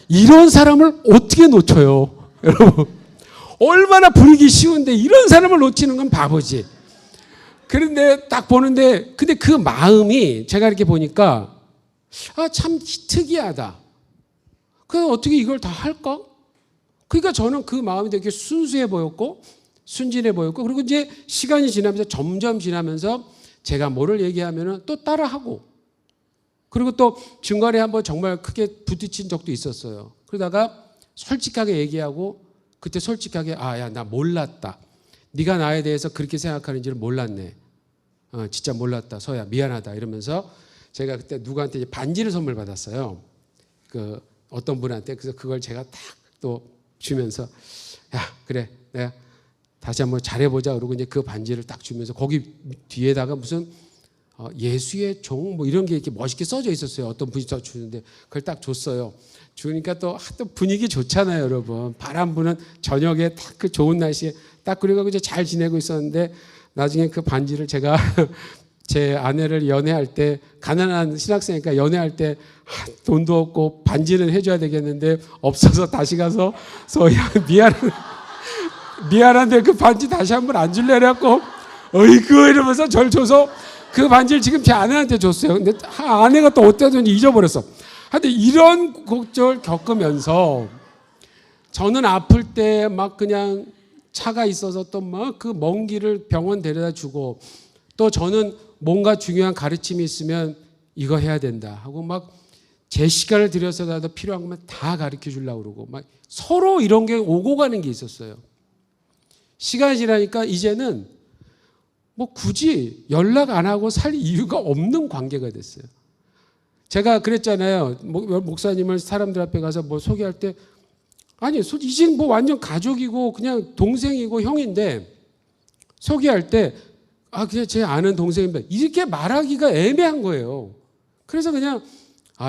이런 사람을 어떻게 놓쳐요? 여러분 얼마나 부리기 쉬운데 이런 사람을 놓치는 건 바보지. 그런데 딱 보는데 근데 그 마음이 제가 이렇게 보니까 참 특이하다. 그 어떻게 이걸 다 할까? 그러니까 저는 그 마음이 되게 순수해 보였고 순진해 보였고 그리고 이제 시간이 지나면서 점점 지나면서 제가 뭐를 얘기하면은 또 따라하고 그리고 또 중간에 한번 정말 크게 부딪힌 적도 있었어요. 그러다가 솔직하게 얘기하고 그때 솔직하게 야, 나 몰랐다. 네가 나에 대해서 그렇게 생각하는지를 몰랐네. 진짜 몰랐다. 서야 미안하다. 이러면서 제가 그때 누구한테 이제 반지를 선물 받았어요. 그 어떤 분한테. 그래서 그걸 제가 딱 또 주면서 야, 그래. 내가 다시 한번 잘해보자. 그러고 이제 그 반지를 딱 주면서 거기 뒤에다가 무슨 예수의 종 뭐 이런 게 이렇게 멋있게 써져 있었어요. 어떤 분이 저 주는데 그걸 딱 줬어요. 주니까 또 분위기 좋잖아요, 여러분. 바람 부는 저녁에 딱 그 좋은 날씨에 딱 그래가지고 이제 잘 지내고 있었는데 나중에 그 반지를 제가 제 아내를 연애할 때 가난한 신학생이니까 연애할 때 돈도 없고 반지는 해줘야 되겠는데 없어서 다시 가서 소야 미안한데 그 반지 다시 한번 안 줄래 그래갖고 어이구 이러면서 절 줘서 그 반지를 지금 제 아내한테 줬어요. 근데 아내가 또 어땠는지 잊어버렸어. 하여튼 이런 곡절 겪으면서 저는 아플 때 막 그냥 차가 있어서 또 막 그 먼 길을 병원 데려다 주고 또 저는 뭔가 중요한 가르침이 있으면 이거 해야 된다 하고 막 제 시간을 들여서라도 필요한 것만 다 가르쳐 주려고 그러고 막 서로 이런 게 오고 가는 게 있었어요. 시간이 지나니까 이제는 뭐 굳이 연락 안 하고 살 이유가 없는 관계가 됐어요. 제가 그랬잖아요. 목사님을 사람들 앞에 가서 뭐 소개할 때 아니 이제는 뭐 완전 가족이고 그냥 동생이고 형인데 소개할 때 그냥 제 아는 동생인데 이렇게 말하기가 애매한 거예요. 그래서 그냥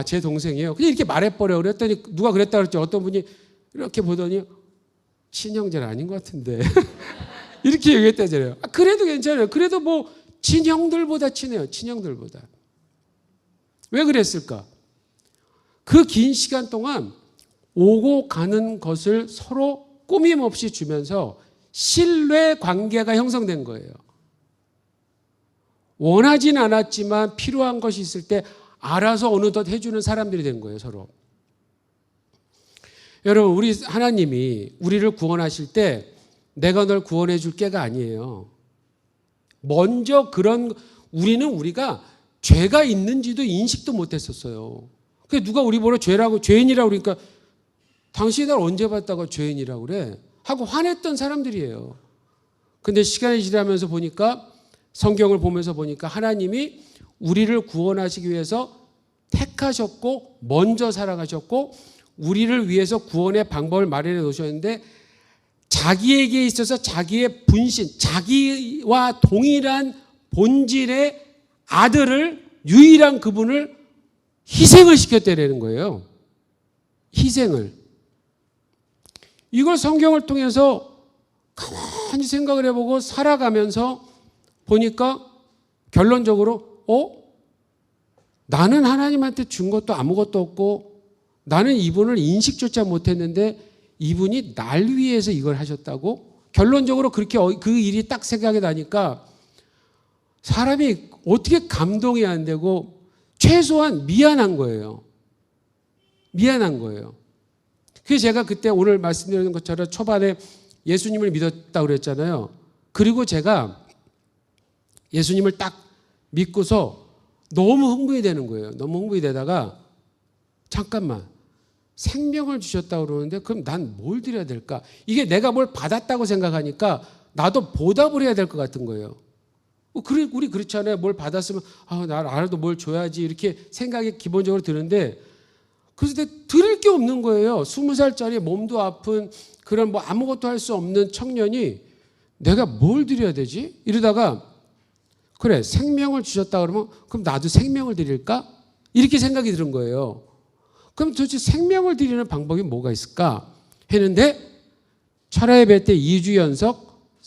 제 동생이에요. 그냥 이렇게 말해버려. 그랬더니 누가 그랬다 그랬죠. 어떤 분이 이렇게 보더니 친형제는 아닌 것 같은데 이렇게 얘기했다잖아요. 그래도 괜찮아요. 그래도 뭐 친형들보다 친해요. 친형들보다. 왜 그랬을까? 그 긴 시간 동안 오고 가는 것을 서로 꾸밈없이 주면서 신뢰 관계가 형성된 거예요. 원하진 않았지만 필요한 것이 있을 때 알아서 어느덧 해주는 사람들이 된 거예요, 서로. 여러분, 우리 하나님이 우리를 구원하실 때 내가 널 구원해 줄 게가 아니에요. 먼저 우리가 죄가 있는지도 인식도 못했었어요. 그래서 누가 우리 보러 죄인이라고 그러니까 당신이 날 언제 봤다고 죄인이라고 그래? 하고 화냈던 사람들이에요. 근데 시간이 지나면서 보니까 성경을 보면서 보니까 하나님이 우리를 구원하시기 위해서 택하셨고 먼저 살아가셨고 우리를 위해서 구원의 방법을 마련해 놓으셨는데 자기에게 있어서 자기의 분신, 자기와 동일한 본질의 아들을 유일한 그분을 희생을 시켰다는 거예요. 희생을. 이걸 성경을 통해서 가만히 생각을 해보고 살아가면서 보니까 결론적으로 나는 하나님한테 준 것도 아무것도 없고 나는 이분을 인식조차 못했는데 이분이 날 위해서 이걸 하셨다고? 결론적으로 그렇게 그 일이 딱 생각이 나니까 사람이 어떻게 감동이 안 되고 최소한 미안한 거예요. 미안한 거예요. 그래서 제가 그때 오늘 말씀드리는 것처럼 초반에 예수님을 믿었다고 그랬잖아요. 그리고 제가 예수님을 딱 믿고서 너무 흥분이 되는 거예요. 너무 흥분이 되다가 잠깐만, 생명을 주셨다고 그러는데 그럼 난 뭘 드려야 될까? 이게 내가 뭘 받았다고 생각하니까 나도 보답을 해야 될 것 같은 거예요. 우리 그렇잖아요. 뭘 받았으면 나라도 뭘 줘야지 이렇게 생각이 기본적으로 드는데 그래서 드릴 게 없는 거예요. 20살짜리 몸도 아픈 그런 뭐 아무것도 할 수 없는 청년이 내가 뭘 드려야 되지? 이러다가 그래, 생명을 주셨다 그러면 그럼 나도 생명을 드릴까? 이렇게 생각이 드는 거예요. 그럼 도대체 생명을 드리는 방법이 뭐가 있을까? 했는데 철야예배 때 2주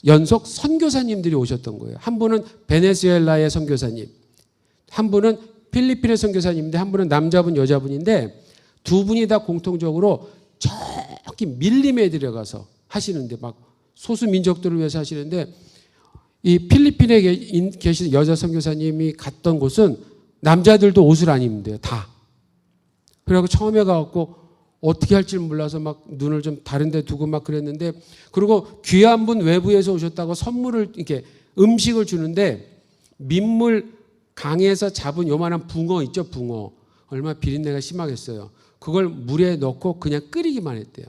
연속 선교사님들이 오셨던 거예요. 한 분은 베네수엘라의 선교사님, 한 분은 필리핀의 선교사님인데 한 분은 남자분 여자분인데 두 분이 다 공통적으로 저기 밀림에 들어가서 하시는데 막 소수 민족들을 위해서 하시는데 이 필리핀에 계신 여자 선교사님이 갔던 곳은 남자들도 옷을 안 입는데요. 다. 그래갖고 처음에 가갖고 어떻게 할지 몰라서 막 눈을 좀 다른 데 두고 막 그랬는데 그리고 귀한 분 외부에서 오셨다고 선물을 이렇게 음식을 주는데 민물 강에서 잡은 요만한 붕어 있죠, 붕어. 얼마나 비린내가 심하겠어요. 그걸 물에 넣고 그냥 끓이기만 했대요.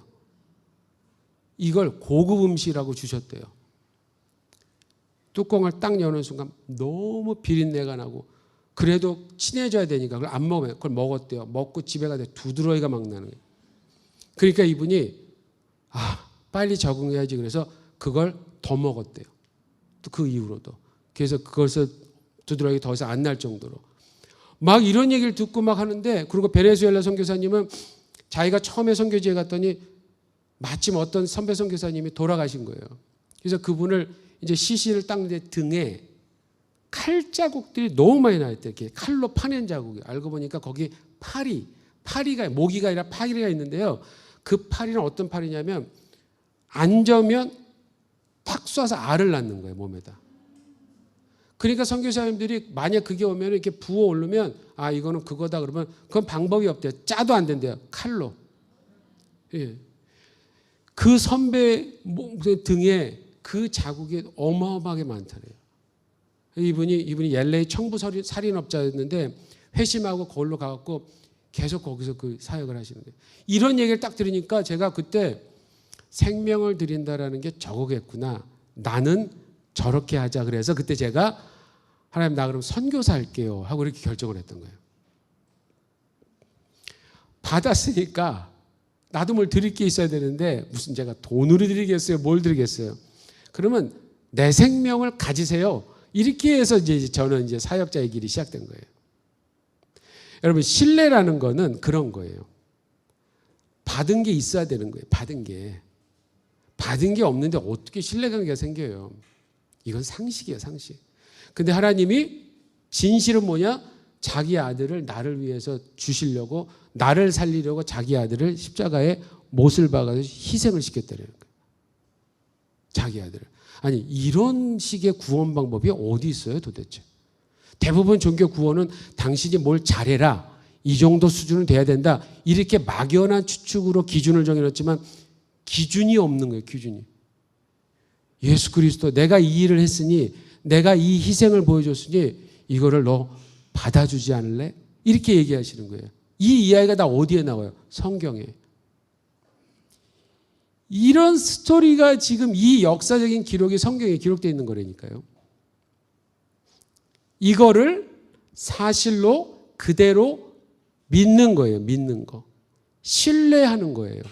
이걸 고급 음식이라고 주셨대요. 뚜껑을 딱 여는 순간 너무 비린내가 나고 그래도 친해져야 되니까 그걸 안 먹으면 그걸 먹었대요. 먹고 집에 가서 두드러기가 막 나는 거예요. 그러니까 이분이 빨리 적응해야지 그래서 그걸 더 먹었대요. 또 그 이후로도. 그래서 그것을 두드러기 더 이상 안 날 정도로. 막 이런 얘기를 듣고 막 하는데 그리고 베네수엘라 선교사님은 자기가 처음에 선교지에 갔더니 마침 어떤 선배 선교사님이 돌아가신 거예요. 그래서 그분을 이제 시신을 닦는데 등에 칼 자국들이 너무 많이 나 있대요. 이렇게 칼로 파낸 자국이. 알고 보니까 거기 파리가 모기가 아니라 파리가 있는데요. 그 파리는 어떤 파리냐면 앉으면 탁 쏴서 알을 낳는 거예요, 몸에다. 그러니까 선교사님들이 만약 그게 오면 이렇게 부어 오르면 이거는 그거다 그러면 그건 방법이 없대요. 짜도 안 된대요. 칼로. 예. 그 선배 등에 그 자국이 어마어마하게 많다래요. 이분이 LA 청부 살인업자였는데 회심하고 거기로 가갖고 계속 거기서 그 사역을 하시는 거예요. 이런 얘기를 딱 들으니까 제가 그때 생명을 드린다라는 게 저거겠구나. 나는 저렇게 하자. 그래서 그때 제가 하나님 나 그럼 선교사 할게요 하고 이렇게 결정을 했던 거예요. 받았으니까 나도 뭘 드릴 게 있어야 되는데 무슨 제가 돈으로 드리겠어요? 뭘 드리겠어요? 그러면 내 생명을 가지세요. 이렇게 해서 이제 저는 이제 사역자의 길이 시작된 거예요. 여러분 신뢰라는 거는 그런 거예요. 받은 게 있어야 되는 거예요. 받은 게 없는데 어떻게 신뢰관계가 생겨요? 이건 상식이에요, 상식. 근데 하나님이 진실은 뭐냐? 자기 아들을 나를 위해서 주시려고 나를 살리려고 자기 아들을 십자가에 못을 박아서 희생을 시켰다는 거예요. 자기 아들을. 아니 이런 식의 구원 방법이 어디 있어요 도대체? 대부분 종교 구원은 당신이 뭘 잘해라. 이 정도 수준은 돼야 된다. 이렇게 막연한 추측으로 기준을 정해놓지만 기준이 없는 거예요. 기준이. 예수 그리스도 내가 이 일을 했으니 내가 이 희생을 보여줬으니 이거를 너 받아주지 않을래? 이렇게 얘기하시는 거예요. 이 이야기가 다 어디에 나와요? 성경에. 이런 스토리가 지금 이 역사적인 기록이 성경에 기록되어 있는 거라니까요. 이거를 사실로 그대로 믿는 거예요. 믿는 거. 신뢰하는 거예요.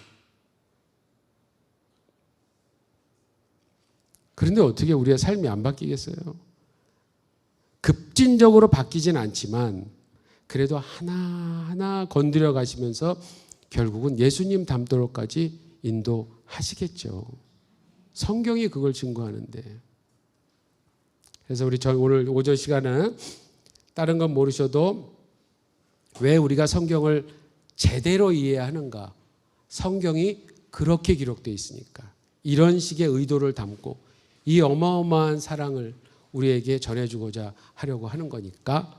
그런데 어떻게 우리의 삶이 안 바뀌겠어요? 급진적으로 바뀌진 않지만 그래도 하나하나 건드려 가시면서 결국은 예수님 닮도록까지 인도하시겠죠. 성경이 그걸 증거하는데. 그래서 우리 오늘 오전 시간은 다른 건 모르셔도 왜 우리가 성경을 제대로 이해하는가? 성경이 그렇게 기록되어 있으니까. 이런 식의 의도를 담고 이 어마어마한 사랑을 우리에게 전해주고자 하려고 하는 거니까입니다.